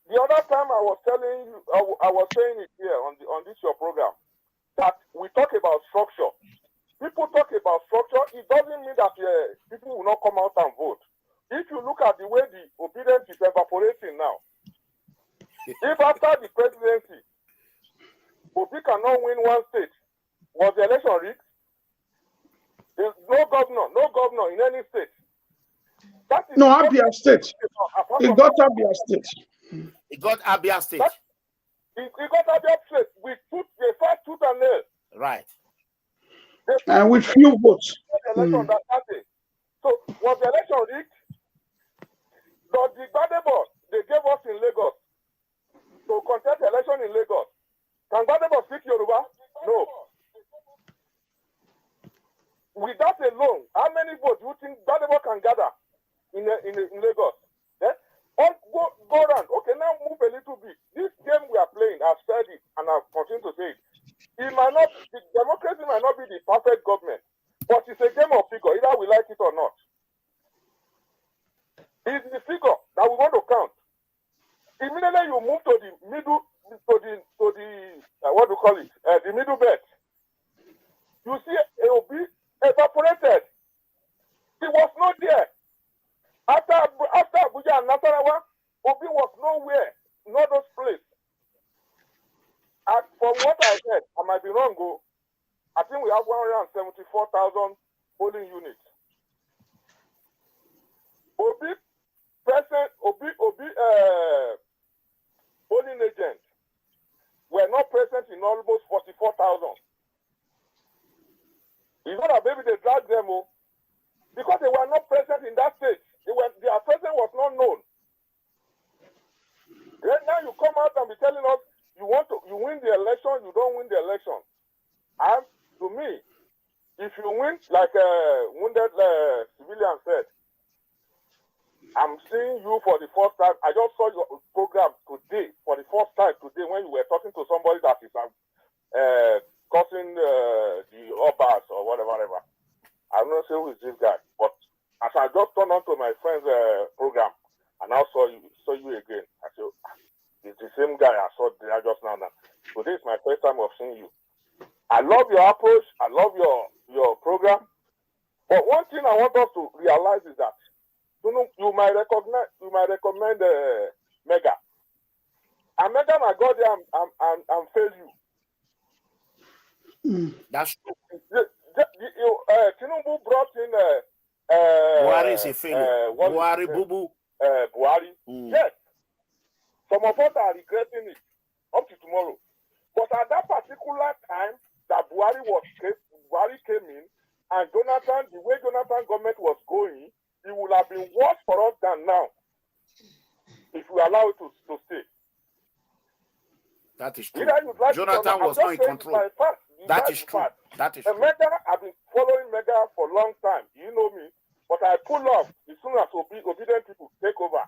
The other time I was telling you, I was saying it here on this your program, that we talk about structure. People talk about structure, it doesn't mean that people will not come out and vote. If you look at the way the obedience is evaporating now, if after the presidency, Obi cannot win one state, was the election rigged? There's no governor in any state. No, Abia State. He got Abia State. He got Abia State. He got Abia State with the first tooth and nail. Right. And with few votes. Election that day. So was the election rigged? But the Gbadebo they gave us in Lagos to contest the election in Lagos. Can Gbadebo speak Yoruba? No. With that alone, how many votes do you think Gbadebo can gather in Lagos? Go around. Okay, now move a little bit. This game we are playing, I've said it and I'll continue to say it. The democracy might not be the perfect government, but it's a game of figure, either we like it or not. It's the figure that we want to count. Immediately you move to the middle, what do you call it? The middle belt. You see it will be evaporated. It was not there. After Abuja and Nasarawa, Obi was nowhere, not those places. And from what I heard, I might be wrong, I think we have 174,000 polling units. Obi polling agents were not present in almost 44,000. You know that maybe they dragged them because they were not present in that state. Their presence was not known. Then now you come out and be telling us you win the election, you don't win the election. And to me, if you win, like wounded civilian said, I'm seeing you for the first time. I just saw your program today for the first time today when you were talking to somebody that is causing the Obas or whatever. I'm not sure who is this guy, but as I just turned on to my friend's program, and I saw you again. I said, it's the same guy I saw there just now. So this is my first time of seeing you. I love your approach. I love your program. But one thing I want us to realize is that you might recommend Mega. And Mega might go there and fail you. That's true. Tinubu brought in Buhari is a failure. Buhari, Bubu. Buhari. Yes. Some of us are regretting it up to tomorrow. But at that particular time that Buhari came in, and Jonathan, the way Jonathan government was going, it would have been worse for us than now if we allow it to stay. That is true. Like Jonathan was not in control. That is true. That is true. Mega, I've been following Mega for a long time. You know me. But I pull off as soon as obedient people take over.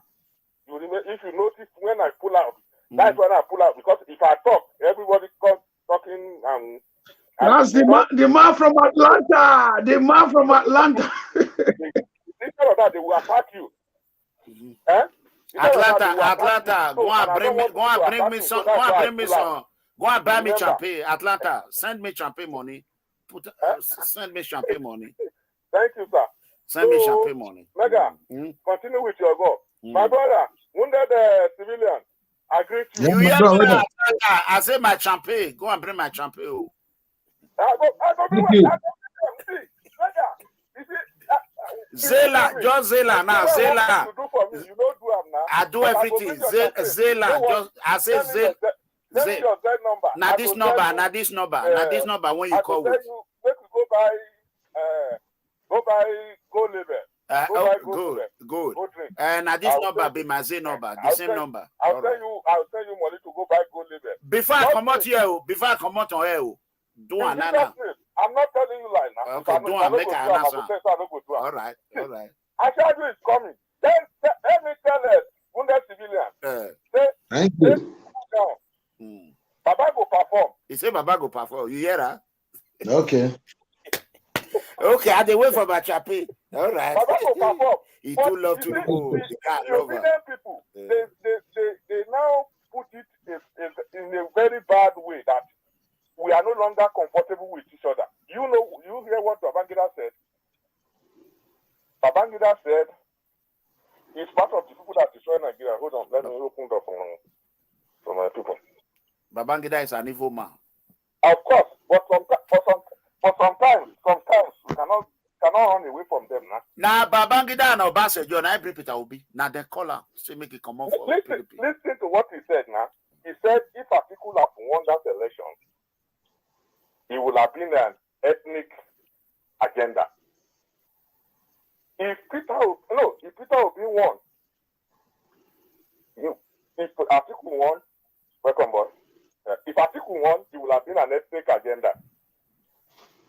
You remember, if you notice when I pull out, that's when I pull out. Because if I talk, everybody comes talking. That's the man from Atlanta. The man from Atlanta. Instead of that, they will attack you. Atlanta, go and bring me some. Go and buy me champagne. Atlanta, send me champagne money. Send me champagne money. Thank you, sir. Send me champagne money. Mega, continue with your go. My brother, wounded civilian, I greet you. You hear me, Atlanta? I say my champagne. Go and bring my champagne. I go bring my champagne. Zela, just Zela now. Zela. You do for me, you don't do them now. I do everything. Zela, just I say Zela. Send your Z number. Now this number when you call with. Let me go buy gold label. Good. And now this number be my Z number, the same number. I'll tell you money to go buy gold label. Before I come out here, on air, do an answer. I'm not telling you like now. Okay, do and make an answer. All right. I tell you it's coming. Then let me tell wounded civilian. Thank you. Baba go perform. He say Baba go perform. You hear that? Okay. Okay, I dey wait for my champagne. All right. Baba go perform. He too love to go. The obedient people, they now put it in a very bad way that we are no longer comfortable with each other. You hear what Babangida said? Babangida said he's part of the people that destroy Nigeria. Hold on, let me open the phone for my people. Babangida is an evil man. Of course, but sometimes we cannot run away from them. Now Babangida and Obasanjo, now every Peter Obi. Now they call her, say make it come on for listen to what he said now. He said if Atiku have won that election, it will have been an ethnic agenda. If Peter Obi won, if Atiku won, welcome boy. If Atiku won, it will have been an ethnic agenda.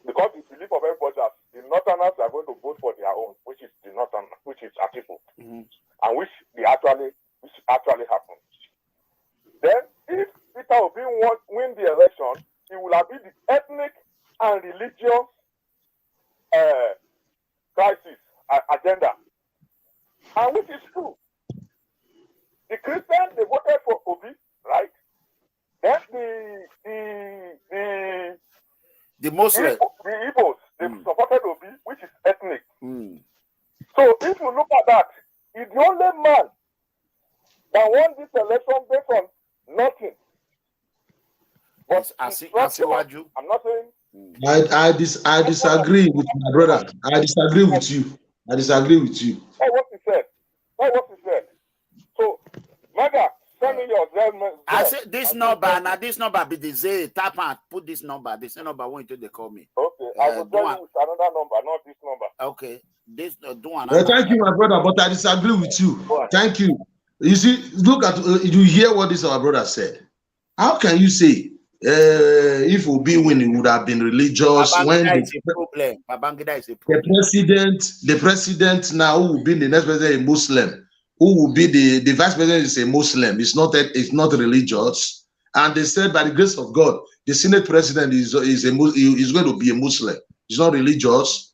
Because the belief of everybody that the Northerners are going to vote for their own, which is the Northern, which is Atiku, and which actually happened. Then, if Peter Obi win the election, it will have been the ethnic and religious crisis agenda, and which is true. The Christians, they voted for Obi, right? Then the Muslims, the Igbos, they supported Obi, which is ethnic. So if you look at that, he's the only man that won this election based on nothing. But I'm not saying. I disagree with my brother. I disagree with you. That's what he said. So, Mega, send me your Zen. I said this number be the Z. Tap and put this number. The same number when they call me. Okay, I will tell you with another number, not this number. Okay, this do another. Thank you, my brother, but I disagree with you. Thank you. You see, look at you hear what this our brother said. How can you say if Obi win, it would have been religious? Babangida is a problem. Babangida is a problem. The president now who will be the next president, a Muslim. who will be the vice president is a Muslim. It's not religious. And they said by the grace of God, the Senate president is going to be a Muslim. He's not religious.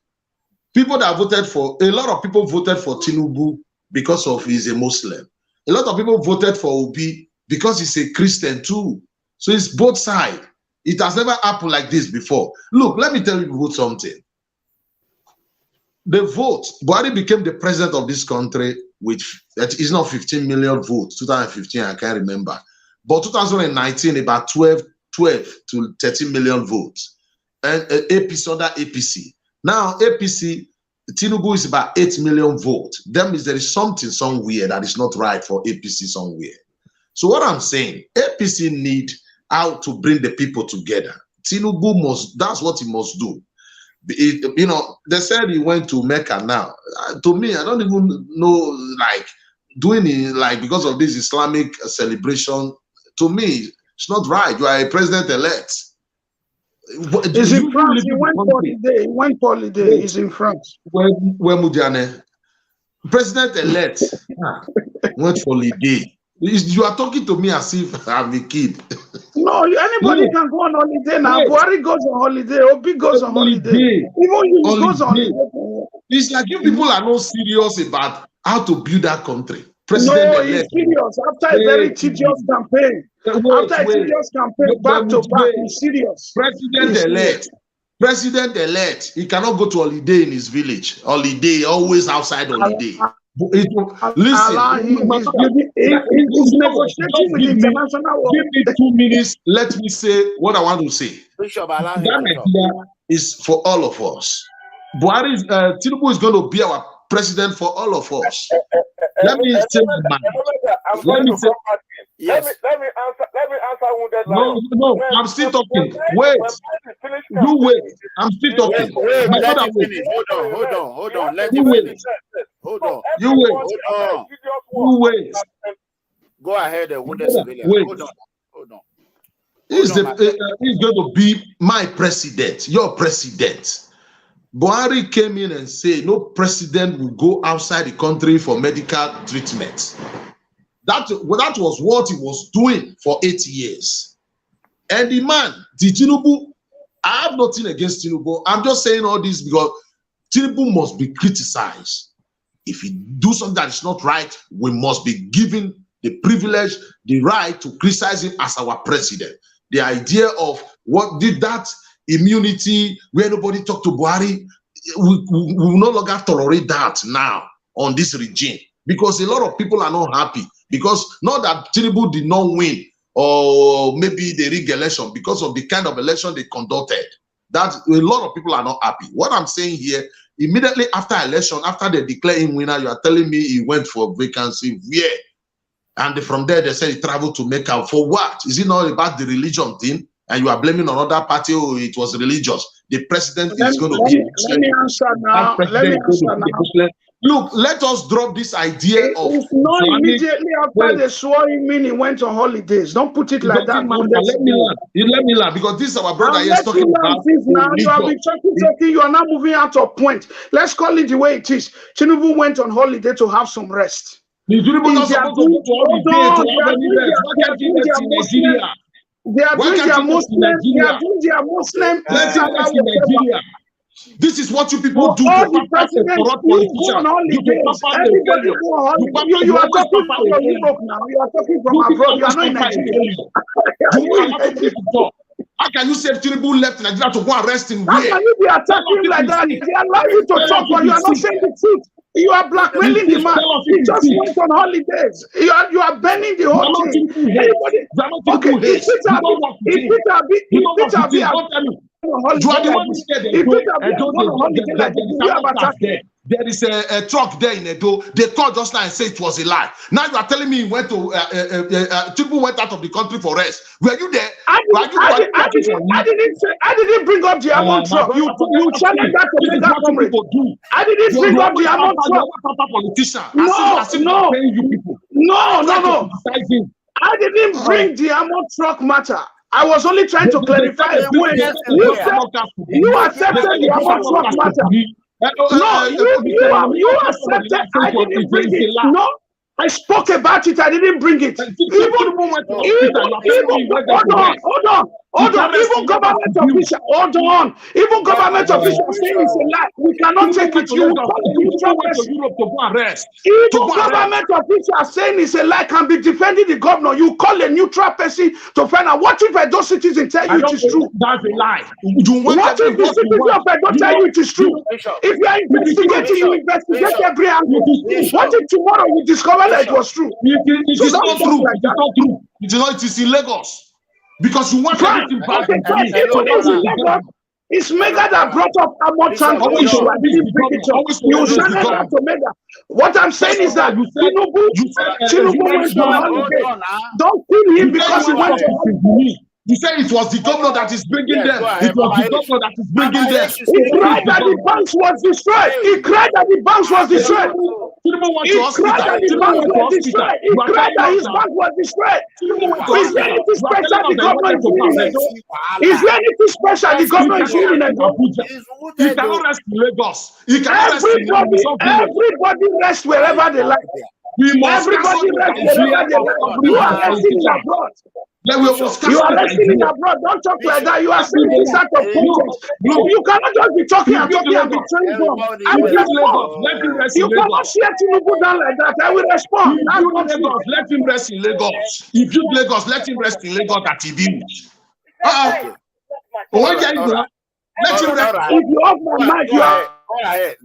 People that voted for, a lot of people voted for Tinubu because of he's a Muslim. A lot of people voted for Obi because he's a Christian too. So it's both sides. It has never happened like this before. Look, let me tell you something. The vote, Buhari became the president of this country with, that is not 15 million votes, 2015, I can't remember. But 2019, about 12 to 13 million votes. And APC under APC. Now, APC, Tinubu is about 8 million votes. That means there is something somewhere that is not right for APC somewhere. So what I'm saying, APC need how to bring the people together. Tinubu must, that's what he must do. You know, they said he went to Mecca now. To me, I don't even know, like, doing it, like, because of this Islamic celebration, to me, it's not right. You are a president-elect. He's in France. He went holiday. He went holiday. He's in France. Where Mudiane? President-elect went for holiday. You are talking to me as if I'm a kid. No, anybody can go on holiday now. Buhari goes on holiday. Obi goes on holiday. Even you goes on holiday. It's like you people are not serious about how to build that country. No, he's serious. After a very tedious campaign. After a tedious campaign, back to back, he's serious. President-elect, he cannot go to holiday in his village. Holiday, always outside holiday. Listen, he's negotiating with international world. Give me 2 minutes. Let me say what I want to say. That is for all of us. Tinubu is going to be our president for all of us. Let me say my mind. Let me answer Wounded Lion. No, I'm still talking. Wait. You wait. I'm still talking. Hold on. Let me finish. Hold on. You wait. You wait. Go ahead, Wounded Civilian. Hold on. He's going to be my president, your president. Buhari came in and said no president will go outside the country for medical treatment. That was what he was doing for 8 years. And the man, Tinubu, I have nothing against Tinubu. I'm just saying all this because Tinubu must be criticized. If he do something that is not right, we must be given the privilege, the right to criticize him as our president. The idea of what did that immunity where nobody talk to Buhari, we will no longer tolerate that now on this regime because a lot of people are not happy because not that Tinubu did not win or maybe the rigged election because of the kind of election they conducted. That a lot of people are not happy. What I'm saying here, immediately after election, after they declare him winner, you are telling me he went for vacancy where? And from there they said he traveled to Mecca for what? Is it not about the religion thing? And you are blaming another party, oh, it was religious. The president is going to be. Let me answer now. Look, let us drop this idea of. It's not immediately after they swore him in, he went on holidays. Don't put it like that. Let me learn because this is our brother here talking about. Now you have been talking. You are now moving out of point. Let's call it the way it is. Tinubu went on holiday to have some rest. Tinubu not supposed to go to holiday to have any rest. Why can't he rest in Nigeria? They are doing their Muslim. Nigeria. This is what you people do to pamper the corrupt politicians. You are talking from Europe now. You are talking from abroad. You are not in Nigeria. How can you say Tinubu left Nigeria to go and rest in where? How can you be attacking like that? They allow you to talk, but you are not saying the truth. You are blackmailing the man. He just went on holidays. You are bending the whole thing. Okay, there is a truck there in Edo. They called just now and said it was a lie. Now you are telling me he went to people went out of the country for rest. Were you there? I didn't bring up the Amon truck. You challenge that to make that comrade. I didn't bring up the Amon truck. No. I didn't bring the Amon truck matter. I was only trying to clarify when you accepted the Amon truck matter. No, you accepted. I didn't bring it. No, I spoke about it. I didn't bring it. Even government official. Hold on. Even government officials saying it's a lie. We cannot take it. You will call a neutral person. Even government officials saying it's a lie can be defending the governor. You call a neutral person to find out. What if Edo citizens tell you it is true? That's a lie. What if the citizens of Edo tell you it is true? If you are investigating, you investigate every angle. What if tomorrow you discover that it was true? It is not true. It is not true. It is in Lagos. Because you want everything back. It's Mega that brought up Amotan issue. I didn't bring it up. You channel that to Mega. What I'm saying is that Tinubu went to holiday. Don't kill him because he went to holiday. You say it was the governor that is bringing them. It was the governor that is bringing them. He cried that the banks was destroyed. He cried that the banks was destroyed. He cried that the bank was destroyed. He cried that his bank was destroyed. Is there anything special the governor is doing? Is there anything special the governor is doing? He cannot rest in Lagos. Everybody rest wherever they like. Everybody rest wherever they like. You are resting abroad. You are resting abroad. Don't talk like that. You are saying things out of context. You cannot just be talking and be trained on. I will respond. You cannot share Tinubu down like that. I will respond. Let him rest in Lagos. If you Lagos, let him rest in Lagos that he did. Let him rest. If you off my mic, you are.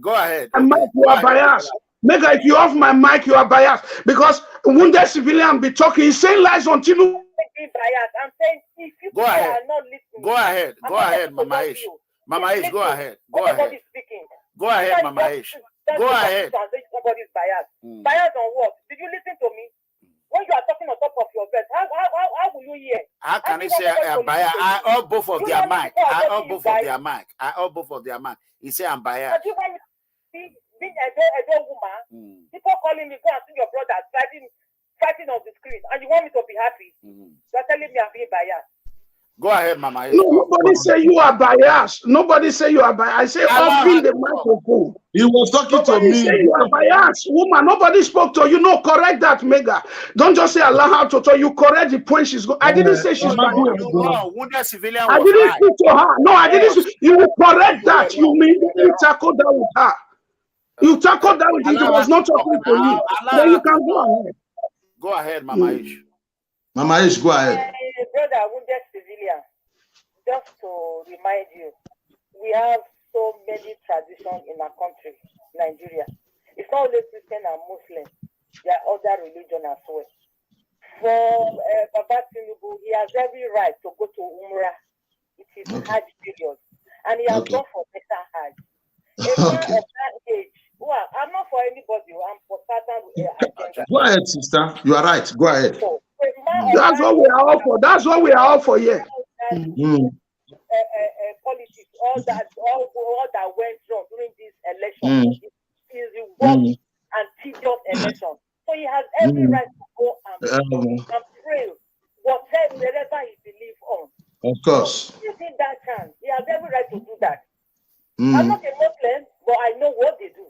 Go ahead. You are biased. Mega, if you off my mic, you are biased because wounded civilian be talking. He's saying lies on Tinubu. I'm saying if you go ahead. are not listening. Go ahead, Mama Ish. Mama Ish, go ahead. Go ahead. Go ahead, Mama Ish. Go ahead. Somebody's biased. Biased on what? Did you listen to me? When you are talking on top of your bed, how will you hear? How can you say I'm biased? I owe both of their mic. I owe both of their mic. He say I'm biased. Being a woman, people calling me, go and see your brother fighting on the screen, and you want me to be happy? You're telling me I'm being biased. Go ahead, Mama. No, nobody say you are biased. Nobody say you are biased. I say open the microphone. He was talking to me. Say you are biased, woman. Nobody spoke to you. No, correct that, Mega. Don't just say allow her to talk. You correct the point she's going. I didn't say she's biased. I didn't speak to her. No, I didn't. You will correct that. You immediately tackle that with her. You tackled that with it. It was not talking to you. Then you can go ahead. Go ahead, Mama Ish. Mama Ish, go ahead. Brother, wounded civilian, just to remind you, we have so many traditions in our country, Nigeria. It's not only Christian and Muslim. There are other religions as well. For Baba Tinubu, he has every right to go to Umrah. It is Hajj period. And he has gone for better Hajj. A man of that age, well, I'm not for anybody. I'm for certain. Go ahead, sister. You are right. Go ahead. So, that's what we are all for. That's what we are all for. Yeah. Politics, all that went wrong during this election is the worst and tedious election. So he has every right to go and pray whatever he believes on. Of course. Give him that chance. He has every right to do that. I'm not a Muslim, but I know what they do.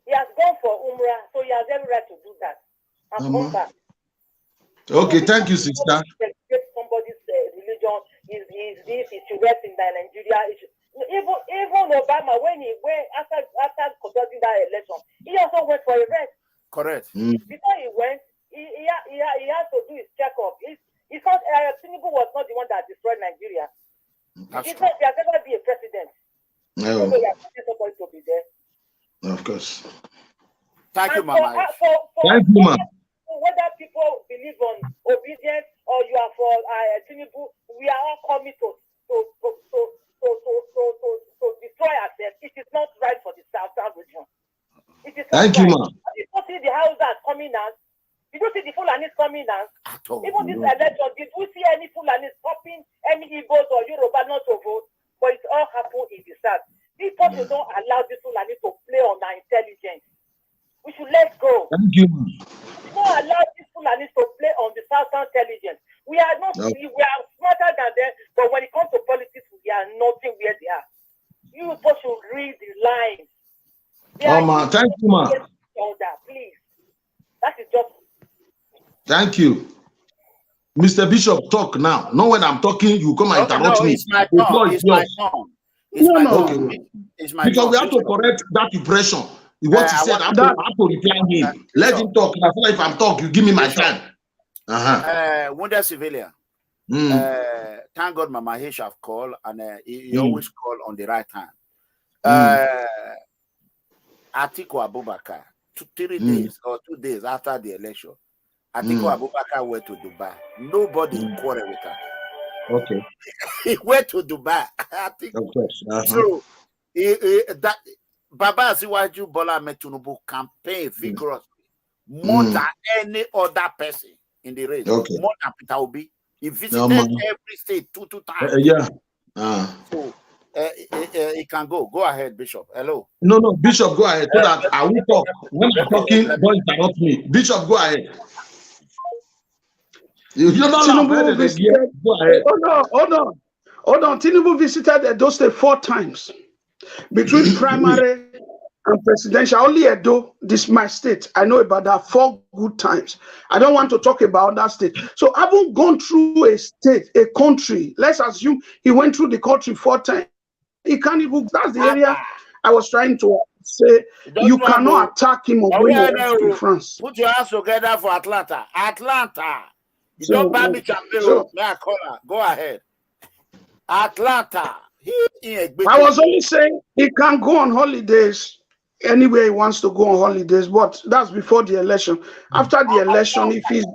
He has gone for Umrah, so he has every right to do that. And come back. Okay, thank you, sister. Somebody's religion is this, it should rest in Nigeria. Even Obama, when he went after conducting that election, he also went for a rest. Correct. Before he went, he had to do his checkup. It's not Tinubu was not the one that destroyed Nigeria. He has never been a president. No. So he has somebody to be there. Of course. Thank you, Mama. Thank you, Mama. Whether people believe on obedience or you are for Tinubu, we are all coming to destroy ourselves. It is not right for the southern region. It is Thank you, Mama. Did you see the houses coming out? Did you see the Fulanis coming out? Even this election, did we see any Fulanis stopping any Igbos or Yoruba not to vote? But it all happened in the south. People should not allow this Fulanis to play on our intelligence. We should let go. Thank you. We don't allow these Fulanis to play on the southern intelligence. We are not. No. We are smarter than them, but when it comes to politics, we are nothing where they are. You people should read the lines. Oh, man, thank you, man. Please. Thank you. Mr. Bishop, talk now. Not when I'm talking, you come and Okay, interrupt no, me. it's my The turn. floor is It's my yours. turn. It's No, my no. turn. Okay. It's my Because turn. we have to Bishop. correct that impression. What he I said, want I have that to reply him. Let Bishop. him talk. That's why if I'm talking, you give me my Bishop. time. Wounded civilian. Mm. Thank God Mama Hish have called, and he Mm. always call on the right time. Atiku Abubakar, 3 days or 2 days after the election, Atiku Abubakar went to Dubai. Nobody quarreled with her. Okay. He went to Dubai. Of course. So that Baba Asiwaju Bola Ahmed Tinubu campaign vigorously more than any other person in the race. Okay. More than Peter Obi. He visited every state two times. Yeah. So he can go. Go ahead, Bishop. Hello. No, Bishop, go ahead. So that I will talk. When I'm talking, don't interrupt me. Bishop, go ahead. You don't know. Tinubu visited. Go ahead. Hold on. Tinubu visited Edo State 4 times between primary and presidential. Only Edo, this my state. I know about that 4 good times. I don't want to talk about that state. So I haven't gone through a state, a country. Let's assume he went through the country 4 times. He can't even. That's the area I was trying to say. You cannot attack him or when he went to France. Put your hands together for Atlanta. Atlanta. You don't buy me champion. Go ahead. Atlanta. I was only saying he can go on holidays anywhere he wants to go on holidays, but that's before the election. After the election, if he's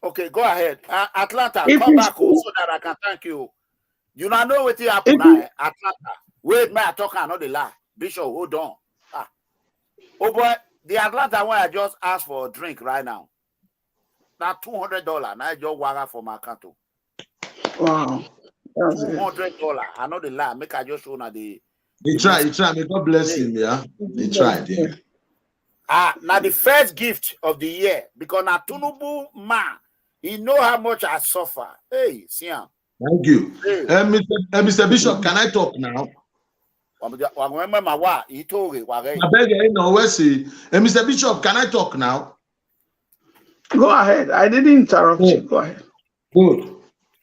okay, go ahead. Atlanta, come back home so that I can thank you. You don't know what happened now. Atlanta. Wait, man, I talk another lie. Bishop, hold on. Oh boy, the Atlanta one I just asked for a drink right now. Now $200. Now I just wire for my account. Wow. $200. I know the lie. Make I just show now the. He tried. May God bless him, yeah. He tried, yeah. Now the first gift of the year, because now Tinubu man, he know how much I suffer. Hey, Siam. Thank you. Hey. Mr. Bishop, can I talk now? Mr. Bishop, can I talk now? Go ahead. I didn't interrupt you. Go ahead. Good.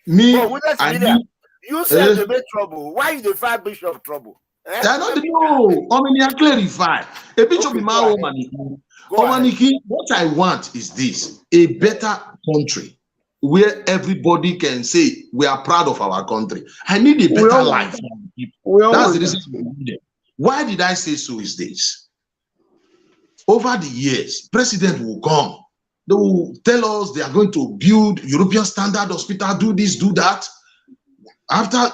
You said they make trouble. Why is the fight Bishop trouble? I don't know. I mean, I clarify. A bishop in my home, what I want is this: a better country where everybody can say we are proud of our country. I need a better life for people. That's the reason we need it. Why did I say so? Is this? Over the years, president will come. They will tell us they are going to build European standard hospital, do this, do that. After,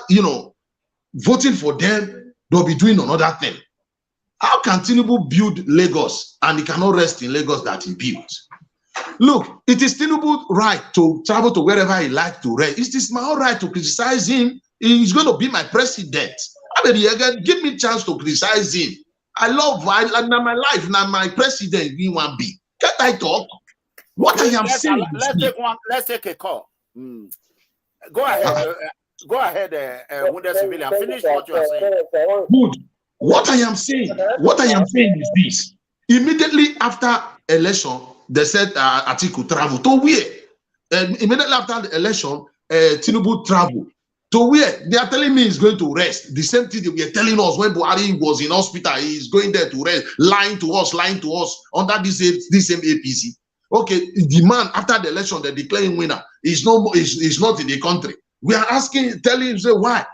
voting for them, they'll be doing another thing. How can Tinubu build Lagos and he cannot rest in Lagos that he built? Look, it is Tinubu's right to travel to wherever he likes to rest. It is my own right to criticize him. He's going to be my president. I mean, give me a chance to criticize him. I love my life, now my president, we want be. Can't I talk? What I am saying. Let's take a call. Go ahead. Go ahead, wounded civilian. Finish what you are saying. Good. What I am saying is this. Immediately after election, they said Atiku travel to where? Immediately after the election, Tinubu travel to where? They are telling me he's going to rest. The same thing they were telling us when Buhari was in hospital. He's going there to rest, lying to us under this same APC. Okay, the man after the election, they're declaring winner. He's not in the country. We are telling him, say, why?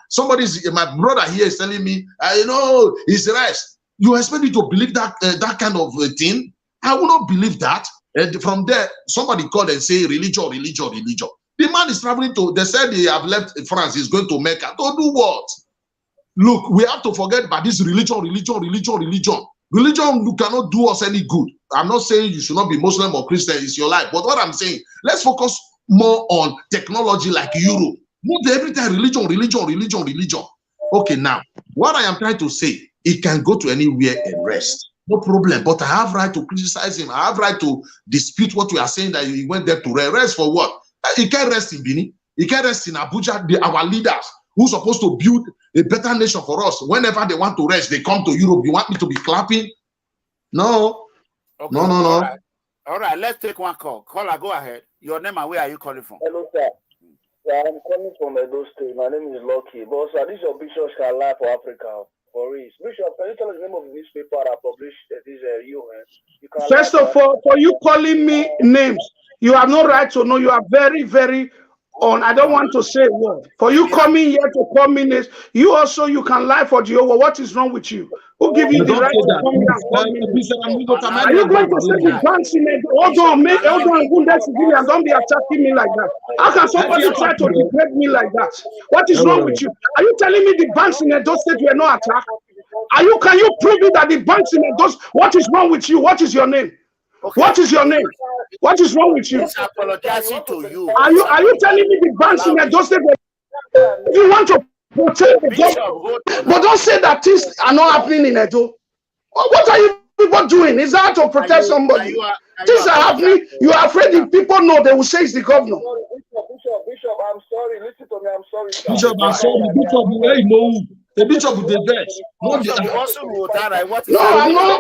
My brother here is telling me, it's rest. You expect me to believe that kind of thing? I will not believe that. And from there, somebody called and say, religion. The man is traveling they said he have left France, he's going to Mecca. To do what? Look, we have to forget about this religion. Religion cannot do us any good. I'm not saying you should not be Muslim or Christian, it's your life. But what I'm saying, let's focus more on technology like Europe. Not every time religion. Okay, now, what I am trying to say, he can go to anywhere and rest. No problem. But I have right to criticize him. I have right to dispute what you are saying that he went there to rest for what? He can't rest in Benin. He can't rest in Abuja. Our leaders who are supposed to build a better nation for us. Whenever they want to rest, they come to Europe. You want me to be clapping? No. Okay, No. All right, let's take one call. Caller, go ahead. Your name and where are you calling from? Hello, sir. Yeah, I'm calling from Edo State. My name is Lucky. But sir, this is your Bishop can lie for Africa. For real. Bishop, can you tell us the name of the newspaper that published this UN? You can First of all, for you calling me names, you have no right to know. You are very, very on. I don't want to say a word. For you coming here to call me names, you also you can lie for Jehovah. What is wrong with you? Who give you the right to come here and call me names? Are you going to say the banks in it? Hold on, Bundesliga, don't be attacking me like that. How can somebody try to degrade me like that? What is wrong with you? Are you telling me the banks in Edo State were not attacked? Can you prove it that the banks in Edo? What is wrong with you? What is your name? Okay. What is your name? What is wrong with you? He's apologizing to you. Are you telling me the banks in Edo State? You want to protect the government, but don't say that things are not happening in Edo. What are you people doing? Is that to protect somebody? Things are happening. You are afraid if people know, they will say it's the governor. Bishop, I'm sorry. Listen to me. I'm sorry. Bishop, I'm sorry. Bishop, where you know? The bishop with the best. No,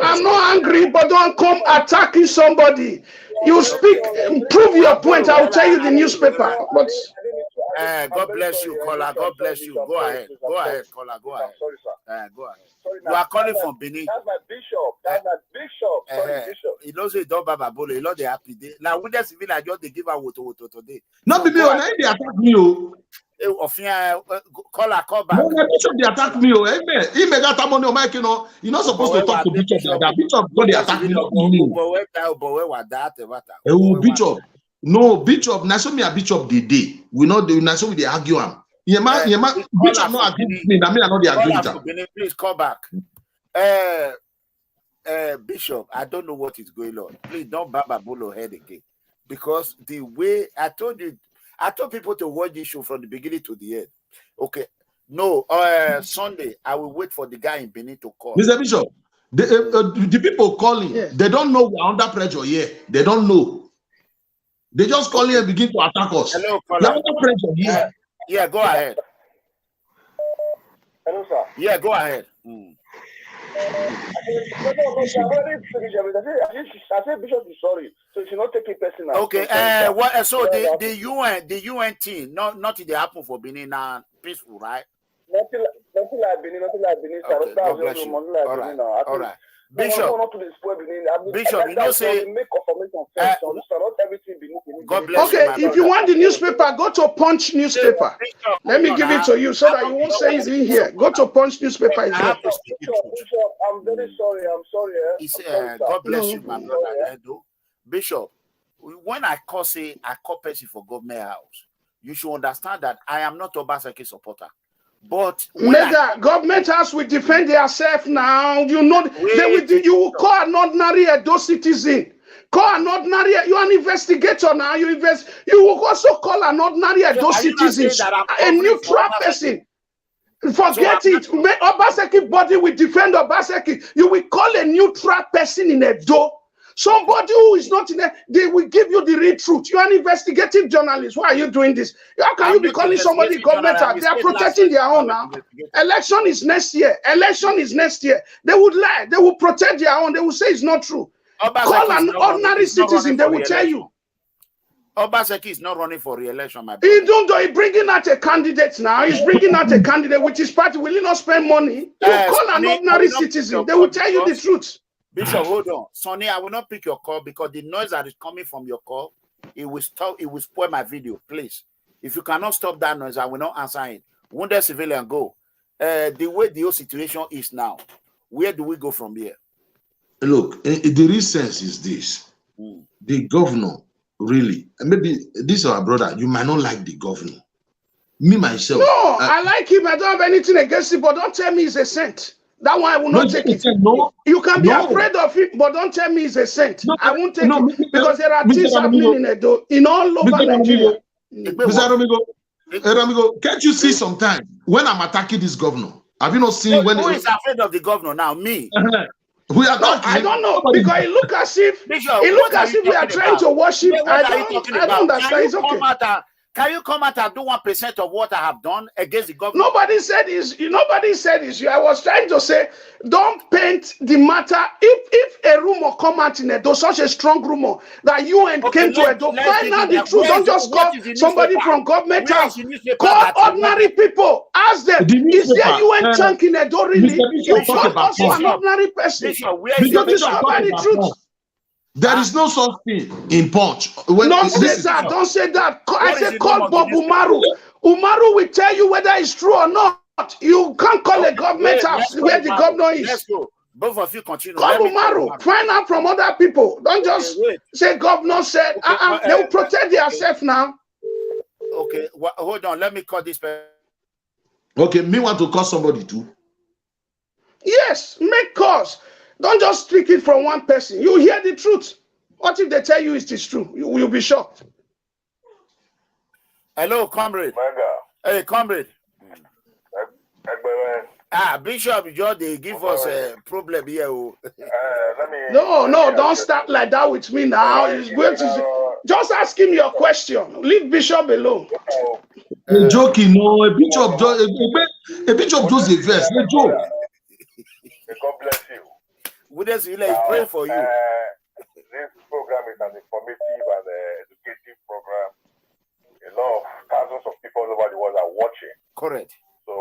I'm not angry, but don't come attacking somebody. You speak, prove your point. I will tell you the newspaper. But God bless you, caller. God bless you. Go ahead. Go ahead, caller. Go ahead. Sorry, sir. Go ahead. You are calling from Benin. That's my bishop. That's my bishop. Sorry, bishop. He knows he don't baba bolo. He loves the happy day. Now, with the civil, I just they give out woto today. Not be me on they attack me. Caller, call back. No, bishop they attack me. He made that money on my kino. You're not supposed to talk to bishop like that. Bishop don't they attack me. Bishop. No, bishop. Naso me a bishop the day. We know the naso we they argue am. Bishop not agree with me. That mean I know they agree with him. Please call back. Bishop, I don't know what is going on. Please don't baba bolo head again, because the way I told people to watch this show from the beginning to the end. Okay. No, Sunday, I will wait for the guy in Benin to call. Mr. Bishop, the people calling, they don't know we're under pressure here. They don't know. They just call and begin to attack us. Hello, we're under pressure here. Yeah, go ahead. Hello, sir. Yeah, go ahead. I said Bishop is sorry, so you should not take it personal. Okay. So the UN team, not it happen for Benin now, peaceful, right? Nothing like Benin. Okay, God bless you. All right. Bishop, you know, say God bless you. Okay, if you want the newspaper, go to Punch newspaper. Let me give it to you so that you won't say it's in here. Go to Punch newspaper. Bishop, I'm very sorry. I'm sorry. God bless you, my brother. Bishop, when I call person for government house, you should understand that I am not Obaseki supporter. But government house will defend themselves now. You know, you will call an ordinary Edo citizen. Call an ordinary. You're an investigator now. You will also call an ordinary Edo citizen, a neutral person. Forget it. Obaseki body will defend Obaseki. You will call a neutral person in Edo. Somebody who is not in there, they will give you the real truth. You're an investigative journalist. Why are you doing this? How can you be calling somebody government? They are protecting their own now. Election is next year. They would lie. They will protect their own. They will say it's not true. Call an ordinary citizen. They will tell you. Obaseki is not running for re-election, my brother. He's bringing out a candidate now. He's bringing out a candidate which his party will not spend money. You call an ordinary citizen. They will tell you the truth. Bishop, hold on. Sonny, I will not pick your call because the noise that is coming from your call, it will spoil my video, please. If you cannot stop that noise, I will not answer it. Wounded civilian, go. The way the whole situation is now, where do we go from here? Look, the real sense is this. The governor, really, maybe this is our brother, you might not like the governor. Me, myself. No, I like him. I don't have anything against him, but don't tell me he's a saint. That one I will not take it. No, you can be afraid of it, but don't tell me he's a saint. I won't take it because there are things happening in all over Nigeria. Mr. Ramigo, can't you see sometimes when I'm attacking this governor? Have you not seen when who is afraid of the governor now? Me. We are not. I don't know because it look as if we are trying to worship. I don't understand. It's okay. Can you come out and do 1% of what I have done against the government? Nobody said this. Nobody said this. I was trying to say, don't paint the matter. If a rumor come out in Edo, such a strong rumor that UN came to Edo, find out the truth. Don't just call somebody from government house. Call ordinary people. Ask them, is there UN tank in Edo really? You call also an ordinary person. Discover the truth. There is no such thing in Punch. Don't say that. Don't say that. I said call Bob Umaru. Umaru will tell you whether it's true or not. You can't call a government house where the governor is. Let's go. Both of you continue. Call Umaru. Find out from other people. Don't just say governor said. They will protect themselves now. Okay, hold on. Let me call this person. Okay, me want to call somebody too. Yes, make calls. Don't just speak it from one person. You hear the truth. What if they tell you it is true? You will be shocked. Hello, comrade. Hey, comrade. Bishop, they give us a problem here. No, don't start like that with me now. He's going to just ask him your question. Leave Bishop alone. Joking, no, a bishop just a verse. No joke. God bless you. Witness is praying for you. This program is an informative and educative program. A lot of thousands of people all over the world are watching. Correct. So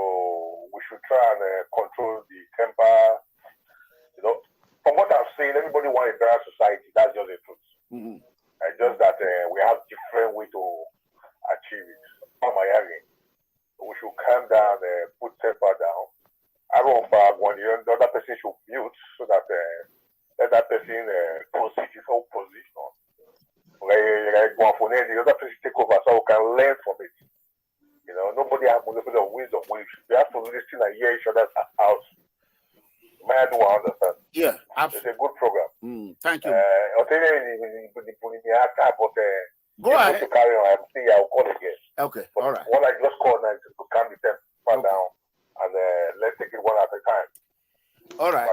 we should try and control the temper. You know, from what I've seen, everybody wants a better society. That's just the truth. Mm-hmm. Just that we have different ways to achieve it. We should calm down, put temper down. I don't know when the other person should mute so that let that person proceed his own position. The other person take over so we can learn from it. You know, nobody has monopoly of wisdom. We have to listen and hear each other out. May I do understand? Yeah, absolutely. It's a good program. Thank you. Go ahead. To carry on. I'll call again. Okay, but all right. What I just called now is to calm the temper down. And let's take it one at a time. All right.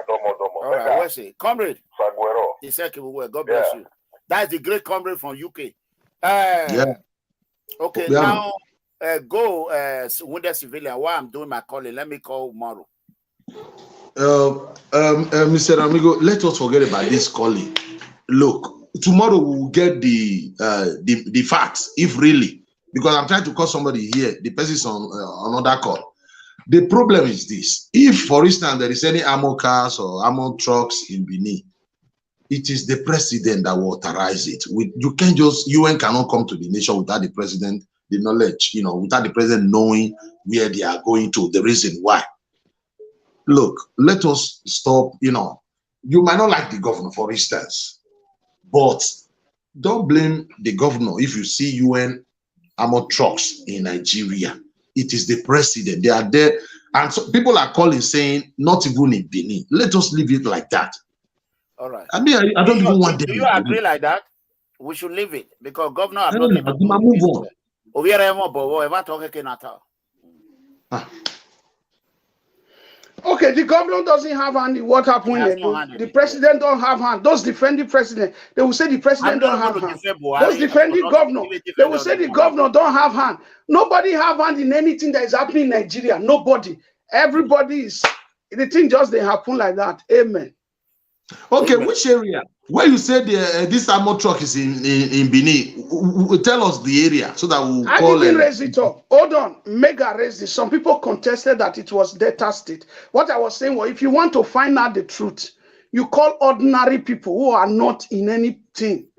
All right. What's it? Comrade. God bless you. That's the great comrade from UK. Yeah. Okay, now go wounded civilian. While I'm doing my calling, let me call Umaru. Mr. Amigo, let us forget about this calling. Look, tomorrow we'll get the facts, if really, because I'm trying to call somebody here. The person is on another call. The problem is this: if, for instance, there is any armor cars or armor trucks in Benin, it is the president that will authorize it. You can't just, UN cannot come to the nation without the president, the knowledge, without the president knowing where they are going to, the reason why. Look, let us stop, you might not like the governor, for instance, but don't blame the governor if you see UN armor trucks in Nigeria. It is the president. They are there. And so people are calling saying, not even in Benin. Let us leave it like that. All right. I mean, I don't even want them. Do you agree like that? We should leave it because governor have not move on. Okay, the governor doesn't have hand. What happened? The president don't have hand. Those defending president, they will say the president don't have hand. Those defending governor, they will say the governor don't have hand. Nobody have hand in anything that is happening in Nigeria. Nobody. Everybody is. The thing just they happen like that. Amen. Okay, which area? Where you said this armor truck is in Benin, tell us the area so that we'll call it. I didn't raise it up. Hold on. Mega raised it. Some people contested that it was Delta State. What I was saying was, if you want to find out the truth, you call ordinary people who are not in anything.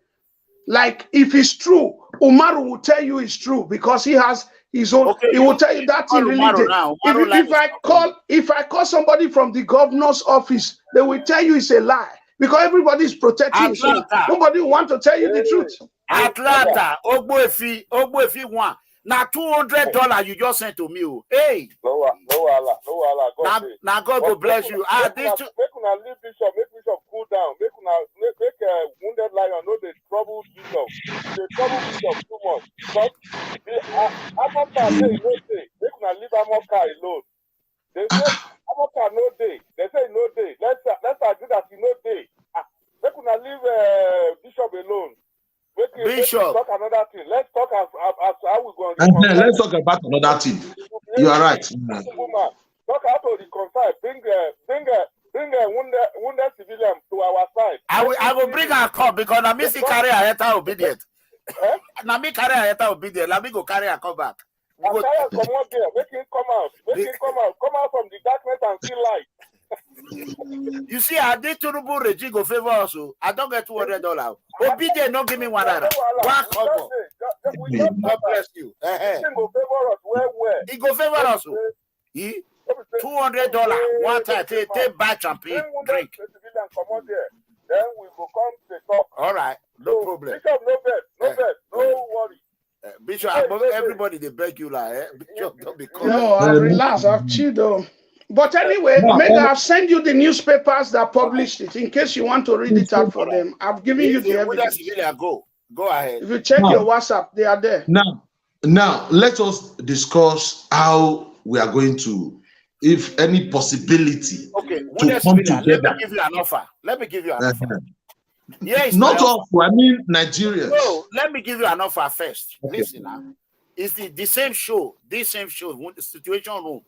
Like, if it's true, Umaru will tell you it's true because he has his own. Okay, he will tell you that he really did. If I call somebody from the governor's office, they will tell you it's a lie. Because everybody is protecting himself. Nobody want to tell you the truth. Atlanta, Ogbuefi one. Now $200 you just sent to me. Hey. No Allah. Now God will bless you. Make una leave Bishop cool down. Make wounded lion know the trouble Bishop. The trouble Bishop too much. Because the armor car say no day. Make una leave armor car alone. They say armor car no day. They say no day. Let's agree that he no day. Make una leave Bishop alone. Bishop. Talk another thing. Let's talk as how we go. Let's talk about another thing. You are right. Talk how to reconcile. Bring wounded civilian to our side. I will bring her come because I miss carry her head obedient. Now me carry her head obedient. Let me go carry her come back. Come out there. Make him come out. Come out from the darkness and see light. You see, I did Turubu regime go favor also. I don't get $200. Obedient, don't give me $1. God bless you. He go favor us. Where? He go favor us. He $200 one time. Take buy champagne, drink. Come on there. Then we will come to talk. All right, no problem. Bishop, no worry. Bishop, everybody they beg you like, Bishop, don't be cold. No, I've relaxed. I've chilled though. But anyway, maybe I've sent you the newspapers that published it in case you want to read it out for them. I've given you the evidence. Go ahead. If you check your WhatsApp, they are there. Now let us discuss how we are going to, if any possibility, to come together. Let me give you an offer. Yes, not offer. I mean Nigerians. No, let me give you an offer first. Listen now. It's the same show. This same show, the Situation Room.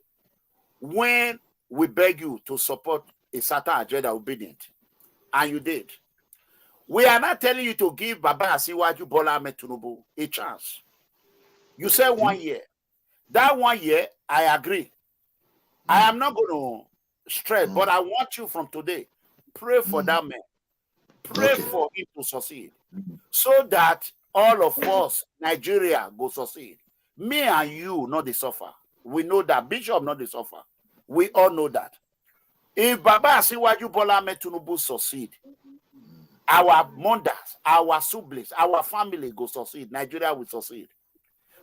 When we beg you to support a certain agenda obedient, and you did, we are not telling you to give Baba Asiwaju Bola Ahmed Tinubu a chance. You said 1 year. That 1 year, I agree. I am not going to stress, but I want you from today, pray for that man. Pray for him to succeed. So that all of us, Nigeria, go succeed. Me and you not the suffer. We know that. Bishop not the suffer. We all know that. If Baba Asiwaju Bola Ahmed Tinubu succeed, our mothers, our siblings, our family go succeed. Nigeria will succeed.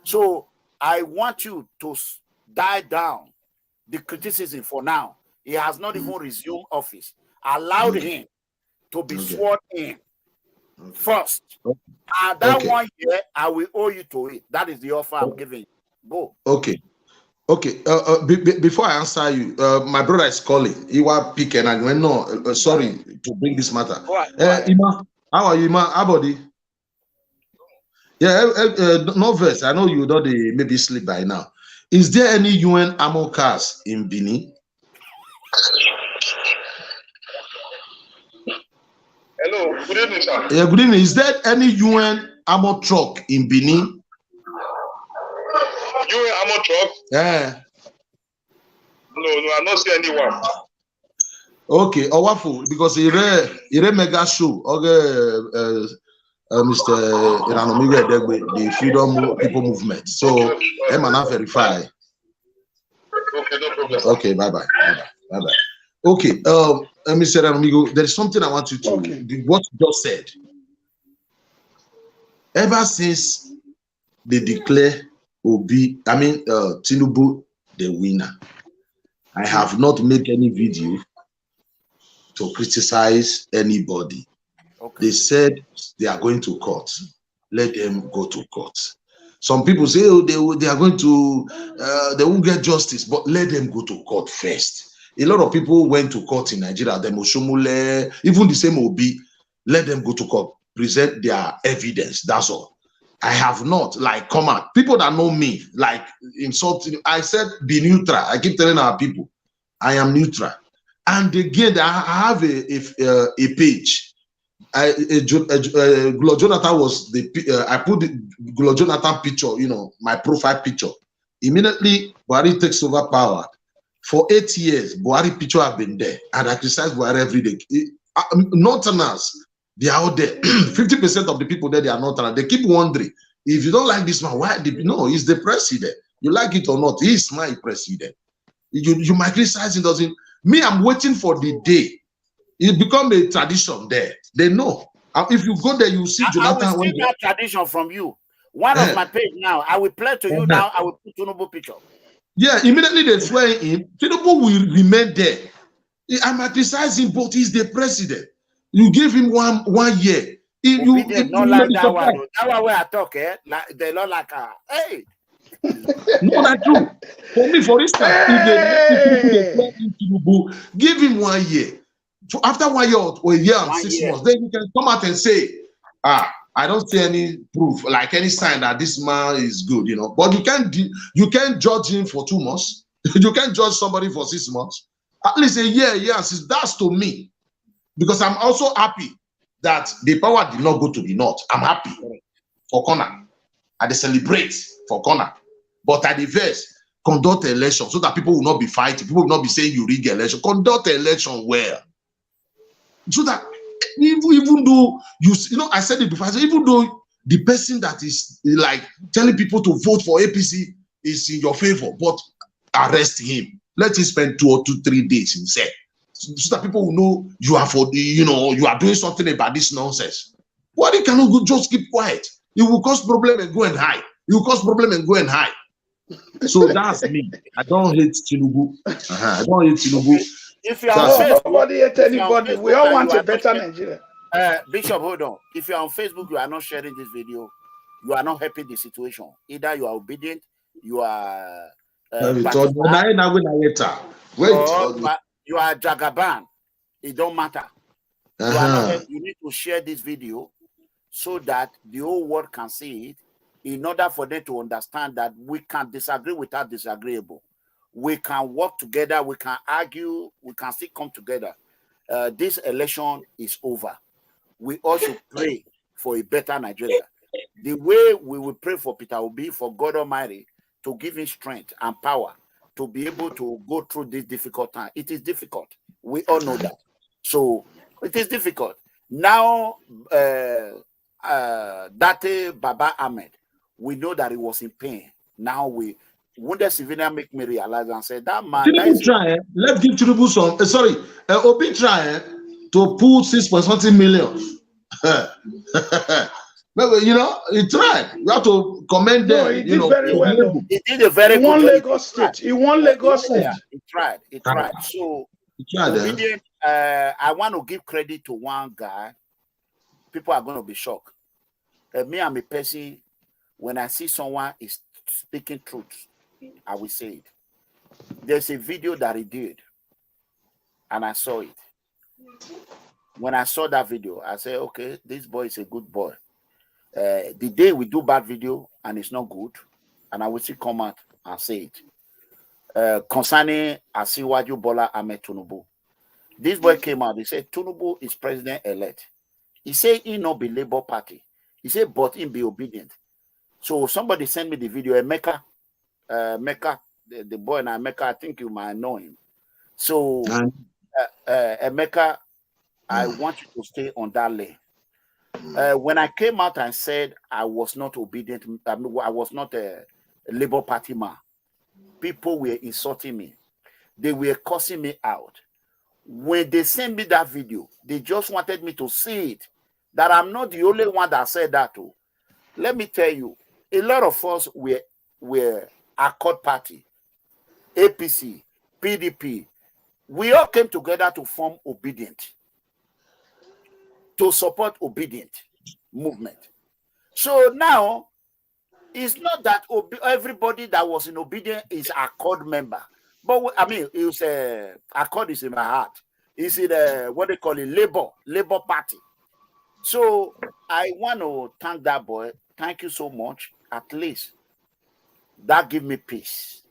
So I want you to die down the criticism for now. He has not even resumed office. Allowed him to be sworn in first. And that 1 year, I will owe you to it. That is the offer I'm giving you. Go. Okay. Before I answer you, my brother is calling. He was picking and went, no, sorry to bring this matter. Ima, how are you, Ima? Abody? Yeah, no verse. I know you don't maybe sleep by now. Is there any UN ammo cars in Benin? Hello, good evening, sir. Yeah, good evening. Is there any UN ammo truck in Benin? UN ammo truck? Yeah. No, I not see anyone. Okay, Owafu, because he mega show. Okay, Mr. Iranomigo, the Freedom People Movement. So, I'm not verify. Okay, no problem. Okay, bye-bye. Okay, Mr. Iranomigo, there is something I want you to what you just said. Ever since they declare Tinubu the winner, I have not made any video to criticize anybody. They said they are going to court. Let them go to court. Some people say, oh, they are going to, they won't get justice, but let them go to court first. A lot of people went to court in Nigeria, even the same Obi, let them go to court, present their evidence, that's all. I have not, come out. People that know me, insulting, I said, be neutral. I keep telling our people, I am neutral. And again, I have a page. Glo Jonathan was I put the Glo Jonathan picture, my profile picture. Immediately, Buhari takes over power. For 8 years, Buhari picture have been there, and I criticize Buhari every day. Northerners, they are out there. 50% of the people there, they are Northerners. They keep wondering, if you don't like this man, why? No, he's the president. You like it or not, he's my president. You might criticize him, doesn't. Me, I'm waiting for the day. It become a tradition there. They know. If you go there, you see Jonathan. I will steal that tradition from you. One of my page now, I will play to you now. I will put Tinubu picture. Yeah, immediately they swear in. Tinubu will remain there. I'm criticizing, but he's the president. You give him one year. Not like that one. That one where I talk, they not like hey. No, that's true. For me, for instance, if they Tinubu, give him 1 year. So after 1 year or a year and 6 months, then you can come out and say, I don't see any proof, like any sign that this man is good, you know. But you can't judge him for 2 months. You can't judge somebody for 6 months. At least a year, yes, that's to me. Because I'm also happy that the power did not go to the north. I'm happy for corner. And they celebrate for corner. But at the verse, conduct election so that people will not be fighting. People will not be saying you rig election. Conduct election well. So that even though you know, I said it before, I said, even though the person that is like telling people to vote for APC is in your favor, but arrest him. Let him spend 2 or 3 days in cell, so that people will know you are you are doing something about this nonsense. Why they cannot just keep quiet? It will cause problem and go and hide. It will cause problem and go and hide. So that's me. I don't hate Tinubu. I don't hate Tinubu. If you are on Facebook, nobody hate anybody. We all want a better Nigeria. Bishop, hold on. If you are on Facebook, you are not sharing this video. You are not helping the situation. Either you are obedient, you are you are Jagaban. It don't matter. You need to share this video so that the whole world can see it, in order for them to understand that we can disagree without disagreeable. We can work together, we can argue, we can still come together. This election is over. We all should pray for a better Nigeria. The way we will pray for Peter Obi, for God Almighty, to give him strength and power to be able to go through this difficult time. It is difficult. We all know that. So it is difficult. Now, Date Baba Ahmed, we know that he was in pain. Now when the civilian make me realize and say that man. Let's give Tinubu some. Obi try to pull 6.something million. But you know, he tried. You have to commend them. He did very well. He did a very good job. Lagos State. He won Lagos State. He tried. So obedient, I want to give credit to one guy. People are going to be shocked. Me, I'm a person. When I see someone is speaking truth, I will say it. There's a video that he did, and I saw it. When I saw that video, I said, okay, this boy is a good boy. The day we do bad video and it's not good, and I will still come out and say it. Concerning Asiwaju Bola Ahmed Tinubu, this boy came out. He said Tinubu is president-elect. He said he not be Labour Party. He said, but he be obedient. So somebody sent me the video. Emeka, the boy in Emeka, I think you might know him. So Emeka, I want you to stay on that lane. When I came out and said I was not obedient, I was not a Labour Party man, people were insulting me. They were cursing me out. When they sent me that video, they just wanted me to see it, that I'm not the only one that said that too. Let me tell you, a lot of us were Accord Party, APC, PDP. We all came together to form Obedient, to support Obedient movement. So now, it's not that everybody that was in Obedient is Accord member. But I mean, it was Accord is in my heart. It's in what they call it, Labour Party. So I want to thank that boy. Thank you so much. At least that give me peace.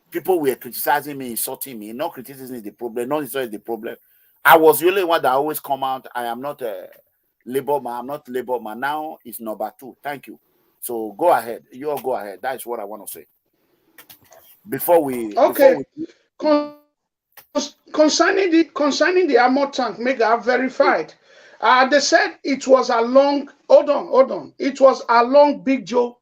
People were criticizing me, insulting me. Not criticism is the problem. Not insulting is the problem. I was the only one that always come out. I am not a Labour man. I'm not Labour man. Now it's number 2. Thank you. So go ahead. You all go ahead. That is what I want to say. Before we concerning the armor tank, Mega verified. They said it was along. Hold on. It was along Big Joe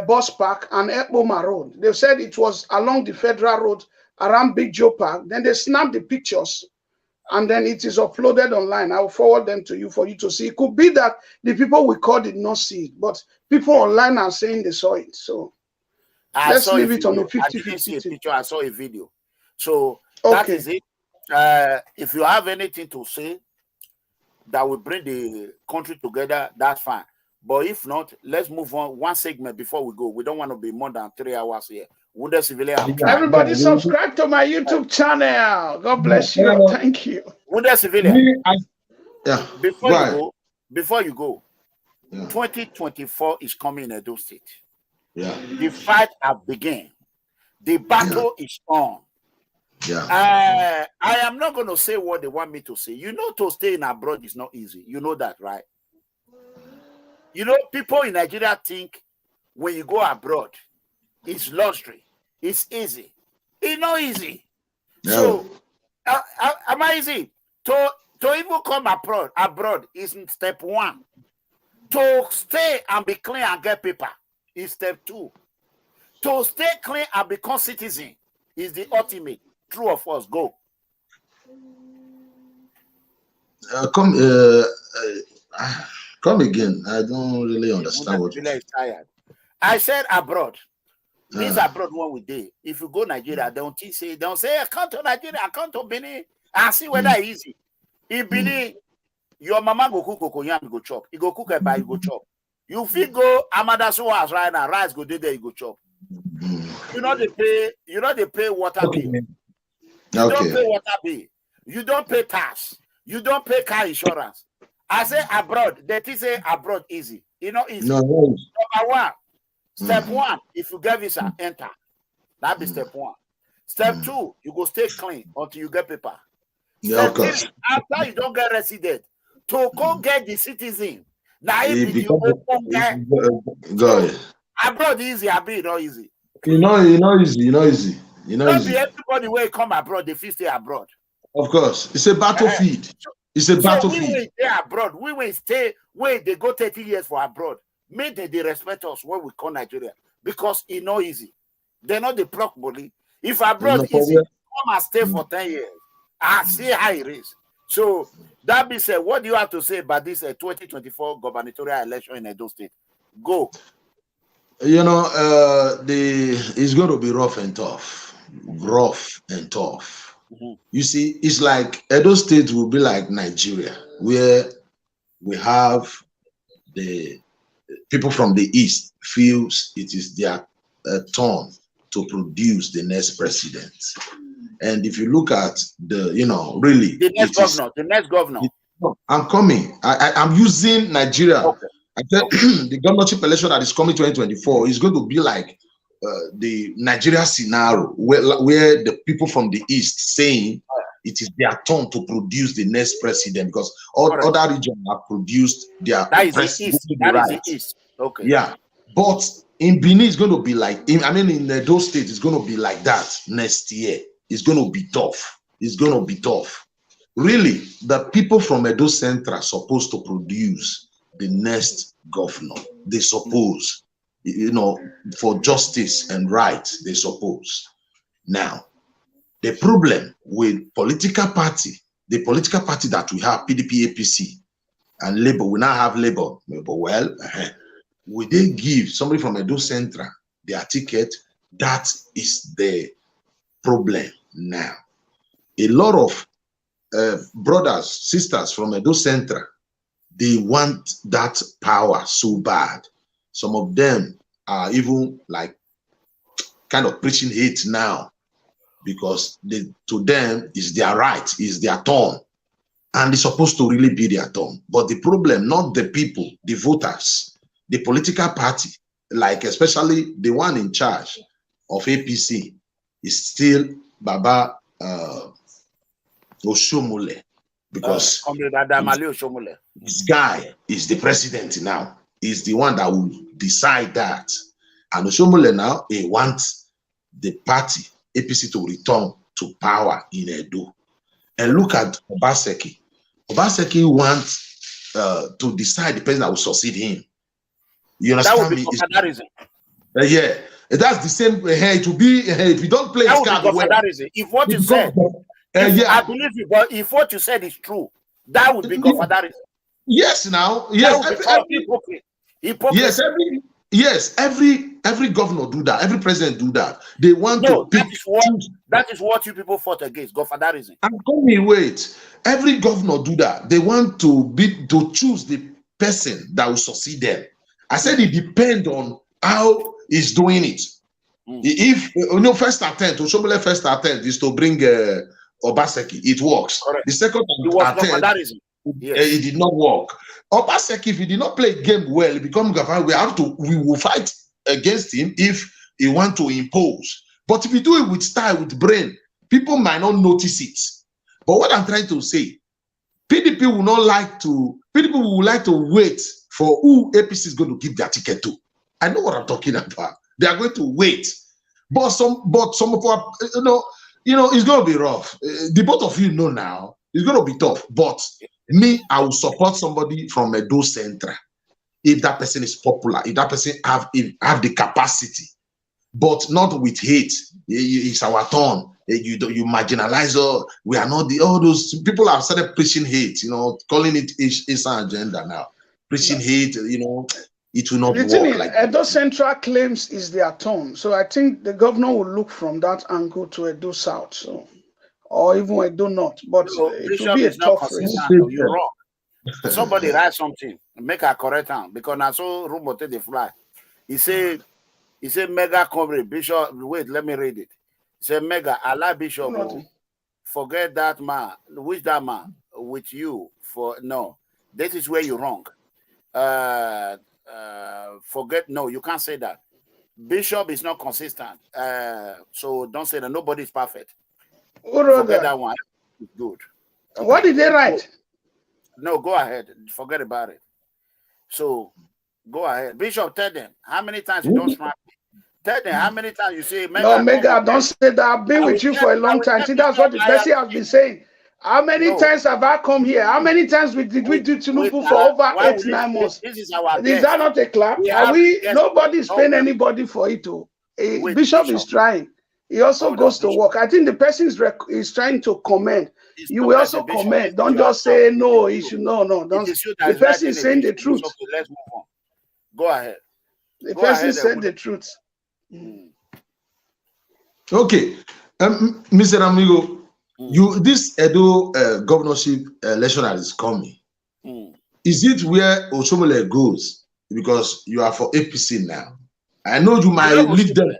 bus park and Ekpoma Road. They said it was along the Federal Road around Big Joe Park. Then they snapped the pictures, and then it is uploaded online. I will forward them to you for you to see. It could be that the people we called did not see it, but people online are saying they saw it. So let's leave it on a 50-50. I didn't see a picture. I saw a video. So that is it. If you have anything to say that will bring the country together, that's fine. But if not, let's move on one segment before we go. We don't want to be more than 3 hours here. Everybody subscribe to my YouTube channel. God bless you. Thank you. Civilian. Yeah. Before you go, Yeah. 2024 is coming in Edo State. Yeah. The fight has begun. The battle is on. Yeah. I am not going to say what they want me to say. You know, to stay in abroad is not easy. You know that, right? You know, people in Nigeria think when you go abroad, it's luxury. It's easy. It's not easy. No. So, am I easy? To even come abroad is step one. To stay and be clean and get paper is step two. To stay clean and become citizen is the ultimate. True of us, go. Come again. I don't really understand what you're saying. Tired. I said abroad. Means abroad when we did. If you go Nigeria, don't say I come to Nigeria, I come to Benin, and see whether it's easy. In Benin, your mama go cook cocoyam, go chop. You go cook a bar, you go chop. You feel go Amadasu house right now, rice go there, you go chop. You know they pay water bill. You don't pay water bill. You don't pay tax. You don't pay car insurance. I say abroad, they say abroad easy. You know easy. No. Number one. Step one, if you get visa, enter. That be step one. Step two, you go stay clean until you get paper. Step three, after you don't get resident, to go get the citizen. Now if you open get abroad easy, abroad not easy. You know easy. Don't be everybody where come abroad, they feel stay abroad. Of course, it's a battlefield. It's a battlefield. We will stay abroad. We will stay where they go 30 years for abroad. Make they respect us when we call Nigeria because it's not easy. They're not the block money. If abroad easy, come and stay for 10 years. I see how it is. So that being said, what do you have to say about this 2024 gubernatorial election in Edo State? Go. You know, it's going to be rough and tough. You see, it's like Edo State will be like Nigeria, where we have the people from the East feels it is their turn to produce the next president. And if you look at really the next governor. I'm coming. I'm using Nigeria. Okay. I said the governorship election that is coming 2024 is going to be like the Nigeria scenario where the people from the East saying it is their turn to produce the next president because other regions have produced their president. That is the East. Okay. Yeah. But in Benin, it's going to be like, in Edo State, it's going to be like that next year. It's going to be tough. Really, the people from Edo Central are supposed to produce the next governor. They suppose, for justice and rights, they suppose. Now, the problem with the political party that we have, PDP, APC, and Labour, we now have Labour. Well, will they give somebody from Edo Central their ticket? That is the problem now. A lot of brothers, sisters from Edo Central, they want that power so bad. Some of them are even like kind of preaching hate now because to them is their right, is their turn. And it's supposed to really be their turn. But the problem, not the people, the voters, the political party, like especially the one in charge of APC, is still Baba Oshomole. Because this guy is the president now. He's the one that will decide that. And Oshomole now, he wants the party, APC, to return to power in Edo. And look at Obaseki. Obaseki wants to decide the person that will succeed him. You understand me? Yeah, that's the same. It will be if you don't play his card well. If what you said, I believe you, but if what you said is true, that would be godfatherism. Yes, now, yes, every governor do that. Every president do that. They want to pick. That is what you people fought against, godfatherism. I'm coming. Wait, every governor do that. They want to choose the person that will succeed them. I said it depends on how he's doing it. If first attempt, Oshomole first attempt is to bring Obaseki, it works. Correct. The second attempt, Yes. It did not work. Obaseki, if he did not play game well, become governor, we will fight against him if he want to impose. But if you do it with style, with brain, people might not notice it. But what I'm trying to say, PDP will like to wait for who APC is going to give their ticket to. I know what I'm talking about. They are going to wait. But some of our, it's going to be rough. The both of you know now, it's going to be tough. But me, I will support somebody from Edo Central if that person is popular, if that person have the capacity, but not with hate. It's our turn. You marginalize we are not all those people have started preaching hate, calling it Eastern agenda now. Preaching hate, it will not work like that. Edo Central claims is their turn. So I think the governor will look from that angle to Edo South. So or even Edo North. But it will be a tough race. You're wrong. Somebody write something, make a correct time because now so rumor take the fly. He said mega coverage bishop. Wait, let me read it. He said mega Allah bishop. Forget that man. Which that man with you for no. This is where you're wrong. Forget no, you can't say that. Bishop is not consistent. So don't say that nobody is perfect. Forget that one. It's good. Okay. What did they write? No, go ahead. Forget about it. So go ahead. Bishop, tell them how many times you don't smack me. Tell them how many times you say mega. No, mega, don't say that. I've been with you for a long time. See, that's what the person has been saying. How many times have I come here? How many times did we do Tinubu for over 8-9 months? This is our Is that not a clap? Nobody's paying anybody for it. Bishop is trying. He also goes to work. I think the person is trying to comment. You will also comment. Don't just say no. You should no. Don't. The person is saying the truth. Okay, let's move on. Go ahead. The person said the truth. Okay, Mr. Amigo, this Edo governorship election that is coming. Is it where Oshomole goes? Because you are for APC now. I know you might leave them.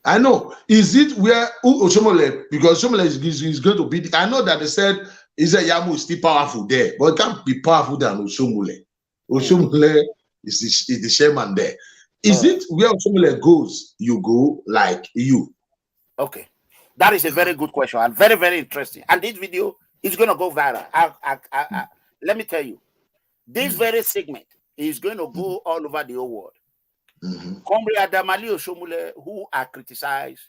I know. Is it where Oshomole, because Oshomole is going to be, I know that they said Yamu is still powerful there, but it can't be powerful than Oshomole. Oshomole is the chairman there. Is it where Oshomole goes, you go like you? Okay. That is a very good question and very, very interesting. And this video is going to go viral. Let me tell you, this very segment is going to go all over the whole world. Comrade Adamali Oshomole, who I criticized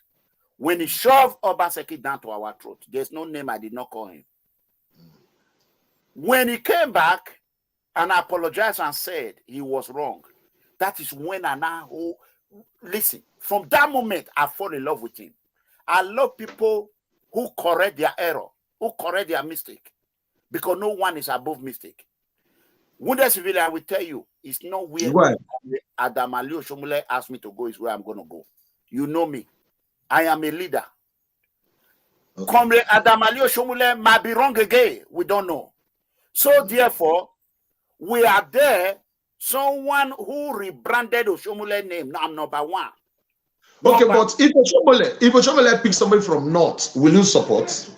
when he shoved Obaseki down to our throat. There's no name I did not call him. When he came back and apologized and said he was wrong, that is when I now listen. From that moment, I fall in love with him. I love people who correct their error, who correct their mistake, because no one is above mistake. Wounded civilian, I will tell you, it's not where Adamali Oshomole asked me to go, is where I'm going to go. You know me. I am a leader. Comrade Adamali Oshomole might be wrong again. We don't know. So therefore, we are there. Someone who rebranded Oshomole name. Now I'm number one. Okay, but if Oshomole picks somebody from North, will you support?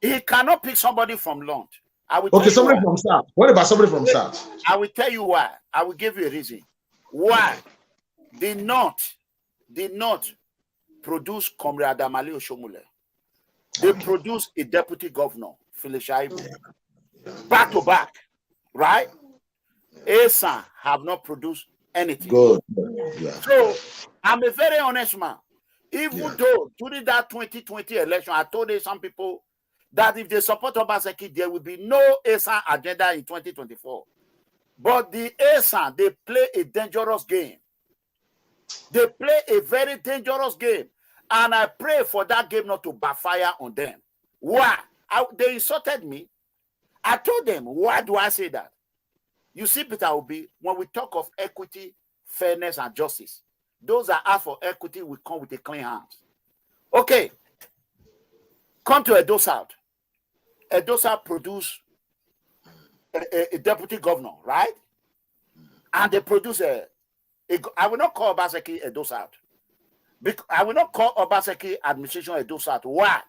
He cannot pick somebody from North. Somebody from South. What about somebody from South? I will tell you why. I will give you a reason. Why? The North produce Comrade Adamali Oshomole. They produce a deputy governor, Philip Shaibu. Back to back, right? Esan have not produced anything. Good. Yeah. So I'm a very honest man. Even though during that 2020 election, I told some people that if they support Obaseki, there will be no Esan agenda in 2024. But the Esan, they play a dangerous game. They play a very dangerous game. And I pray for that game not to backfire on them. Why? They insulted me. I told them, why do I say that? You see, Peter Obi, when we talk of equity, fairness, and justice, those that are for equity will come with a clean hands. Okay. Come to Edo South. Edo South produce a deputy governor, right? And they produce I will not call Obaseki Edo South. I will not call Obaseki administration Edo South. Why?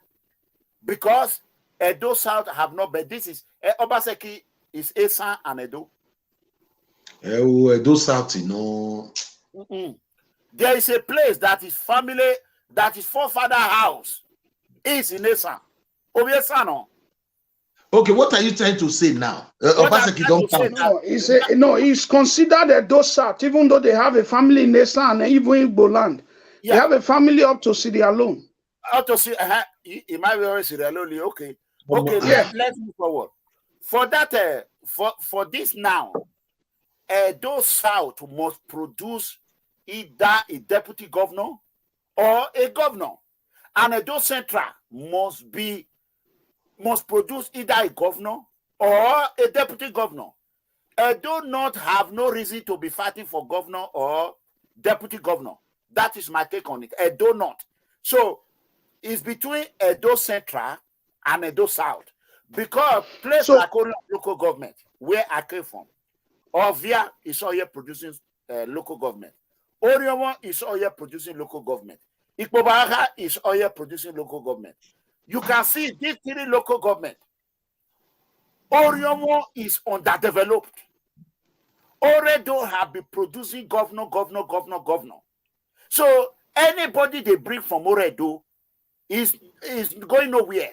Because Edo South have not been. This is Obaseki is Esan and Edo. Edo South, There is a place that is family, that is forefather house. Is in Esan. Obviously, no. Okay, what are you trying to say now? What I'm Obaseki trying don't to say count. now, It's considered Edo South, even though they have a family in Esan and even in Boland. They have a family up to Sierra Leone. How to see? It might be always Sierra Leone. Okay. Yeah. Let's move forward. For that, for this now, Edo South must produce either a deputy governor or a governor, and Edo Central must produce either a governor or a deputy governor. Edo North have no reason to be fighting for governor or deputy governor. That is my take on it. Edo North. So it's between Edo Central and Edo South, because place like local government where I came from, Ovia is all here producing local government. Oriomo is all here producing local government. Ikpobaga is all here producing local government. You can see these three local government. Oriomo is underdeveloped. Oredo have been producing governor. So anybody they bring from Oredo is going nowhere.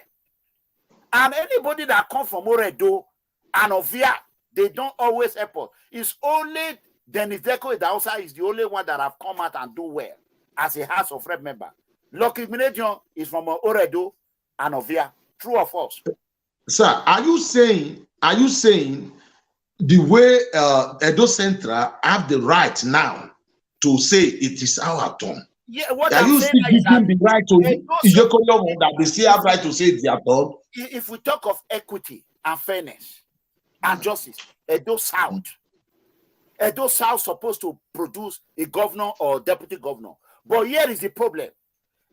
And anybody that comes from Oredo and Ovia, they don't always help us. It's only Denizeko Idausa is the only one that have come out and do well as a House of Rep member. Lucky Minedion is from Oredo and Ovia. True or false? Sir, are you saying the way Edo Central have the right now to say it is our turn? Yeah, what are I'm you saying still is that giving the right to that they still have right to say it's their turn? If we talk of equity and fairness and justice, Edo South supposed to produce a governor or deputy governor. But here is the problem.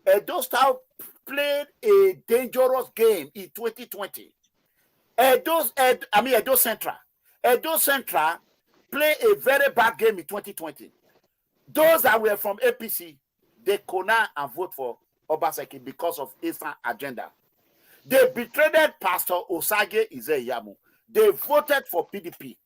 Edo South played a dangerous game in 2020. Edo Central. Edo Central played a very bad game in 2020. Those that were from APC, they could not and vote for Obaseki because of Eastern agenda. They betrayed Pastor Osage Izeyamu. They voted for PDP.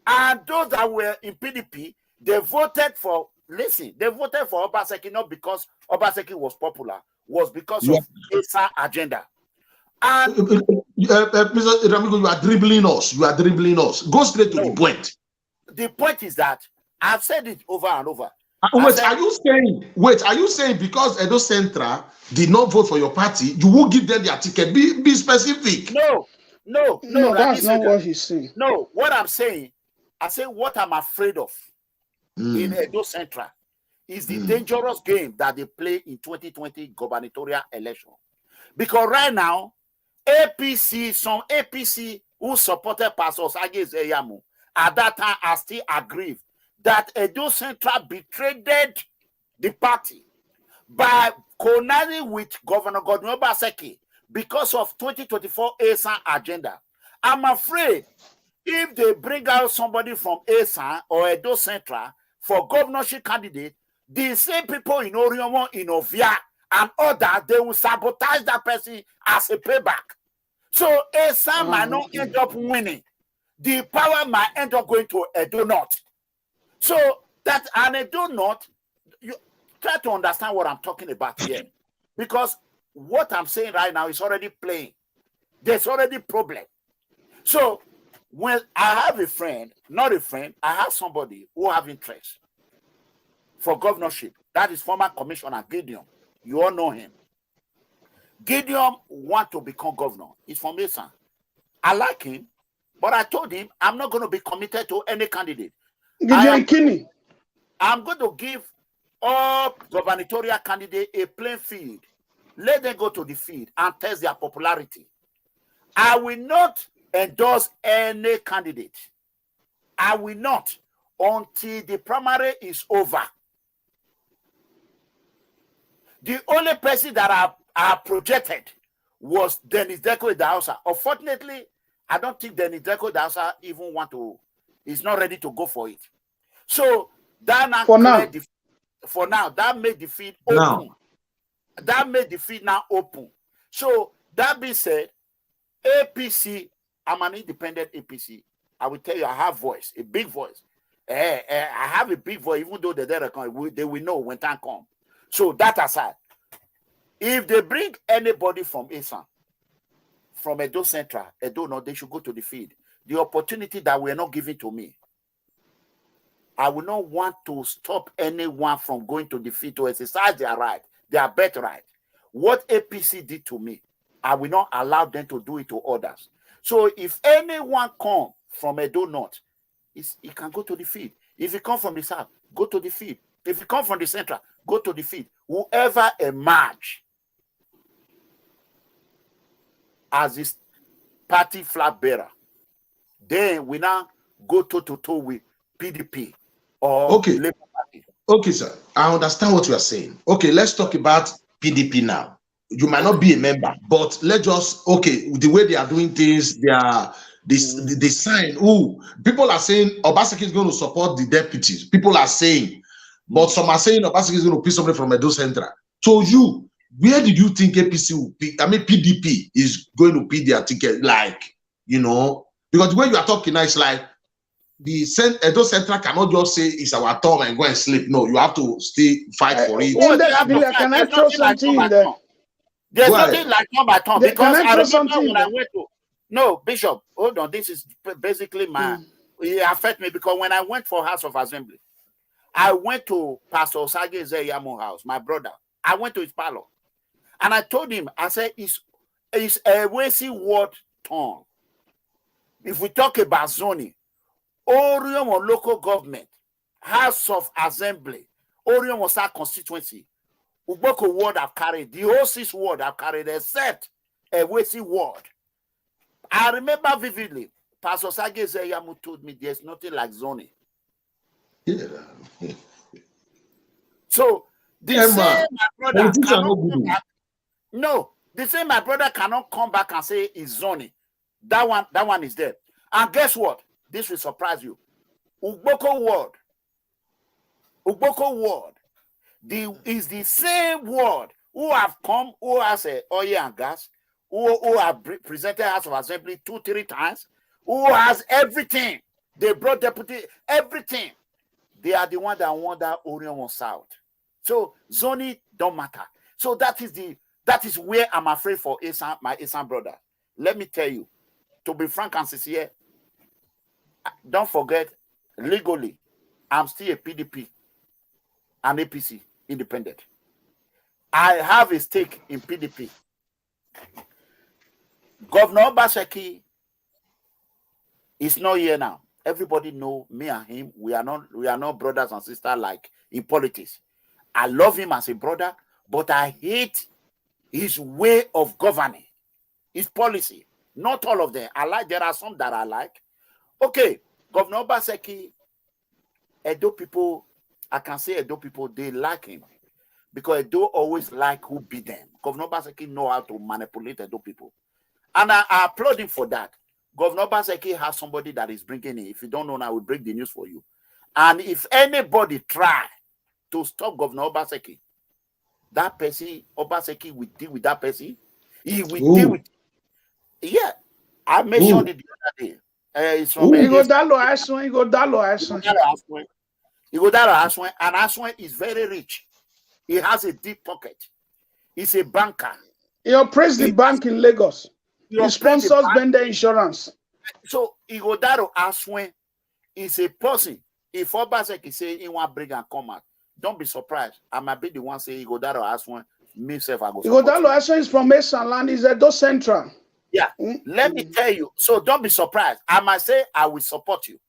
And those that were in PDP, they voted for Obaseki not because Obaseki was popular, was because of Eastern agenda. And Mr. Ramigo, you are dribbling us. Go straight to the point. The point is that I've said it over and over. Are you saying because Edo Central did not vote for your party, you will give them their ticket? Be specific. No, that's not what he's saying. No, what I'm saying, I say what I'm afraid of in Edo Central is the dangerous game that they play in 2020 gubernatorial election. Because right now, some APC who supported Pastor Osage Izeyamu at that time are still aggrieved that Edo Central betrayed the party by conniving with Governor Godwin Obaseki because of 2024 ASAN agenda. I'm afraid if they bring out somebody from ASAN or Edo Central for governorship candidate, the same people in Oriomo, in Ovia, and others, they will sabotage that person as a payback. So ASAN might not end up winning. The power might end up going to Edo North. So that and Edo North, you try to understand what I'm talking about here. Because what I'm saying right now is already playing. There's already problem. So when I have I have somebody who have interest for governorship. That is former Commissioner Gideon. You all know him. Gideon want to become governor. He's from Esan. I like him, but I told him I'm not going to be committed to any candidate. I'm going to give all gubernatorial candidates a plain field. Let them go to the field and test their popularity. I will not endorse any candidate. I will not until the primary is over. The only person that I projected was Denizeko Idausa. Unfortunately, I don't think Denizeko Idausa even is not ready to go for it. So that that made the field open. That made the field now open. So that being said, APC, I'm an independent APC. I will tell you, I have voice, a big voice. I have a big voice, even though they will know when time comes. So that aside, if they bring anybody from Esan, from Edo Central, Edo North, they should go to the field. The opportunity that were not given to me, I will not want to stop anyone from going to the field to exercise their right, their birthright. What APC did to me, I will not allow them to do it to others. So if anyone come from Edo North, he can go to the field. If he come from the south, go to the field. If he come from the central, go to the field. Whoever emerge as this party flag bearer, then we now go toe-to-toe with PDP or Labour Party. Okay, sir. I understand what you are saying. Okay, let's talk about PDP now. You might not be a member, but let's just, the way they are doing things, they sign. People are saying Obaseki is going to support the deputies. People are saying, but some are saying Obaseki is going to pick somebody from Edo Central. So where did you think APC will pick? I mean, PDP is going to pick their ticket, because the way you are talking now, it's like the Edo Central cannot just say it's our turn and go and sleep. No, you have to stay fight for it. Can I throw something in there? There's nothing like turn by turn, because I remember when I went to. No, Bishop, hold on. This is basically it affect me, because when I went for House of Assembly, I went to Pastor Osage Zeyamu house, my brother. I went to his parlor, and I told him, I said, it's a Wesi ward turn. If we talk about zoning, Orion or local government, House of Assembly, Orion was our constituency. Uboko ward have carried, the whole 6 ward have carried, except a Wesi ward. I remember vividly, Pastor Sage Zeyamu told me there's nothing like zoning. Yeah. So the same my brother cannot come back. No, the same my brother cannot come back and say it's zoning. That one is there. And guess what? This will surprise you. Uboko ward is the same ward who have come, who has a oil and gas, who have presented House of Assembly 2-3 times, who has everything. They brought deputy, everything. They are the one that want that Orion was South. So zoning don't matter. So that is where I'm afraid for my Esan brother. Let me tell you, to be frank and sincere, don't forget, legally, I'm still a PDP and APC independent. I have a stake in PDP. Governor Obaseki is not here now. Everybody know me and him. We are not brothers and sisters like in politics. I love him as a brother, but I hate his way of governing, his policy. Not all of them. There are some that I like. Okay, Governor Obaseki, Edo people, I can say Edo people, they like him. Because Edo always like who beat them. Governor Obaseki know how to manipulate Edo people. And I applaud him for that. Governor Obaseki has somebody that is bringing in. If you don't know now, I will break the news for you. And if anybody try to stop Governor Obaseki, that person, Obaseki will deal with that person. He will deal with. Yeah, I mentioned it the other day. It's from Igodalo Aswen, and Aswen is very rich. He has a deep pocket. He's a banker. He operates the bank in Lagos. He sponsors Bender Insurance. So Igodaro Aswen is a person. If Obaseki say he want bring and come out, don't be surprised. I might be the one say Igodaro Aswen. Myself, I go. Igodalo Aswen is from Esan Land. He's Edo Central. Yeah, let me tell you. So don't be surprised. I might say I will support you.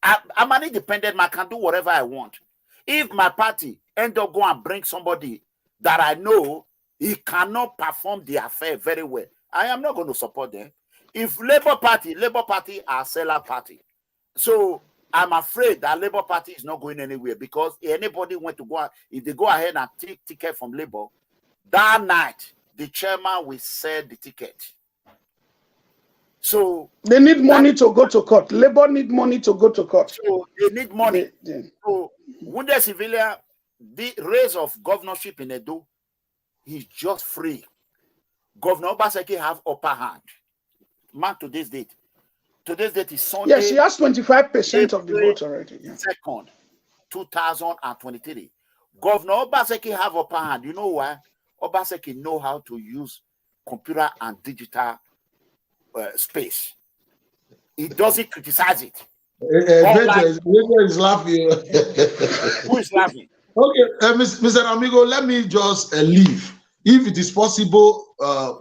I'm an independent man. I can do whatever I want. If my party end up go and bring somebody that I know he cannot perform the affair very well, I am not going to support them. If Labour Party are a seller party. So I'm afraid that Labour Party is not going anywhere, because anybody want to go, if they go ahead and take ticket from Labour, that night the chairman will sell the ticket. So they need money to go to court. Labour need money to go to court. So they need money. So wounded civilian, the race of governorship in Edo, he's just free. Governor Obaseki have upper hand. Man, to this date, Today's date is Sunday. Yes, he has 25% of the vote already. Yeah. 2nd, 2023. Governor Obaseki have upper hand. You know why? Obaseki know how to use computer and digital space. He doesn't criticize it. Major is laughing. Who is laughing? Okay, Mr. Amigo, let me just leave. If it is possible,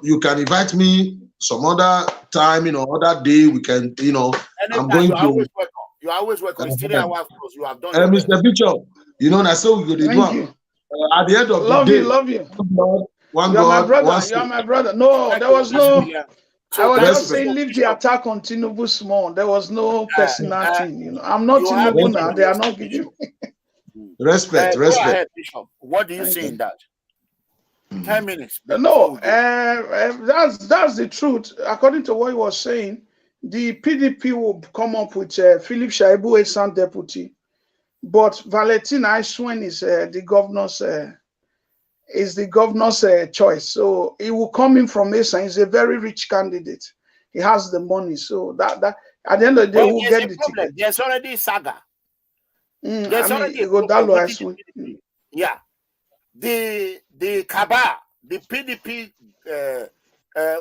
you can invite me some other time, other day. We can, Anytime, I'm going you're to. always welcome. You're always welcome. It's 3 hours close. You have done. Mr. Bishop, that's so good. Thank you. At the end of the day, love you. One You're God, my brother. one You're my brother. No, there was no. I was just saying, leave the attack on Tinubu small. There was no personal thing. I'm not Tinubu now. They are not giving. Respect. Go ahead, Bishop. What do you say in that? 10 minutes. No, that's the truth. According to what he was saying, the PDP will come up with Philip Shaibu as San deputy, but Valentin Aiswen is the governor's choice. So he will come in from Asa. He's a very rich candidate. He has the money. So that at the end of the day, we'll get the ticket. There's already saga. There's already Aiswen. Yeah. The Kaba, the PDP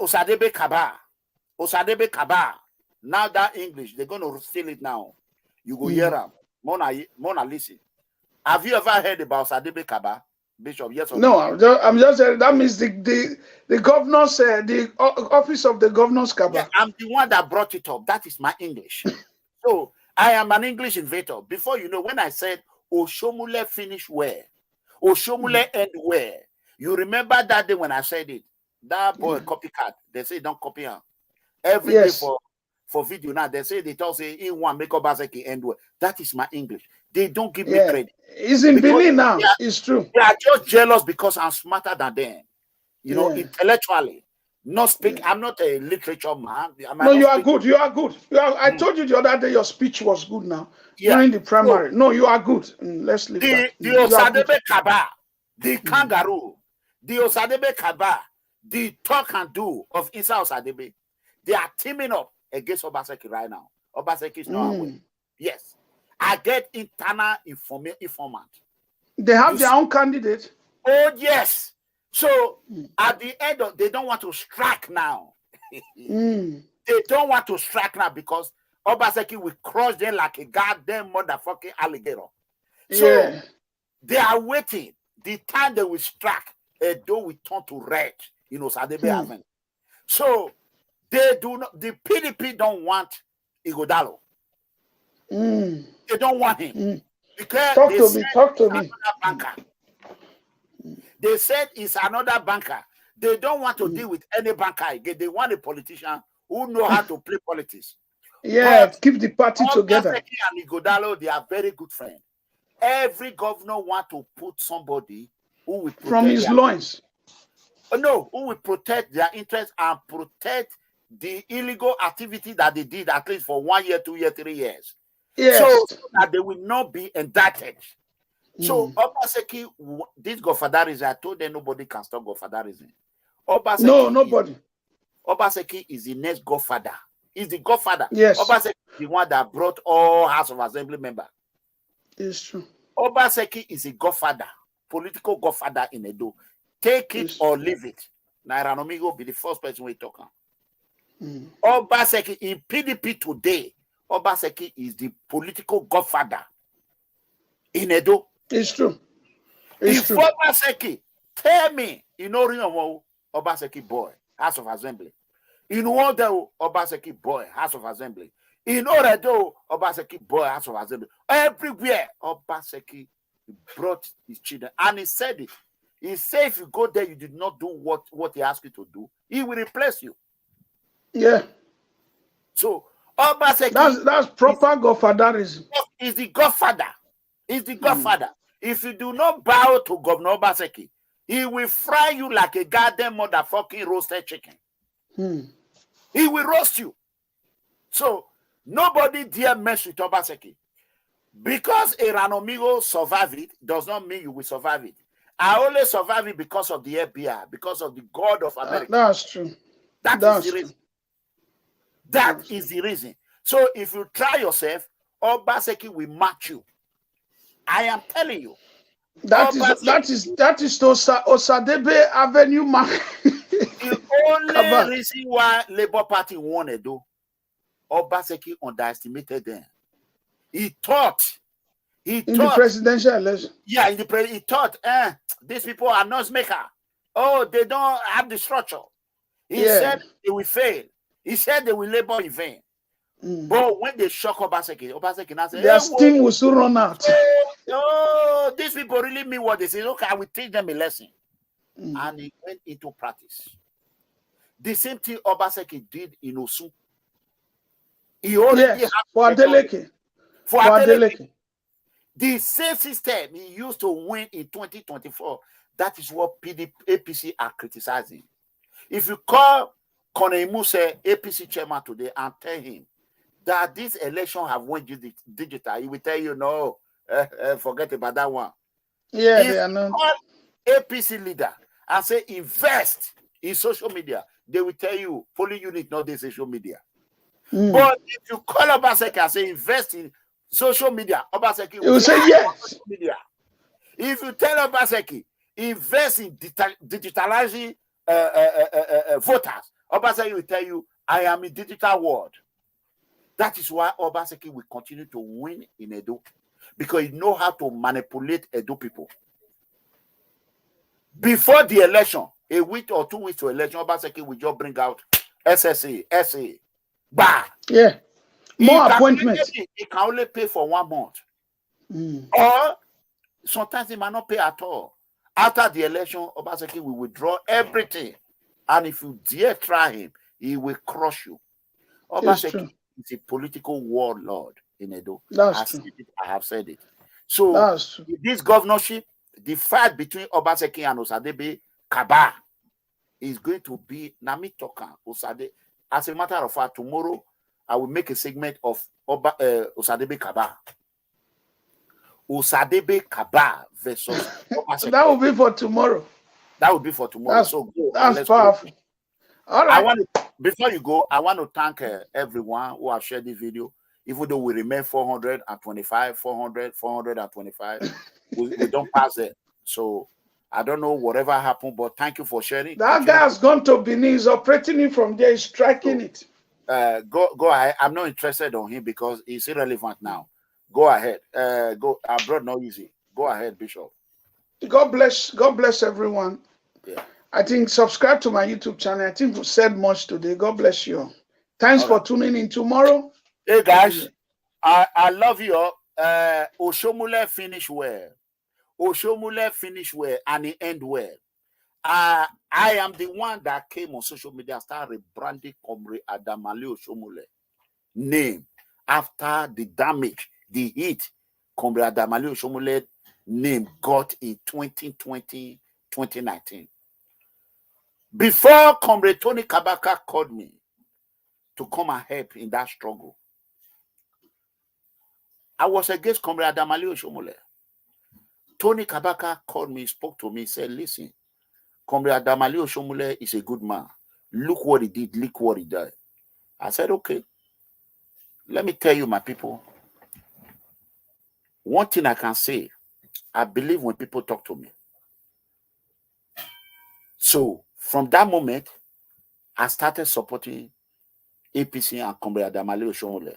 Osadebe Kaba. Now that English, they're going to steal it now. You go hear them. Mona listen. Have you ever heard about Osadebe Kaba, Bishop? Yes or no? I'm just saying that means the governor's the office of the governor's Kaba. Yeah, I'm the one that brought it up. That is my English. So I am an English inventor. Before you know, when I said Oshomule finish where? Oshomule end where? You remember that day when I said it? That boy copycat. They say don't copy her. Every day for video now, they say in one make up end where. That is my English. They don't give me credit. It's in Benin now. It's true. They are just jealous because I'm smarter than them. Intellectually. Not speak. I'm not a literature man. No, you are good. You are good. I told you the other day your speech was good now. During the primary. No, you are good. Let's leave that. The Osadebe Kaba, the kangaroo, the Osadebe Kaba, the talk and do of Isa Osadebe, they are teaming up against Obaseki right now. Obaseki is not aware. Yes. I get internal informant. They have their own candidate. Oh, yes. So at the end of, they don't want to strike now. They don't want to strike now because Obaseki will crush them like a goddamn motherfucking alligator. So they are waiting. The time they will strike, Edo will turn to red. Sadebe Avenue. So they do not. The PDP don't want Igodalo. They don't want him because talk to me. Banker. They said it's another banker. They don't want to deal with any banker again. They want a politician who know how to play politics. Yeah, but keep the party together. And Igodalo, they are very good friends. Every governor want to put somebody who will protect from his loins. No, who will protect their interests and protect the illegal activity that they did at least for 1 year, 2 years, 3 years. Yes. So that they will not be indicted. So Obaseki, this godfatherism, I told them nobody can stop godfatherism. No, nobody. Obaseki is the next godfather. He's the godfather. Yes. Obaseki is the one that brought all House of Assembly members. It's true. Obaseki is a godfather, political godfather in Edo. Take it or leave it. Naira Nomigo be the first person we talk on. Obaseki in PDP today, Obaseki is the political godfather in Edo. It's true. It's true. Obaseki, tell me, Obaseki boy, House of Assembly. In Wonder, Obaseki boy, House of Assembly. In Oredo, Obaseki boy, House of Assembly. Everywhere, Obaseki brought his children. And he said it. He said if you go there, you did not do what he asked you to do, he will replace you. Yeah. So, Obaseki... That's proper godfatherism. He's the godfather. He's the godfather. If you do not bow to Governor Obaseki, he will fry you like a goddamn motherfucking roasted chicken. He will roast you. So, nobody dare mess with Obaseki. Because a Ranomigo survived it, does not mean you will survive it. I only survive it because of the FBI, because of the God of America. That's true. That is the reason. That is the reason. So if you try yourself, Obaseki will match you. I am telling you. That is Osadebe Avenue mark. The only reason why Labour Party won Edo, Obaseki underestimated them. He thought in the presidential election. Yeah, he thought, these people are noisemaker. Oh, they don't have the structure. He said they will fail. He said they will labor in vain. But when they shock Obaseki now said, their steam will soon run out. Oh, these people really mean what they say. Okay, I will teach them a lesson. And he went into practice. The same thing Obaseki did in Osun. He already had for Adeleke. For Adeleke. The same system he used to win in 2024, that is what APC are criticizing. If you call Kone Muse, APC chairman today, and tell him that this election have went digital, he will tell you, no, forget about that one. Yeah, if they are not. Call APC leader and say invest in social media, they will tell you, polling unit, not the social media. But if you call Obaseki and say invest in social media, Obaseki will say yes. Social media. If you tell Obaseki invest in digitalizing voters, Obaseki will tell you, I am in digital world. That is why Obaseki will continue to win in Edo, because he knows how to manipulate Edo people. Before the election, a week or 2 weeks to election, Obaseki will just bring out SSA, SA, bah. Yeah. More appointments. He can only pay for 1 month. Or sometimes he might not pay at all. After the election, Obaseki will withdraw everything. And if you dare try him, he will crush you. Obaseki is a political warlord in Edo. That's true. I have said it. So this governorship, the fight between Obaseki and Osadebe Kaba is going to be Nami Tokan Osade. As a matter of fact, tomorrow I will make a segment of Osadebe Kaba. Osadebe Kaba versus Obaseki. That will be for tomorrow. That will be for tomorrow. That's powerful. All right. Before you go, I want to thank everyone who have shared this video. Even though we remain 425, 425, we don't pass it. So I don't know whatever happened, but thank you for sharing. That guy has gone to Benin. He's operating it from there. He's striking it. Go ahead. I'm not interested on him because he's irrelevant now. Go ahead. Go abroad, not easy. Go ahead, Bishop. God bless everyone. Yeah. I think subscribe to my YouTube channel. I think we said much today. God bless you. Thanks for tuning in tomorrow. Hey guys, I love you. Oshomule finish well. Oshomule finish well and he end well. I am the one that came on social media and started rebranding Comrade Adamale Oshomule name after the damage, the hit Comrade Adamale Oshomule name got in 2020, 2019. Before Comrade Tony Kabaka called me to come and help in that struggle, I was against Comrade Adamale Oshomule. Tony Kabaka called me, spoke to me, said, listen, Comrade Adamale Oshomule is a good man. Look what he did, look what he did. I said, okay, let me tell you, my people, one thing I can say, I believe when people talk to me. So from that moment, I started supporting APC and Comrade Adamale Oshomule.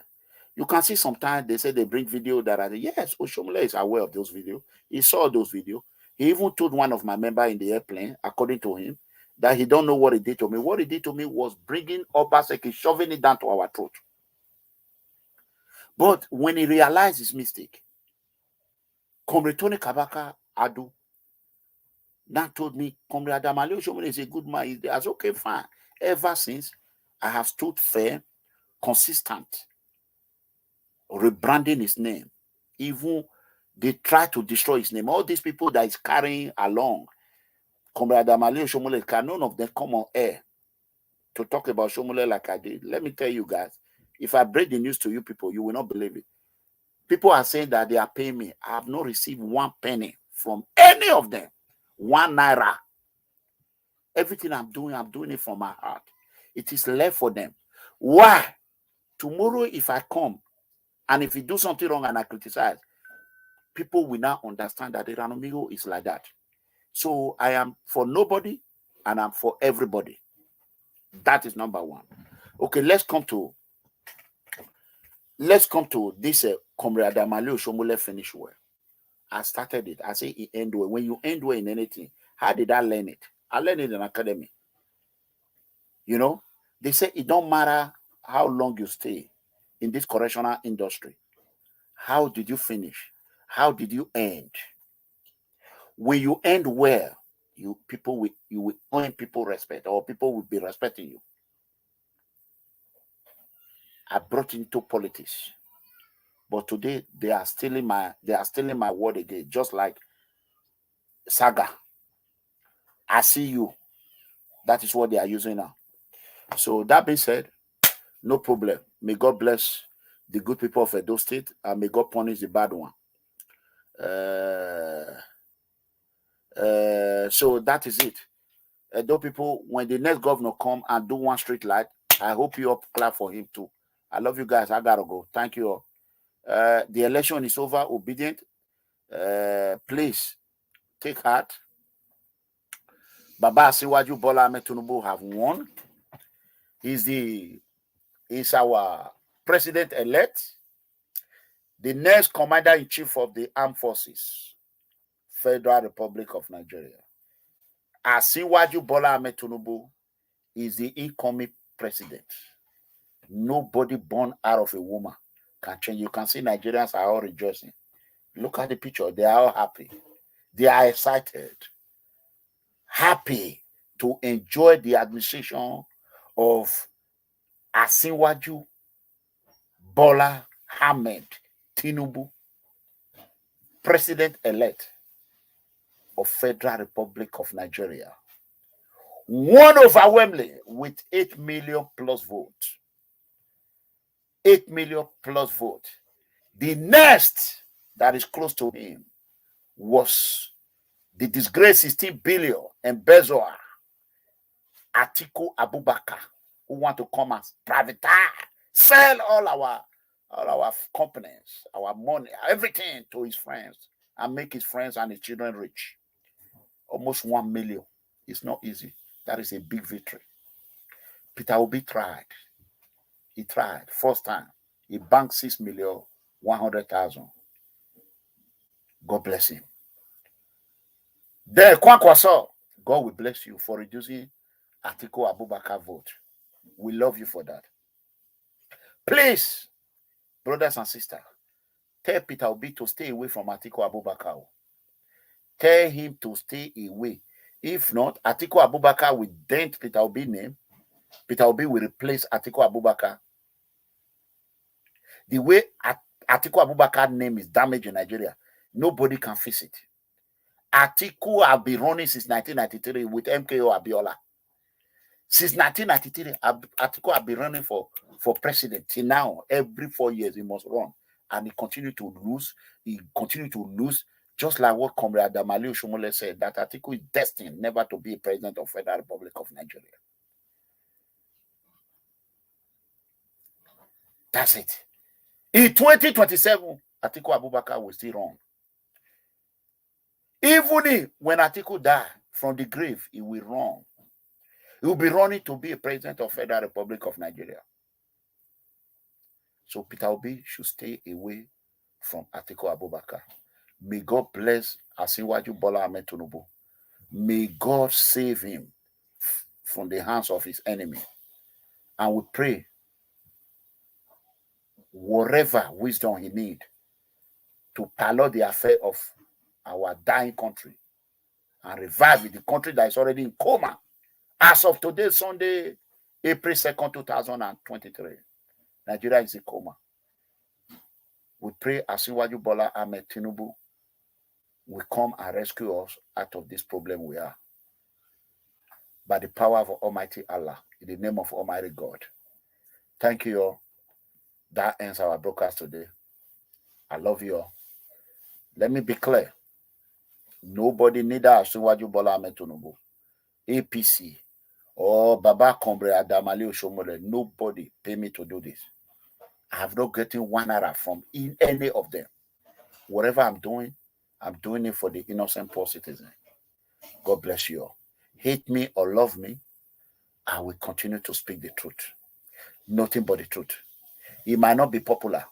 You can see sometimes they say they bring video that are, yes, Oshomule is aware of those videos. He saw those videos. He even told one of my members in the airplane, according to him, that he don't know what he did to me. What he did to me was bringing Obaseki, shoving it down to our throat. But when he realized his mistake, Comrade Tony Kabaka Adu now told me, Comrade Adamale Oshomule is a good man. I said, okay, fine. Ever since, I have stood firm, consistent, rebranding his name. Even they try to destroy his name. All these people that is carrying along, Comrade Adamale Oshomule, none of them come on air to talk about Oshomule like I did. Let me tell you guys, if I break the news to you people, you will not believe it. People are saying that they are paying me. I have not received 1 penny from any of them. 1 naira. Everything I'm doing it from my heart. It is left for them. Why? Tomorrow, if I come and if you do something wrong and I criticize, people will now understand that the Ranomigo is like that. So I am for nobody and I'm for everybody. That is number one. Okay, let's come to this Comrade Amalio Shomole finish well. I started it. I say it end well. When you end well in anything, how did I learn it? I learned it in academy. You know, they say it don't matter how long you stay in this correctional industry. How did you finish? How did you end? When you end well, you will earn people respect, or people will be respecting you. I brought into politics, but today they are stealing my word again, just like Saga. I see you. That is what they are using now. So that being said, no problem. May God bless the good people of Edo State, and may God punish the bad one. So that is it. Edo people, when the next governor come and do one street light, I hope you all clap for him too. I love you guys. I gotta go. Thank you all. The election is over. Obedient. Please take heart. Baba Asiwaju Bola Ahmed Tinubu have won. He's our president-elect, the next commander-in-chief of the armed forces, Federal Republic of Nigeria. Asiwaju Bola Ahmed Tinubu is the incoming president. Nobody born out of a woman can change. You can see Nigerians are all rejoicing. Look at the picture. They are all happy. They are excited. Happy to enjoy the administration of Asiwaju Bola Ahmed Tinubu, president-elect of Federal Republic of Nigeria. Won overwhelmingly with 8 million plus votes. 8 million plus vote. The next that is close to him was the disgraced 16 billion embezzler Atiku Abubakar, who want to come and privatize, sell all our companies, our money, everything to his friends, and make his friends and his children rich. Almost 1 million. It's not easy. That is a big victory. Peter Obi tried. He tried. First time. He banked 6,100,000. God bless him. Then Kwankwaso, God will bless you for reducing Atiku Abubakar vote. We love you for that. Please, brothers and sisters, tell Peter Obi to stay away from Atiku Abubakar. Tell him to stay away. If not, Atiku Abubakar will dent Peter Obi's name. Peter Obi will replace Atiku Abubakar. The way Atiku Abubakar name is damaged in Nigeria, nobody can fix it. Atiku have been running since 1993 with MKO Abiola. Since 1993, Atiku have been running for president. Till now, every 4 years he must run. And he continued to lose. He continued to lose. Just like what Comrade Amalio Shomole said, that Atiku is destined never to be a president of Federal Republic of Nigeria. That's it. In 2027, Atiku Abubakar will still run. Even if, when Atiku dies from the grave, he will run. He will be running to be a president of Federal Republic of Nigeria. So Peter Obi should stay away from Atiku Abubakar. May God bless Asiwaju Bola Ahmed Tinubu. May God save him from the hands of his enemy. And we pray whatever wisdom he needs to pilot the affair of our dying country and revive the country that is already in coma. As of today, Sunday, April 2nd, 2023, Nigeria is in coma. We pray Asiwaju Bola Ahmed Tinubu will come and rescue us out of this problem we are. By the power of Almighty Allah, in the name of Almighty God. Thank you all. That ends our broadcast today. I love you all. Let me be clear. Nobody, neither Asiwaju Bola Ahmed Tinubu, APC, or Baba Kombre Adamali Oshomole, nobody pay me to do this. I have not gotten 1 naira from any of them. Whatever I'm doing it for the innocent poor citizen. God bless you all. Hate me or love me, I will continue to speak the truth. Nothing but the truth. It might not be popular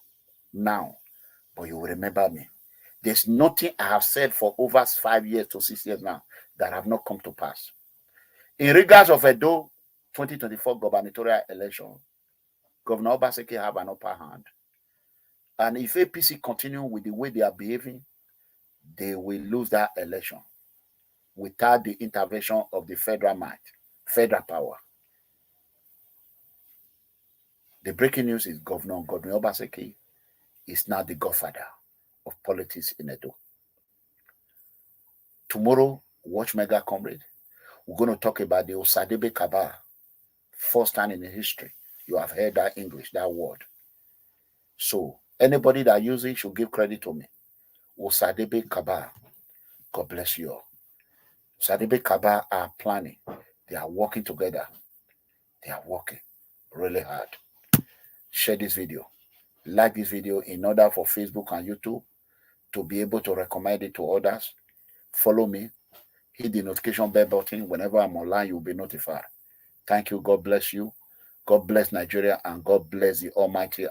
now, but you will remember me. There's nothing I have said for over 5 years to 6 years now that have not come to pass. In regards of Edo 2024 gubernatorial election, Governor Obaseki have an upper hand. And if APC continue with the way they are behaving, they will lose that election without the intervention of the federal might, federal power. The breaking news is Governor Obaseki is now the godfather of politics in Edo. Tomorrow, watch Mega Comrade. We're going to talk about the Osadebe Kaba. First time in history. You have heard that English, that word. So, anybody that uses it should give credit to me. Osadebe Kaba. God bless you all. Osadebe Kaba are planning. They are working together. They are working really hard. Share this video. Like this video in order for Facebook and YouTube to be able to recommend it to others. Follow me. Hit the notification bell button. Whenever I'm online, you'll be notified. Thank you. God bless you. God bless Nigeria, and God bless the Almighty.